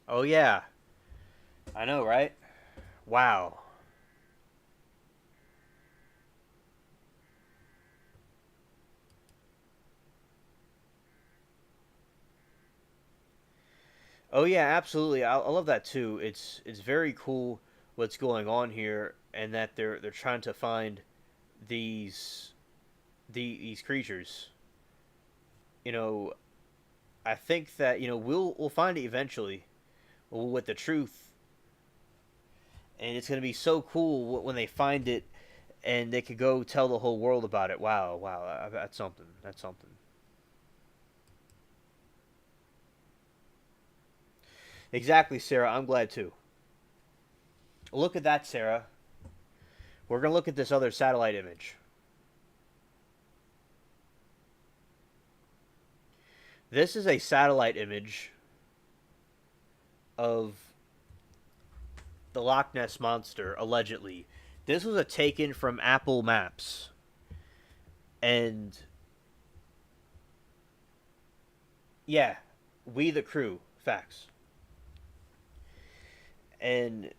Oh, yeah. I know, right? Wow. Oh, yeah, absolutely. I love that too. It's very cool what's going on here, and that they're trying to find these these creatures. You know, I think that we'll find it eventually with the truth, and it's gonna be so cool when they find it, and they could go tell the whole world about it. Wow, wow, that's something. That's something. Exactly, Sarah. I'm glad too. Look at that, Sarah. We're gonna look at this other satellite image. This is a satellite image of the Loch Ness Monster, allegedly. This was a taken from Apple Maps. And yeah, we the crew, facts. And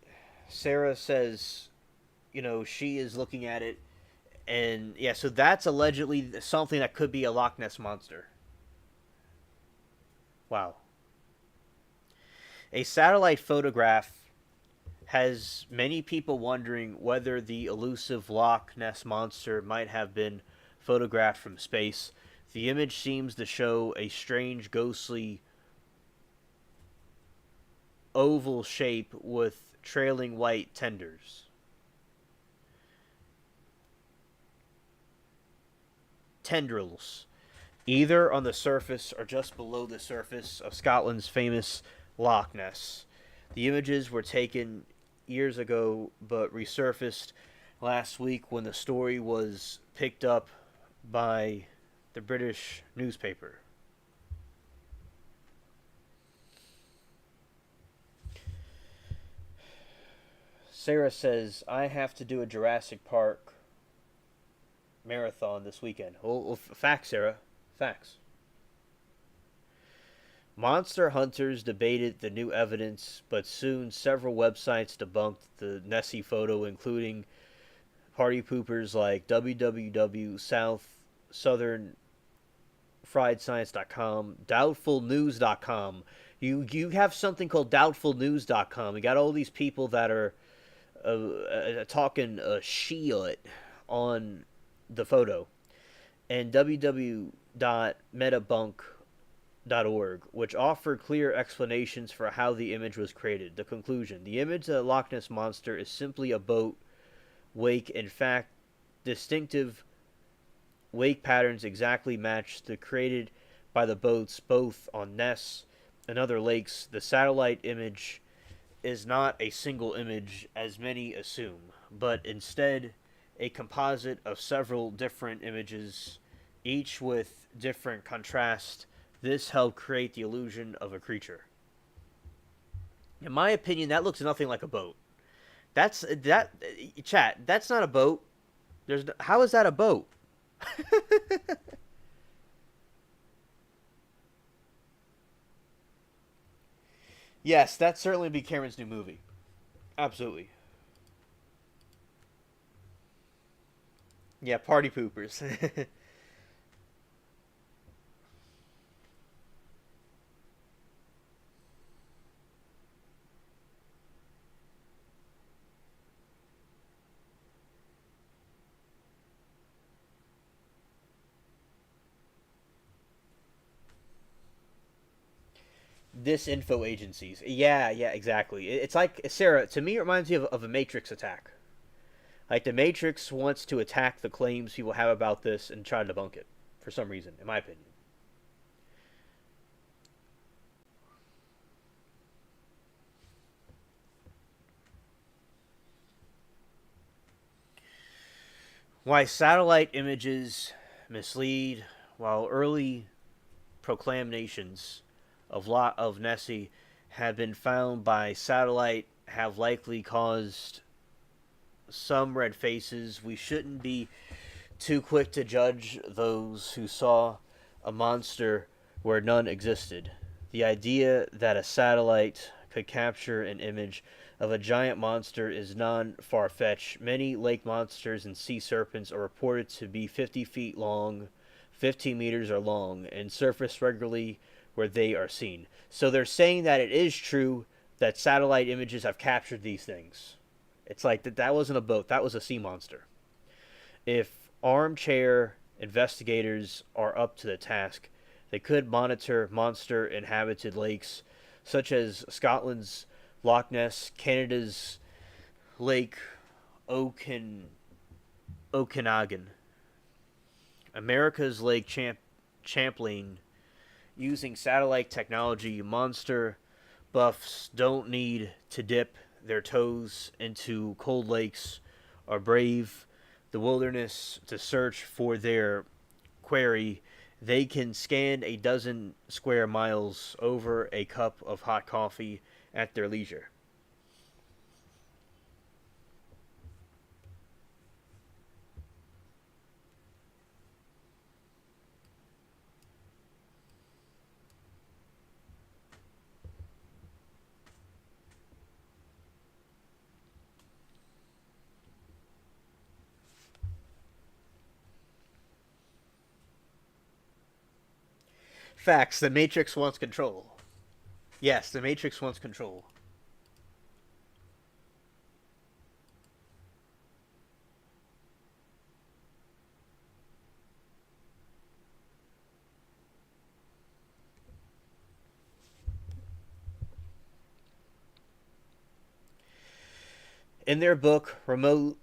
Sarah says, she is looking at it. And yeah, so that's allegedly something that could be a Loch Ness Monster. Wow. A satellite photograph has many people wondering whether the elusive Loch Ness monster might have been photographed from space. The image seems to show a strange, ghostly oval shape with trailing white tendrils, either on the surface or just below the surface of Scotland's famous Loch Ness. The images were taken years ago but resurfaced last week when the story was picked up by the British newspaper. Sarah says, I have to do a Jurassic Park marathon this weekend. Oh, facts, Sarah. Facts. Monster hunters debated the new evidence, but soon several websites debunked the Nessie photo, including party poopers like www.southernfriedscience.com, doubtfulnews.com. You have something called doubtfulnews.com. You got all these people that are talking shit on the photo, and www.metabunk.org, which offer clear explanations for how the image was created. The conclusion: the image of the Loch Ness monster is simply a boat wake. In fact, distinctive wake patterns exactly match the created by the boats both on Ness and other lakes. The satellite image is not a single image, as many assume, but instead a composite of several different images, each with different contrast. This helped create the illusion of a creature. In my opinion, that looks nothing like a boat. That chat. That's not a boat. How is that a boat? Yes, that certainly be Cameron's new movie. Absolutely. Yeah, party poopers. Disinfo agencies. Yeah, yeah, exactly. It's like Sarah. To me, it reminds me of a Matrix attack. Like the Matrix wants to attack the claims people have about this and try to debunk it for some reason, in my opinion. Why satellite images mislead, while early proclamations of Nessie have been found by satellite have likely caused some red faces. We shouldn't be too quick to judge those who saw a monster where none existed. The idea that a satellite could capture an image of a giant monster is non far fetched. Many lake monsters and sea serpents are reported to be 50 feet long, 15 meters or long, and surface regularly where they are seen. So they're saying that it is true that satellite images have captured these things. It's like that wasn't a boat, that was a sea monster. If armchair investigators are up to the task, they could monitor monster inhabited lakes such as Scotland's Loch Ness, Canada's Lake Okanagan, America's Lake Champlain. Using satellite technology, monster buffs don't need to dip their toes into cold lakes or brave the wilderness to search for their quarry. They can scan a dozen square miles over a cup of hot coffee at their leisure. Facts. The Matrix wants control. Yes, the Matrix wants control. In their book, Remote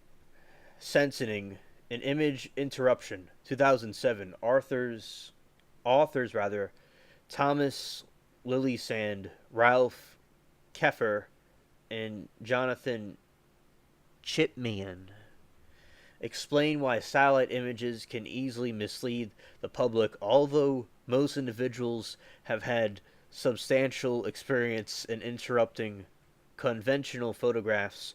Sensing, an Image Interruption, 2007, authors Thomas Lillysand, Ralph Keffer, and Jonathan Chipman explain why satellite images can easily mislead the public, although most individuals have had substantial experience in interrupting conventional photographs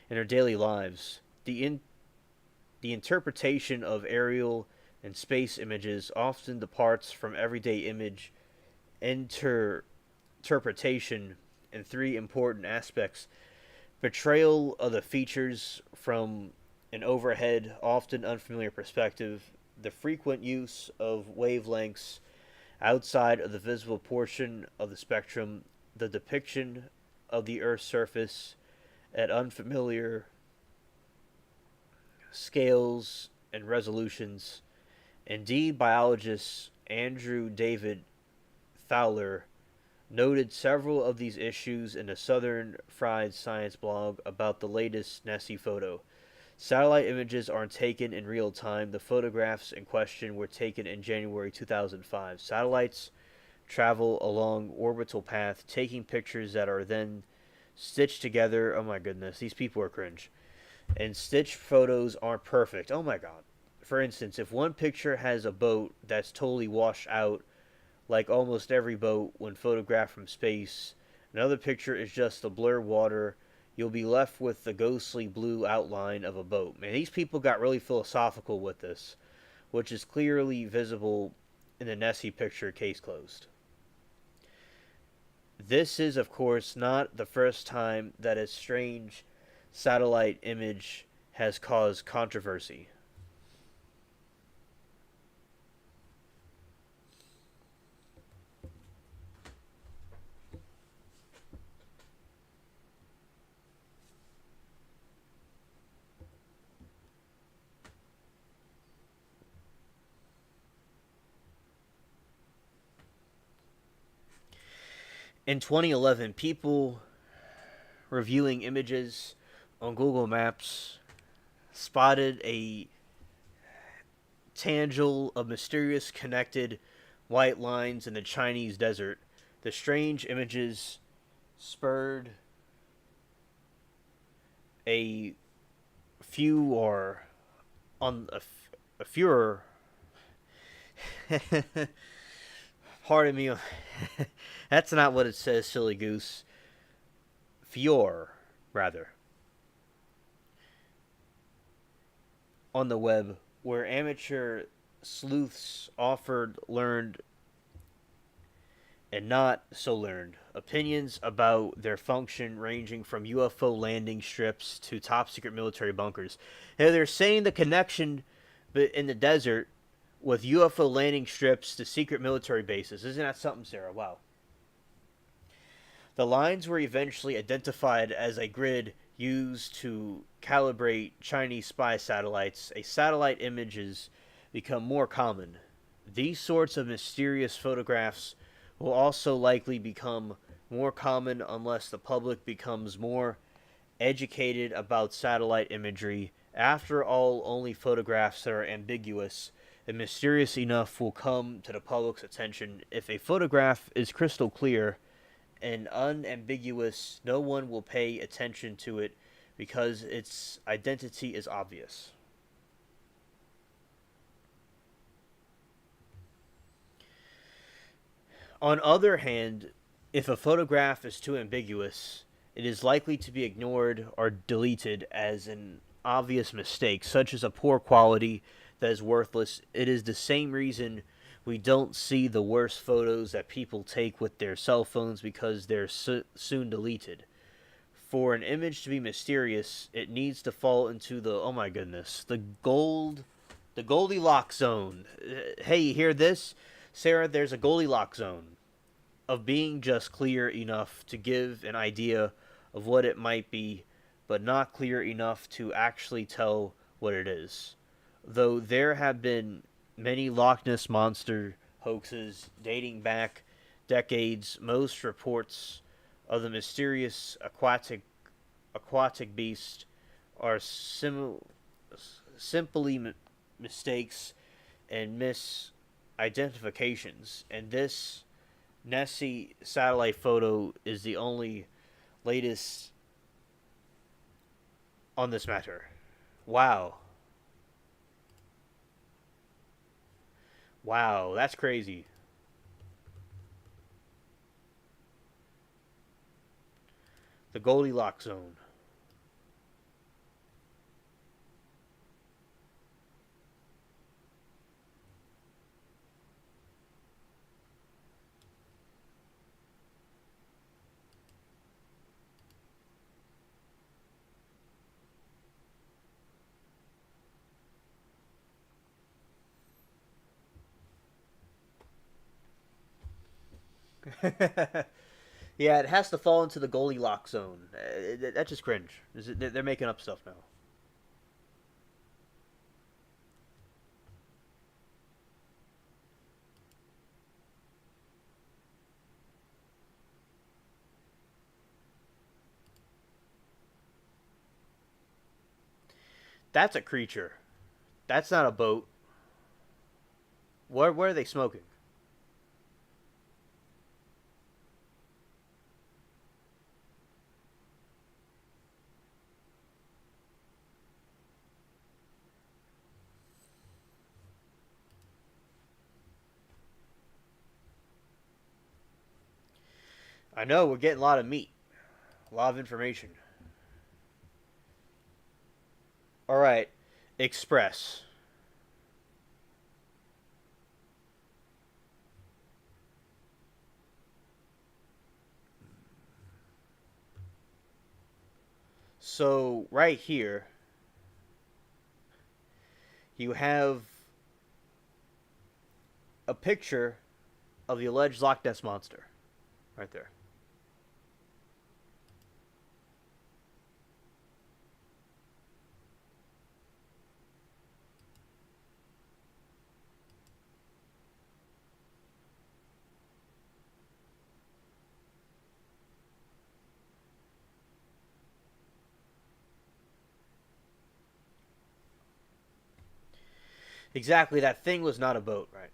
in their daily lives. The interpretation of aerial and space images often departs from everyday image interpretation in three important aspects: portrayal of the features from an overhead, often unfamiliar perspective, the frequent use of wavelengths outside of the visible portion of the spectrum, the depiction of the Earth's surface at unfamiliar scales and resolutions. Indeed, biologist Andrew David Fowler noted several of these issues in a Southern Fried Science blog about the latest Nessie photo. Satellite images aren't taken in real time. The photographs in question were taken in January 2005. Satellites travel along orbital path, taking pictures that are then stitched together. Oh my goodness, these people are cringe. And stitched photos aren't perfect. Oh my god. For instance, if one picture has a boat that's totally washed out, like almost every boat when photographed from space, another picture is just the blur water, you'll be left with the ghostly blue outline of a boat. Man, these people got really philosophical with this, which is clearly visible in the Nessie picture. Case closed. This is, of course, not the first time that a strange satellite image has caused controversy. In 2011, people reviewing images on Google Maps spotted a tangent of mysterious connected white lines in the Chinese desert. The strange images spurred a few or on a furor. Pardon me. That's not what it says, silly goose. Furor, rather. On the web, where amateur sleuths offered learned and not so learned opinions about their function, ranging from UFO landing strips to top secret military bunkers. Now, they're saying the connection in the desert with UFO landing strips to secret military bases. Isn't that something, Sarah? Wow. The lines were eventually identified as a grid used to calibrate Chinese spy satellites. As satellite images become more common, these sorts of mysterious photographs will also likely become more common unless the public becomes more educated about satellite imagery. After all, only photographs that are ambiguous and mysterious enough will come to the public's attention. If a photograph is crystal clear and unambiguous, no one will pay attention to it because its identity is obvious. On the other hand, if a photograph is too ambiguous, it is likely to be ignored or deleted as an obvious mistake, such as a poor quality that is worthless. It is the same reason we don't see the worst photos that people take with their cell phones, because they're soon deleted. For an image to be mysterious, it needs to fall into the, oh my goodness, the Goldilocks zone. Hey, you hear this? Sarah, there's a Goldilocks zone of being just clear enough to give an idea of what it might be, but not clear enough to actually tell what it is. Though there have been many Loch Ness monster hoaxes dating back decades, most reports of the mysterious aquatic beast are simply mistakes and misidentifications, and this Nessie satellite photo is the only latest on this matter. Wow. Wow, that's crazy. The Goldilocks zone. Yeah, it has to fall into the Goldilocks zone. That's just cringe. They're making up stuff now. That's a creature. That's not a boat. Where are they smoking? I know we're getting a lot of meat, a lot of information. All right, Express. So right here, you have a picture of the alleged Loch Ness monster, right there. Exactly, that thing was not a boat, right?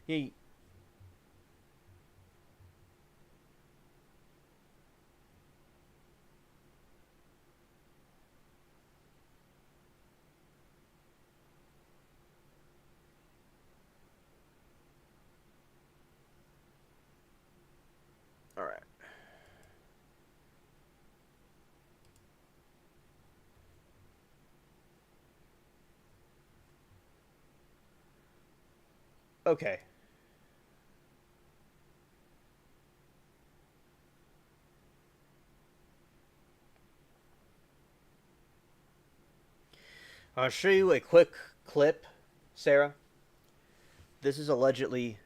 Yeah. All right. Okay. I'll show you a quick clip, Sarah. This is allegedly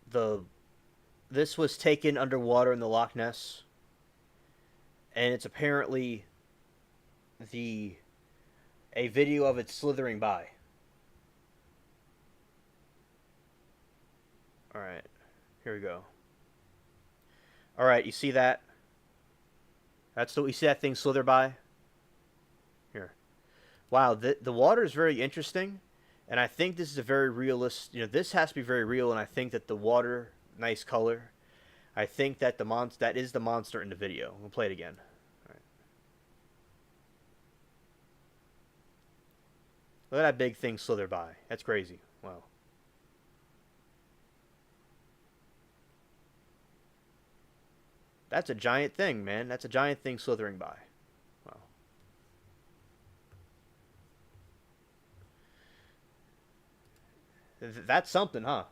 the. This was taken underwater in the Loch Ness, and it's apparently the a video of it slithering by. All right, here we go. All right, you see that? That's the you see that thing slither by here. Wow, the water is very interesting, and I think this is a very realist. You know, this has to be very real, and I think that the water, nice color. I think that the monster that is the monster in the video. We'll play it again. All right. Look at that big thing slither by. That's crazy. Wow. That's a giant thing, man. That's a giant thing slithering by. Wow. That's something, huh?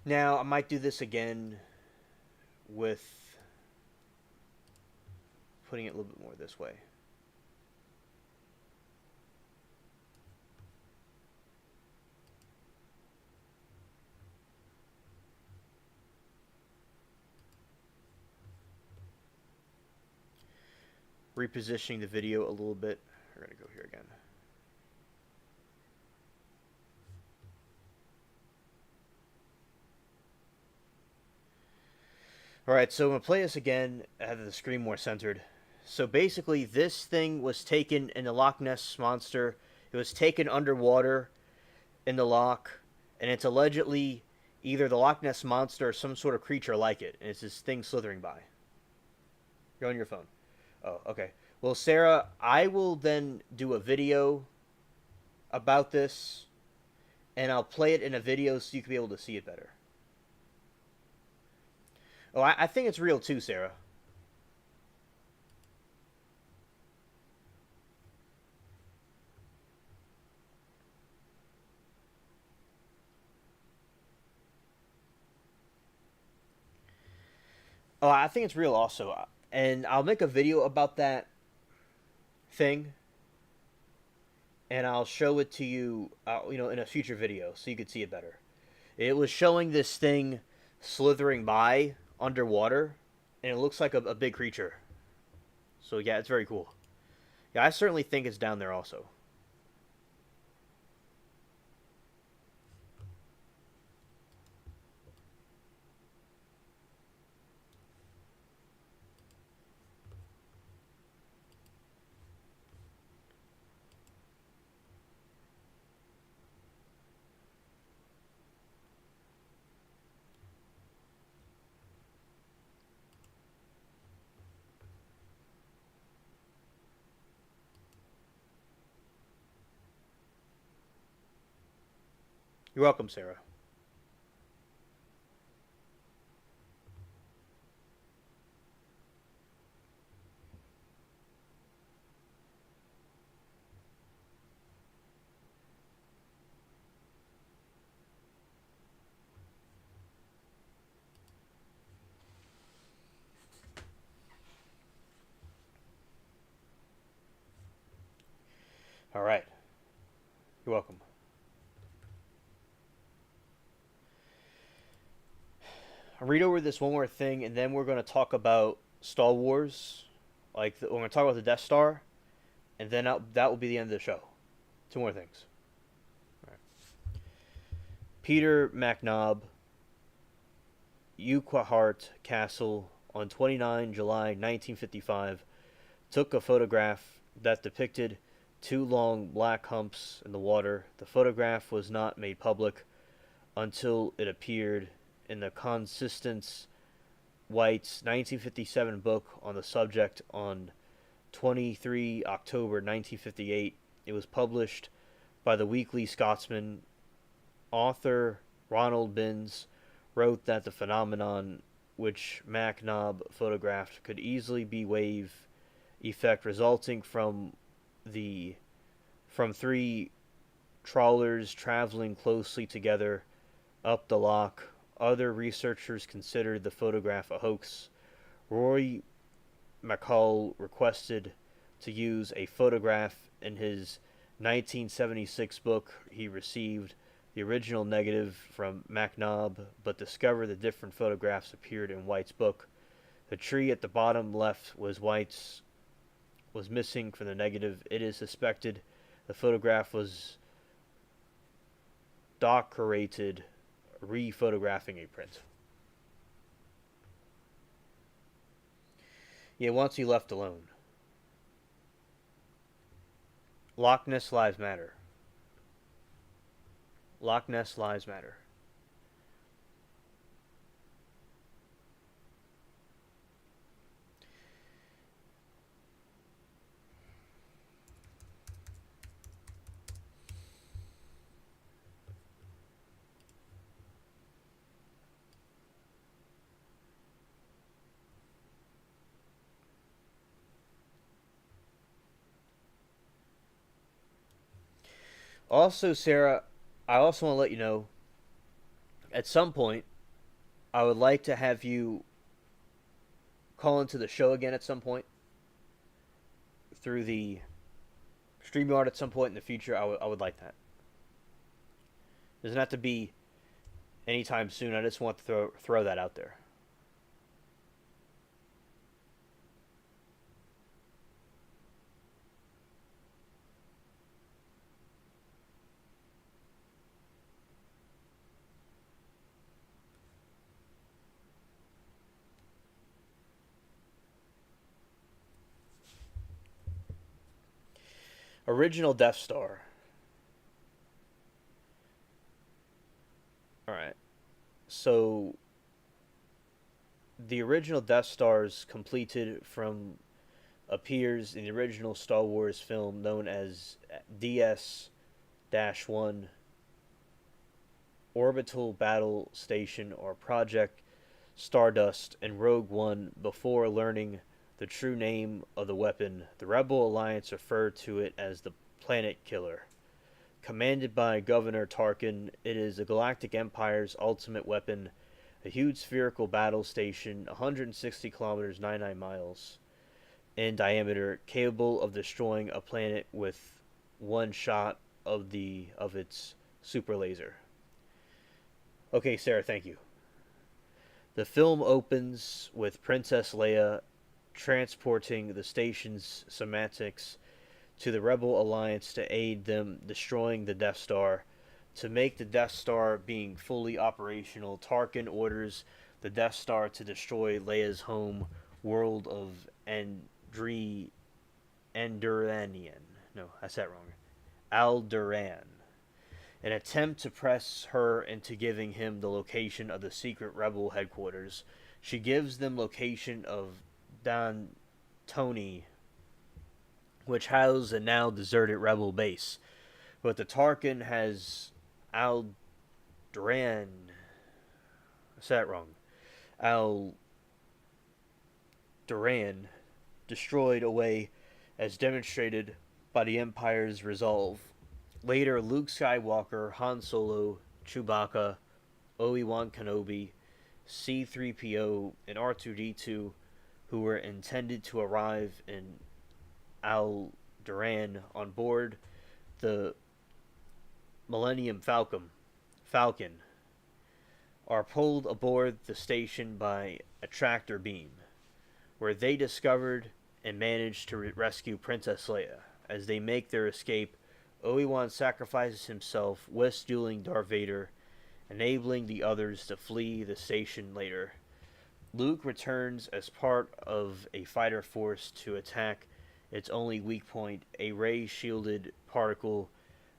Now, I might do this again with putting it a little bit more this way. Repositioning the video a little bit. We're going to go here again. Alright, so I'm going to play this again. I have the screen more centered. So basically, this thing was taken in the Loch Ness Monster. It was taken underwater in the loch, and it's allegedly either the Loch Ness Monster or some sort of creature like it. And it's this thing slithering by. You're on your phone. Oh, okay. Well, Sarah, I will then do a video about this, and I'll play it in a video so you can be able to see it better. Oh, I think it's real too, Sarah. Oh, I think it's real also. And I'll make a video about that thing, and I'll show it to you, in a future video so you could see it better. It was showing this thing slithering by underwater, and it looks like a big creature. So yeah, it's very cool. Yeah, I certainly think it's down there also. You're welcome, Sarah. All right. You're welcome. I'll read over this one more thing, and then we're going to talk about Star Wars. We're going to talk about the Death Star, and then that will be the end of the show. Two more things. All right. Peter MacNab, Urquhart Castle, on 29 July 1955, took a photograph that depicted two long black humps in the water. The photograph was not made public until it appeared in the Constance White's 1957 book on the subject on 23 October 1958. It was published by the Weekly Scotsman. Author Ronald Binns wrote that the phenomenon which MacNab photographed could easily be wave effect resulting from three trawlers traveling closely together up the loch. Other researchers considered the photograph a hoax. Roy McCall requested to use a photograph in his 1976 book. He received the original negative from MacNab, but discovered the different photographs appeared in White's book. The tree at the bottom left was missing from the negative. It is suspected the photograph was decorated, re-photographing a print. Yeah, wants you left alone. Loch Ness Lives Matter. Loch Ness Lives Matter. Also, Sarah, I also want to let you know, at some point, I would like to have you call into the show again at some point through the StreamYard at some point in the future. I would like that. It doesn't have to be anytime soon. I just want to throw that out there. Original Death Star. All right. So the original Death Stars completed from appears in the original Star Wars film known as DS-1 Orbital Battle Station or Project Stardust in Rogue One. Before learning the true name of the weapon, the Rebel Alliance referred to it as the Planet Killer. Commanded by Governor Tarkin, it is the Galactic Empire's ultimate weapon, a huge spherical battle station 160 kilometers 99 miles in diameter, capable of destroying a planet with one shot of its super laser. Okay, Sarah, thank you. The film opens with Princess Leia transporting the station's semantics to the Rebel Alliance to aid them destroying the Death Star. To make the Death Star being fully operational, Tarkin orders the Death Star to destroy Leia's home world of Enduranian. No, I said it wrong. Alderaan. An attempt to press her into giving him the location of the secret rebel headquarters. She gives them location of Dan Tony, which houses a now deserted rebel base. But the Tarkin has Alderaan. I said it wrong. Alderaan destroyed away as demonstrated by the Empire's resolve. Later, Luke Skywalker, Han Solo, Chewbacca, Obi-Wan Kenobi, C-3PO, and R2-D2, who were intended to arrive in Alderaan on board the Millennium Falcon, are pulled aboard the station by a tractor beam, where they discovered and managed to rescue Princess Leia. As they make their escape, Obi-Wan sacrifices himself, with-dueling Darth Vader, enabling the others to flee the station later. Luke returns as part of a fighter force to attack its only weak point, a ray-shielded particle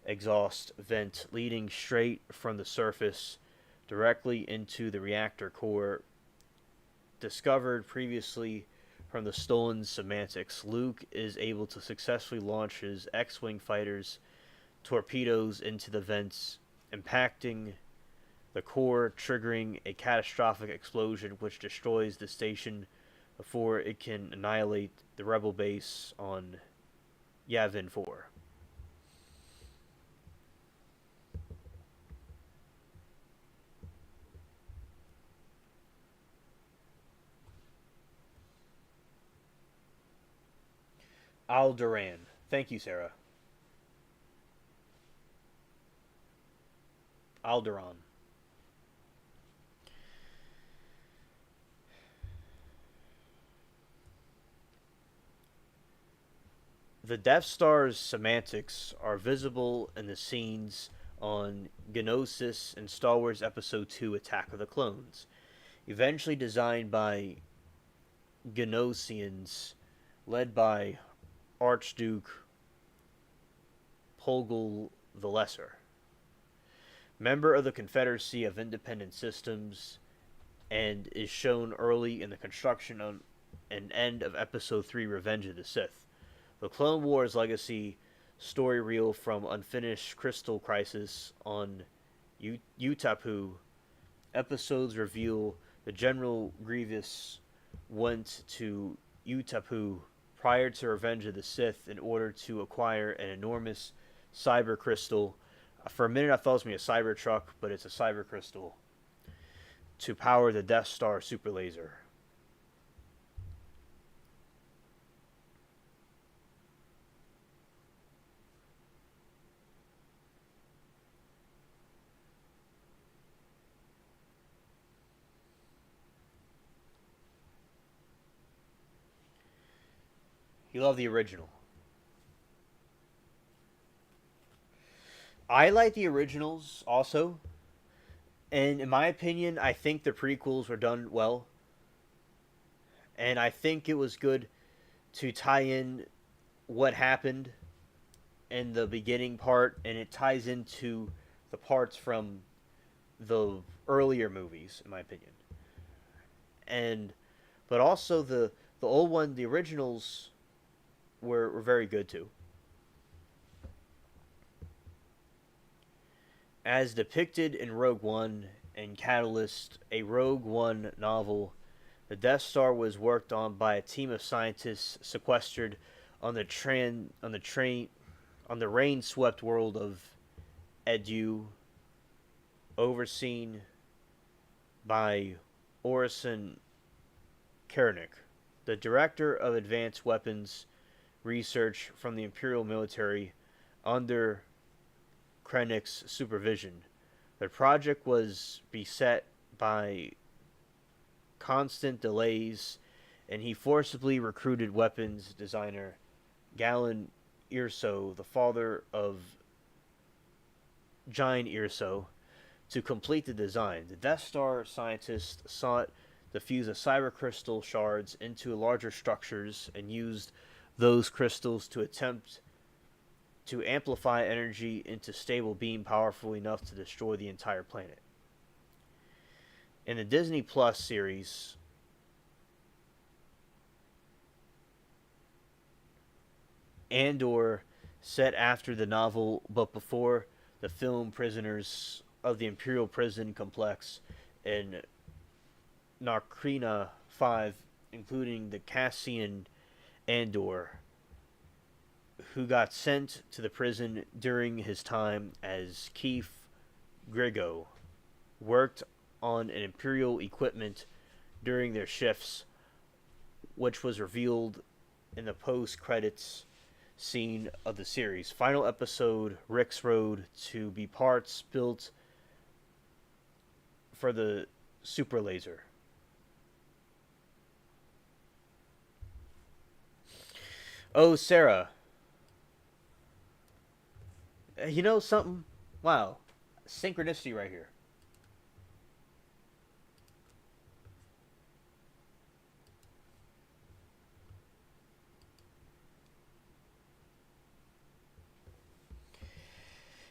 exhaust vent leading straight from the surface directly into the reactor core. Discovered previously from the stolen semantics, Luke is able to successfully launch his X-Wing fighters torpedoes into the vents, impacting the core, triggering a catastrophic explosion which destroys the station before it can annihilate the rebel base on Yavin 4. Alderaan. Thank you, Sarah. Alderaan. The Death Star's semantics are visible in the scenes on Geonosis in Star Wars Episode 2 Attack of the Clones. Eventually designed by Genosians, led by Archduke Poggle the Lesser, member of the Confederacy of Independent Systems, and is shown early in the construction and end of Episode 3 Revenge of the Sith. The Clone Wars Legacy story reel from Unfinished Crystal Crisis on Utapu episodes reveal the General Grievous went to Utapu prior to Revenge of the Sith in order to acquire an enormous cyber crystal. For a minute I thought it was going to be a cyber truck, but it's a cyber crystal. to power the Death Star super laser. You love the original. I like the originals also, and in my opinion, I think the prequels were done well, and I think it was good to tie in what happened in the beginning part, and it ties into the parts from the earlier movies, in my opinion. And but also the old one, the originals were very good too. As depicted in Rogue One and Catalyst, a Rogue One novel, the Death Star was worked on by a team of scientists sequestered on the rain-swept world of Edu, overseen by Orison Krennic, the director of advanced weapons research from the Imperial military under Krennic's supervision. The project was beset by constant delays, and he forcibly recruited weapons designer Galen Erso, the father of Giant Erso, to complete the design. The Death Star scientists sought to fuse the cyber crystal shards into larger structures and used those crystals to attempt to amplify energy into stable beam powerful enough to destroy the entire planet. In the Disney Plus series, Andor, set after the novel but before the film, prisoners of the Imperial Prison Complex in Narkrina 5, including the Cassian Andor, who got sent to the prison during his time as Keith Grigo, worked on an Imperial equipment during their shifts, which was revealed in the post-credits scene of the series. Final episode, Rick's Road, to be parts built for the super laser. Oh, Sarah. You know something? Wow. Synchronicity right here.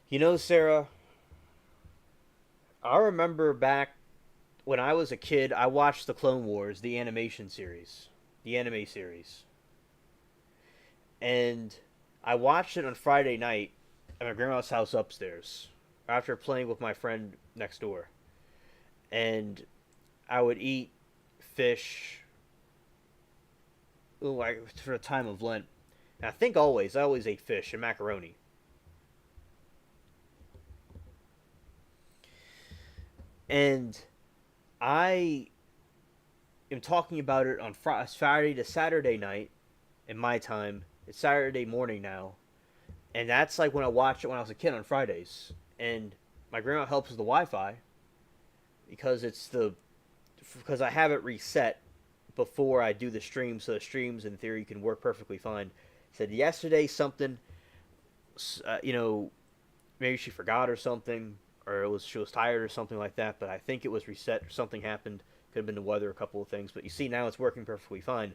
You know, Sarah, I remember back when I was a kid, I watched the Clone Wars, the animation series, the anime series. And I watched it on Friday night at my grandma's house upstairs after playing with my friend next door. And I would eat fish like for the time of Lent. And I always ate fish and macaroni. And I am talking about it on Friday to Saturday night in my time. It's Saturday morning now, and that's like when I watched it when I was a kid on Fridays. And my grandma helps with the Wi-Fi because because I have it reset before I do the stream, so the streams in theory can work perfectly fine. Said yesterday something, you know, maybe she forgot or something, or she was tired or something like that. But I think it was reset. Something happened. Could have been the weather, a couple of things. But you see now it's working perfectly fine.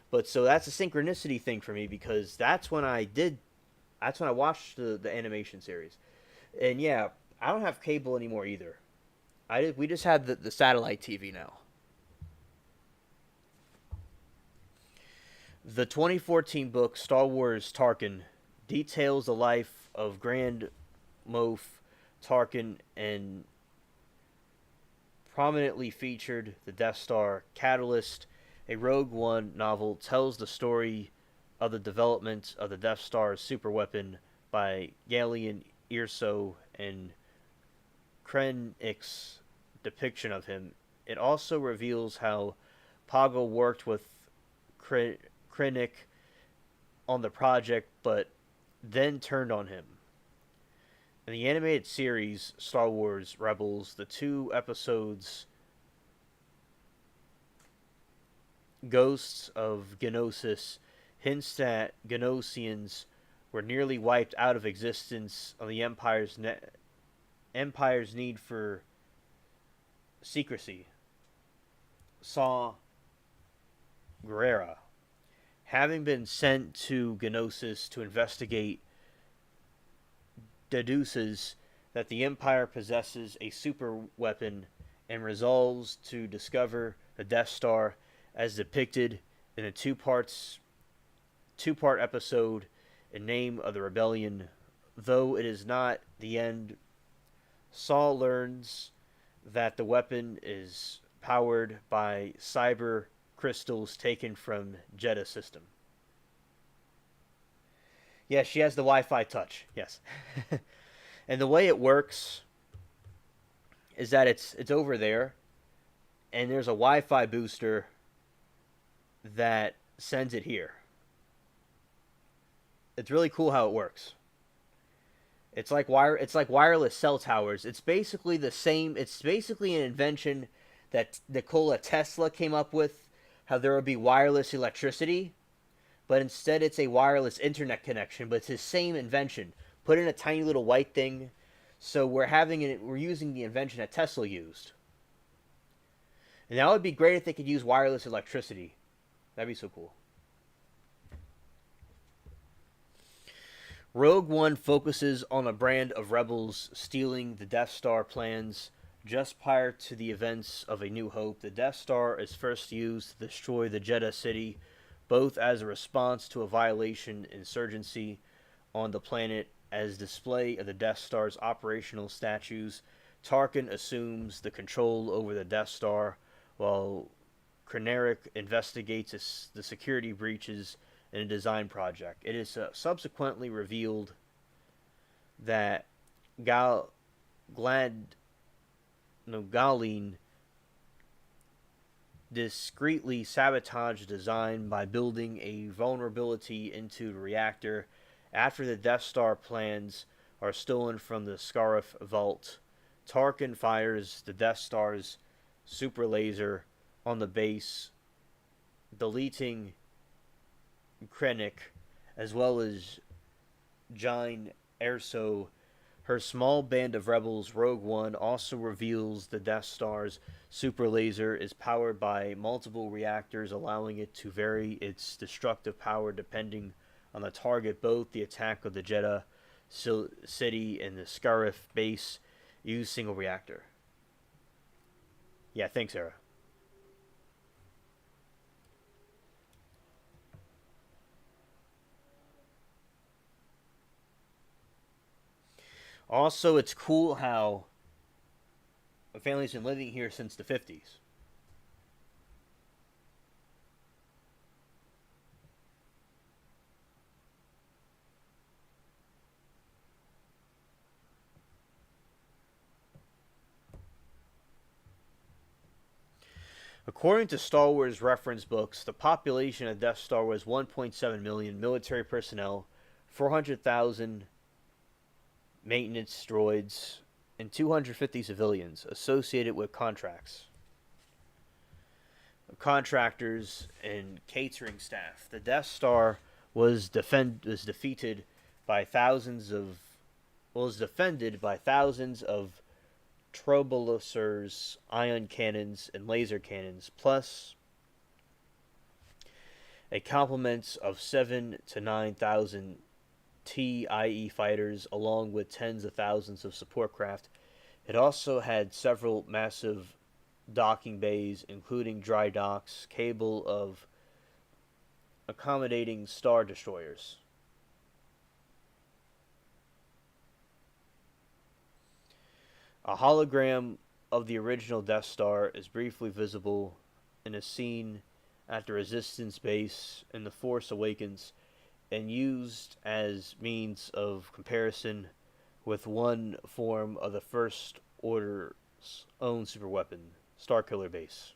But so that's a synchronicity thing for me because that's when I did. That's when I watched the animation series. And yeah, I don't have cable anymore either. We just had the satellite TV now. The 2014 book Star Wars Tarkin details the life of Grand Moff Tarkin and prominently featured the Death Star. Catalyst, a Rogue One novel, tells the story of the development of the Death Star's superweapon by Galen Erso and Krennic's depiction of him It also reveals how Pago worked with Krennic on the project, but then turned on him. In the animated series Star Wars Rebels, the two episodes Ghosts of Gnosis hints that Gnosians were nearly wiped out of existence on the Empire's need for secrecy. Saw Gerrera, having been sent to Gnosis to investigate, deduces that the Empire possesses a super weapon and resolves to discover the Death Star as depicted in a two part episode in Name of the Rebellion. Though it is not the end, Saul learns that the weapon is powered by cyber crystals taken from Jedha system. Yeah, she has the Wi-Fi touch. Yes. And the way it works is that it's over there, and there's a Wi-Fi booster that sends it here. It's really cool how it works. It's like wireless cell towers. It's basically the same. It's basically an invention that Nikola Tesla came up with. How there would be wireless electricity, but instead it's a wireless internet connection. But it's the same invention. Put in a tiny little white thing. So we're using the invention that Tesla used. And that would be great if they could use wireless electricity. That'd be so cool. Rogue One focuses on a brand of rebels stealing the Death Star plans. Just prior to the events of A New Hope, the Death Star is first used to destroy the Jedha city, both as a response to a violation insurgency on the planet. As display of the Death Star's operational statues, Tarkin assumes the control over the Death Star, while Krennic investigates the security breaches in a design project. It is subsequently revealed that Galeen discreetly sabotaged the design by building a vulnerability into the reactor. After the Death Star plans are stolen from the Scarif vault, Tarkin fires the Death Star's super laser on the base, deleting Krennic, as well as Jyn Erso. Her small band of rebels. Rogue One also reveals the Death Star's super laser is powered by multiple reactors, allowing it to vary its destructive power depending on the target. Both the attack of the Jedha city and the Scarif base use single reactor. Yeah, thanks, Sarah. Also, it's cool how the family's been living here since the 50s. According to Star Wars reference books, the population of Death Star was 1.7 million military personnel, 400,000 maintenance droids, and 250 civilians associated with contractors, and catering staff. The Death Star was defeated by thousands of was defended by thousands of trobolosers, ion cannons, and laser cannons, plus a complement of 7 to 9,000 TIE fighters, along with tens of thousands of support craft. It also had several massive docking bays, including dry docks, capable of accommodating star destroyers. A hologram of the original Death Star is briefly visible in a scene at the Resistance base in The Force Awakens, and used as means of comparison with one form of the First Order's own superweapon. Starkiller Base.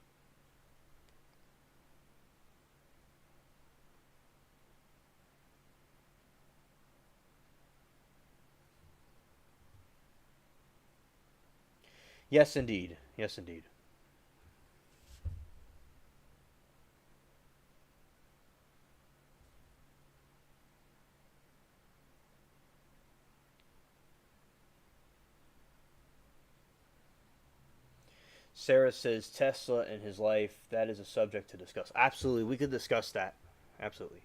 Yes, indeed. Yes, indeed. Sarah says Tesla and his life. That is a subject to discuss. Absolutely, we could discuss that. Absolutely.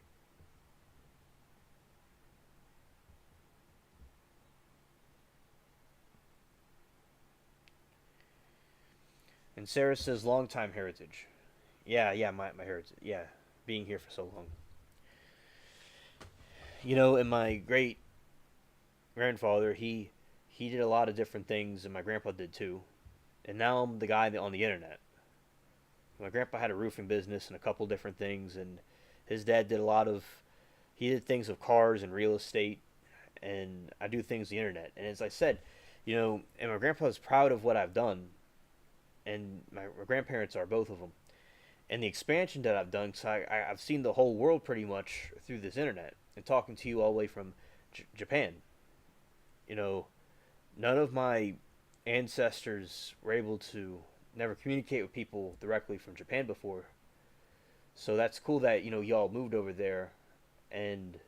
And Sarah says longtime heritage. Yeah, yeah, my heritage. Yeah, being here for so long. And my great grandfather, he did a lot of different things, and my grandpa did too. And now I'm the guy on the internet. My grandpa had a roofing business and a couple different things, and his dad did a lot of. He did things with cars and real estate, and I do things the internet. And as I said, and my grandpa is proud of what I've done, and my grandparents are both of them. And the expansion that I've done, so I've seen the whole world pretty much through this internet, and talking to you all the way from Japan. You know, none of my ancestors were able to never communicate with people directly from Japan before. So that's cool that y'all moved over there, and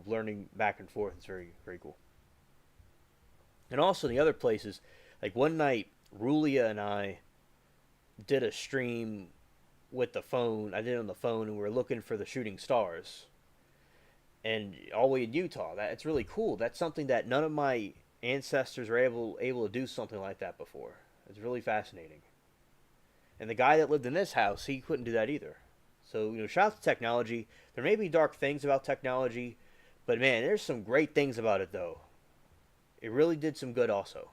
learning back and forth is very very cool. And also the other places, like one night, Rulia and I did a stream with the phone. I did it on the phone, and we were looking for the shooting stars, and all the way in Utah. That it's really cool. That's something that none of my ancestors were able to do something like that before. It's really fascinating. And the guy that lived in this house, he couldn't do that either. So shout out to technology. There may be dark things about technology, but man, there's some great things about it though. It really did some good also.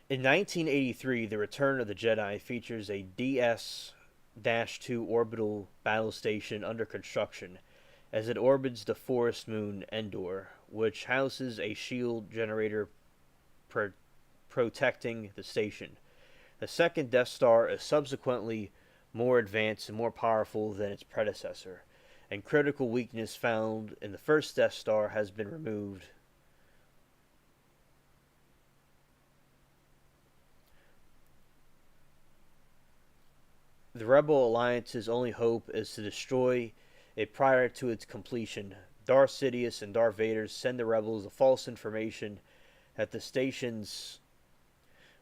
In 1983, The Return of the Jedi features a DS-2 orbital battle station under construction as it orbits the forest moon Endor, which houses a shield generator pro- protecting the station. The second Death Star is subsequently more advanced and more powerful than its predecessor, and critical weakness found in the first Death Star has been removed. The Rebel Alliance's only hope is to destroy it prior to its completion. Darth Sidious and Darth Vader send the rebels the false information that the station's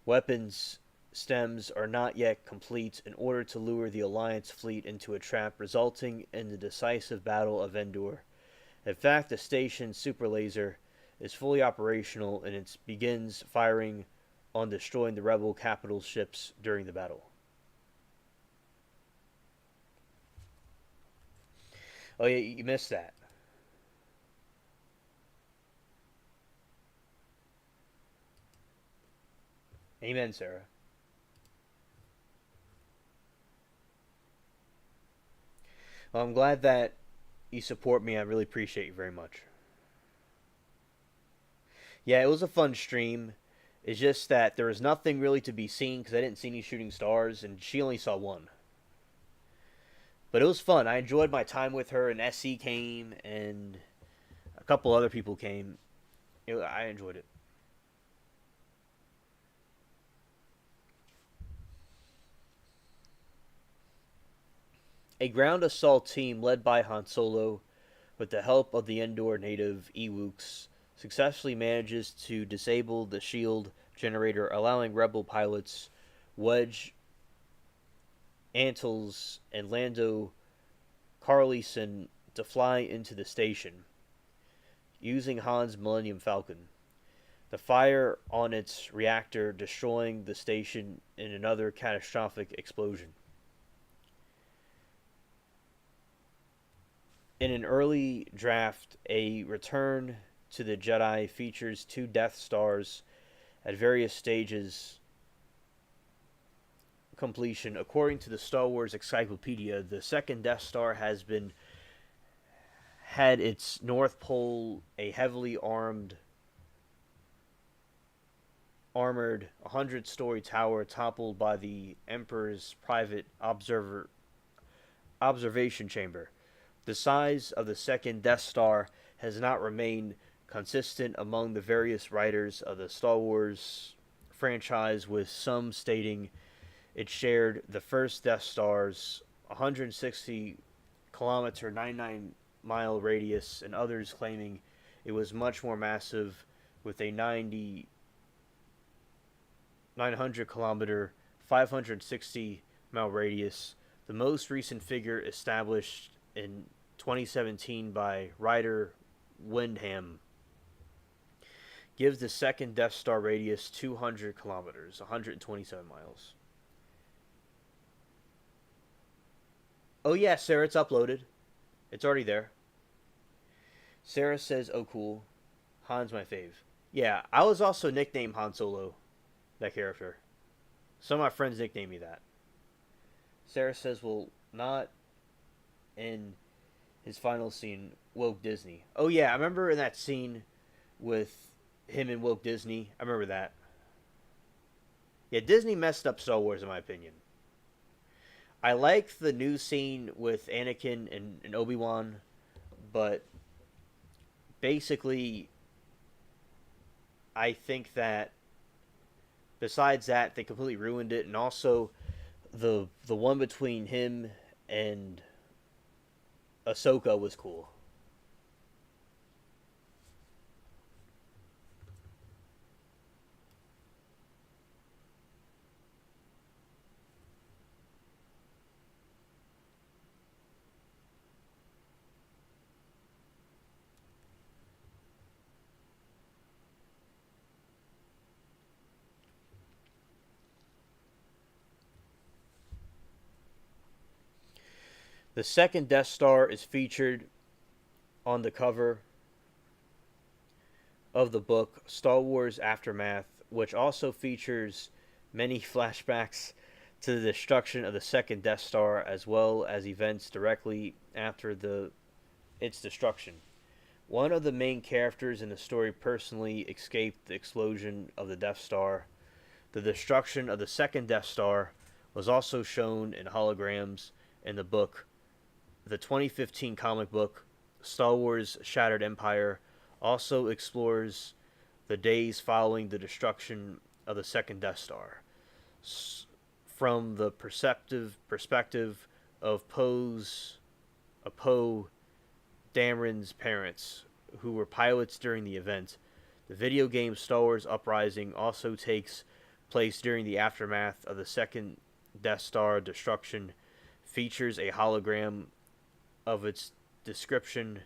weapons stems are not yet complete in order to lure the Alliance fleet into a trap, resulting in the decisive Battle of Endor. In fact, the station's super laser is fully operational and it begins firing on destroying the rebel capital ships during the battle. Oh yeah, you missed that. Amen, Sarah. Well, I'm glad that you support me. I really appreciate you very much. Yeah, it was a fun stream. It's just that there was nothing really to be seen because I didn't see any shooting stars, and she only saw one. But it was fun. I enjoyed my time with her, and SC came, and a couple other people came. I enjoyed it. A ground assault team led by Han Solo, with the help of the Endor native Ewoks, successfully manages to disable the shield generator, allowing Rebel pilots Wedge Antilles and Lando Carlson to fly into the station, using Han's Millennium Falcon. The fire on its reactor destroying the station in another catastrophic explosion. In an early draft, a Return to the Jedi features two Death Stars at various stages completion. According to the Star Wars Encyclopedia, the second Death Star has been had its North Pole a heavily armed armored 100-story tower toppled by the Emperor's private observation chamber. The size of the second Death Star has not remained consistent among the various writers of the Star Wars franchise, with some stating it shared the first Death Star's 160-kilometer 99-mile radius, and others claiming it was much more massive with a 900-kilometer 560-mile radius. The most recent figure established in 2017 by Ryder Windham gives the second Death Star radius 200 kilometers, 127 miles. Oh yeah, Sarah, it's uploaded. It's already there. Sarah says, "Oh cool, Han's my fave." Yeah, I was also nicknamed Han Solo, that character. Some of my friends nicknamed me that. Sarah says, "Well, not in his final scene, woke Disney." Oh yeah, I remember in that scene with him and woke Disney. I remember that. Yeah, Disney messed up Star Wars in my opinion. I like the new scene with Anakin and Obi-Wan, but basically, I think that besides that, they completely ruined it, and also the one between him and Ahsoka was cool. The second Death Star is featured on the cover of the book Star Wars Aftermath, which also features many flashbacks to the destruction of the second Death Star as well as events directly after its destruction. One of the main characters in the story personally escaped the explosion of the Death Star. The destruction of the second Death Star was also shown in holograms in the book. The 2015 comic book Star Wars Shattered Empire also explores the days following the destruction of the second Death Star from the perspective of Poe Dameron's parents, who were pilots during the event. The video game Star Wars Uprising also takes place during the aftermath of the second Death Star destruction, features a hologram of its description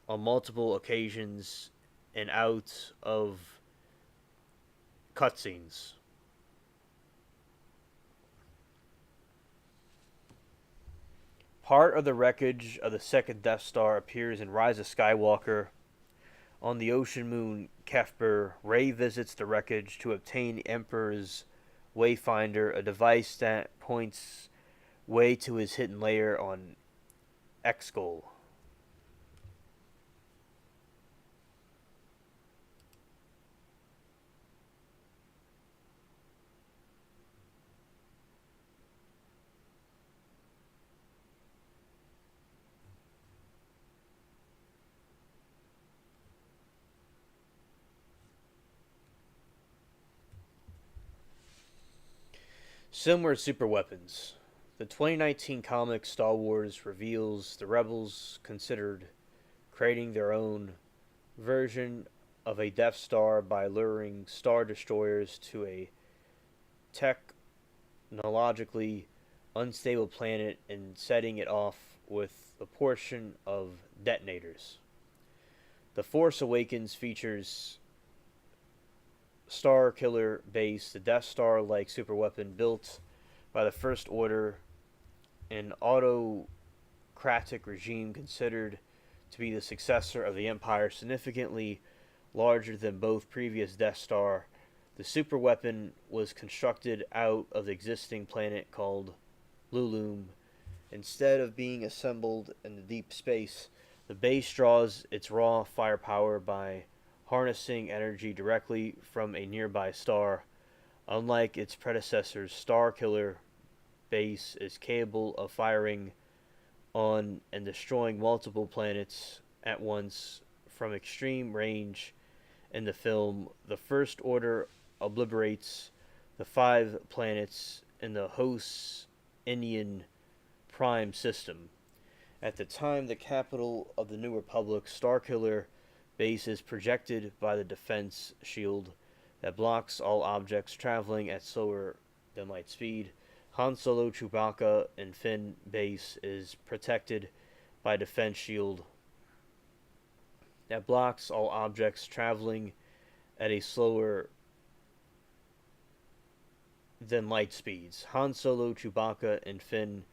on multiple occasions and out of cutscenes. Part of the wreckage of the second Death Star appears in Rise of Skywalker. On the ocean moon Kefber, Rey visits the wreckage to obtain the Emperor's Wayfinder, a device that points way to his hidden lair on Exgol. Similar superweapons. The 2019 comic Star Wars reveals the Rebels considered creating their own version of a Death Star by luring Star Destroyers to a technologically unstable planet and setting it off with a portion of detonators. The Force Awakens features Star Killer Base, the Death Star like superweapon built by the First Order, an autocratic regime considered to be the successor of the Empire, significantly larger than both previous Death Star. The superweapon was constructed out of the existing planet called Lulum. Instead of being assembled in the deep space, the base draws its raw firepower by harnessing energy directly from a nearby star. Unlike its predecessors, Starkiller Base is capable of firing on and destroying multiple planets at once from extreme range. In the film, the First Order obliterates the 5 planets in the host's Indian Prime system. At the time, the capital of the New Republic, Starkiller Base is protected by the defense shield that blocks all objects traveling at slower than light speed. Han Solo, Chewbacca, and Finn Base is protected by a defense shield that blocks all objects traveling at a slower than light speeds. Han Solo, Chewbacca, and Finn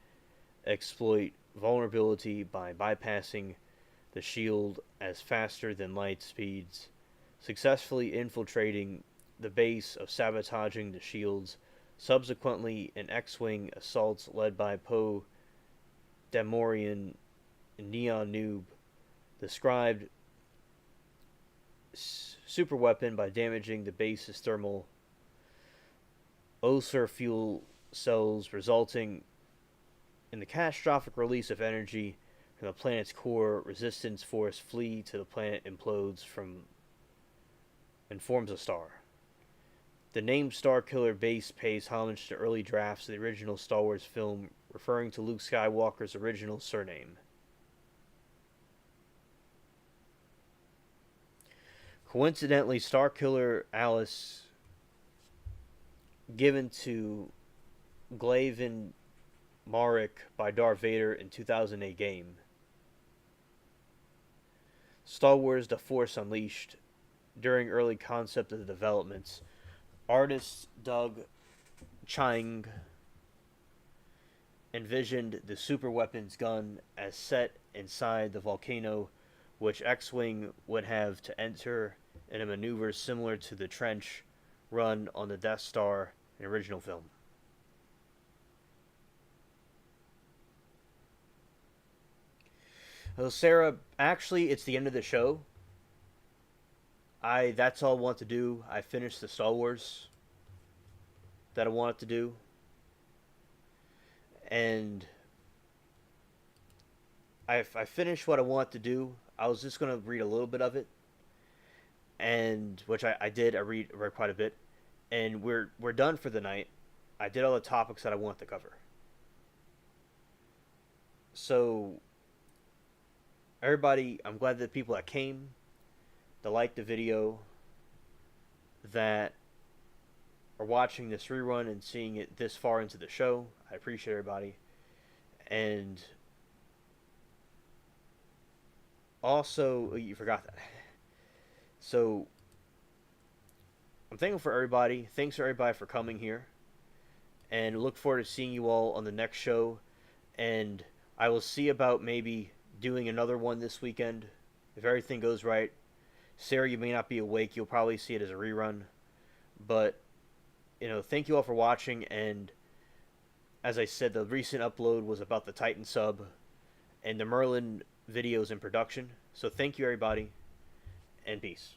exploit vulnerability by bypassing the shield as faster than light speeds, successfully infiltrating the base of sabotaging the shields. Subsequently, an X-Wing assault led by Poe Dameron and Neon Noob described superweapon by damaging the base's thermal Oser fuel cells, resulting in the catastrophic release of energy from the planet's core. Resistance force flee to the planet implodes from and forms a star. The name Starkiller Base pays homage to early drafts of the original Star Wars film, referring to Luke Skywalker's original surname. Coincidentally, Starkiller Alice, given to Glavin Marek by Darth Vader in 2008 game. Star Wars The Force Unleashed. During early concept of the developments, artist Doug Chiang envisioned the superweapons gun as set inside the volcano, which X-Wing would have to enter in a maneuver similar to the trench run on the Death Star in the original film. Well, Sarah, actually, it's the end of the show. That's all I want to do. I finished the Star Wars that I wanted to do. And I finished what I wanted to do. I was just going to read a little bit of it. And which I did. I read quite a bit. And we're done for the night. I did all the topics that I wanted to cover. So everybody, I'm glad that the people that came, that liked the video, that are watching this rerun and seeing it this far into the show. I appreciate everybody. And also, you forgot that. So I'm thankful for everybody. Thanks for everybody for coming here. And look forward to seeing you all on the next show. And I will see about maybe doing another one this weekend. If everything goes right. Sarah, you may not be awake. You'll probably see it as a rerun. But, thank you all for watching. And as I said, the recent upload was about the Titan sub. And the Merlin videos in production. So thank you, everybody. And peace.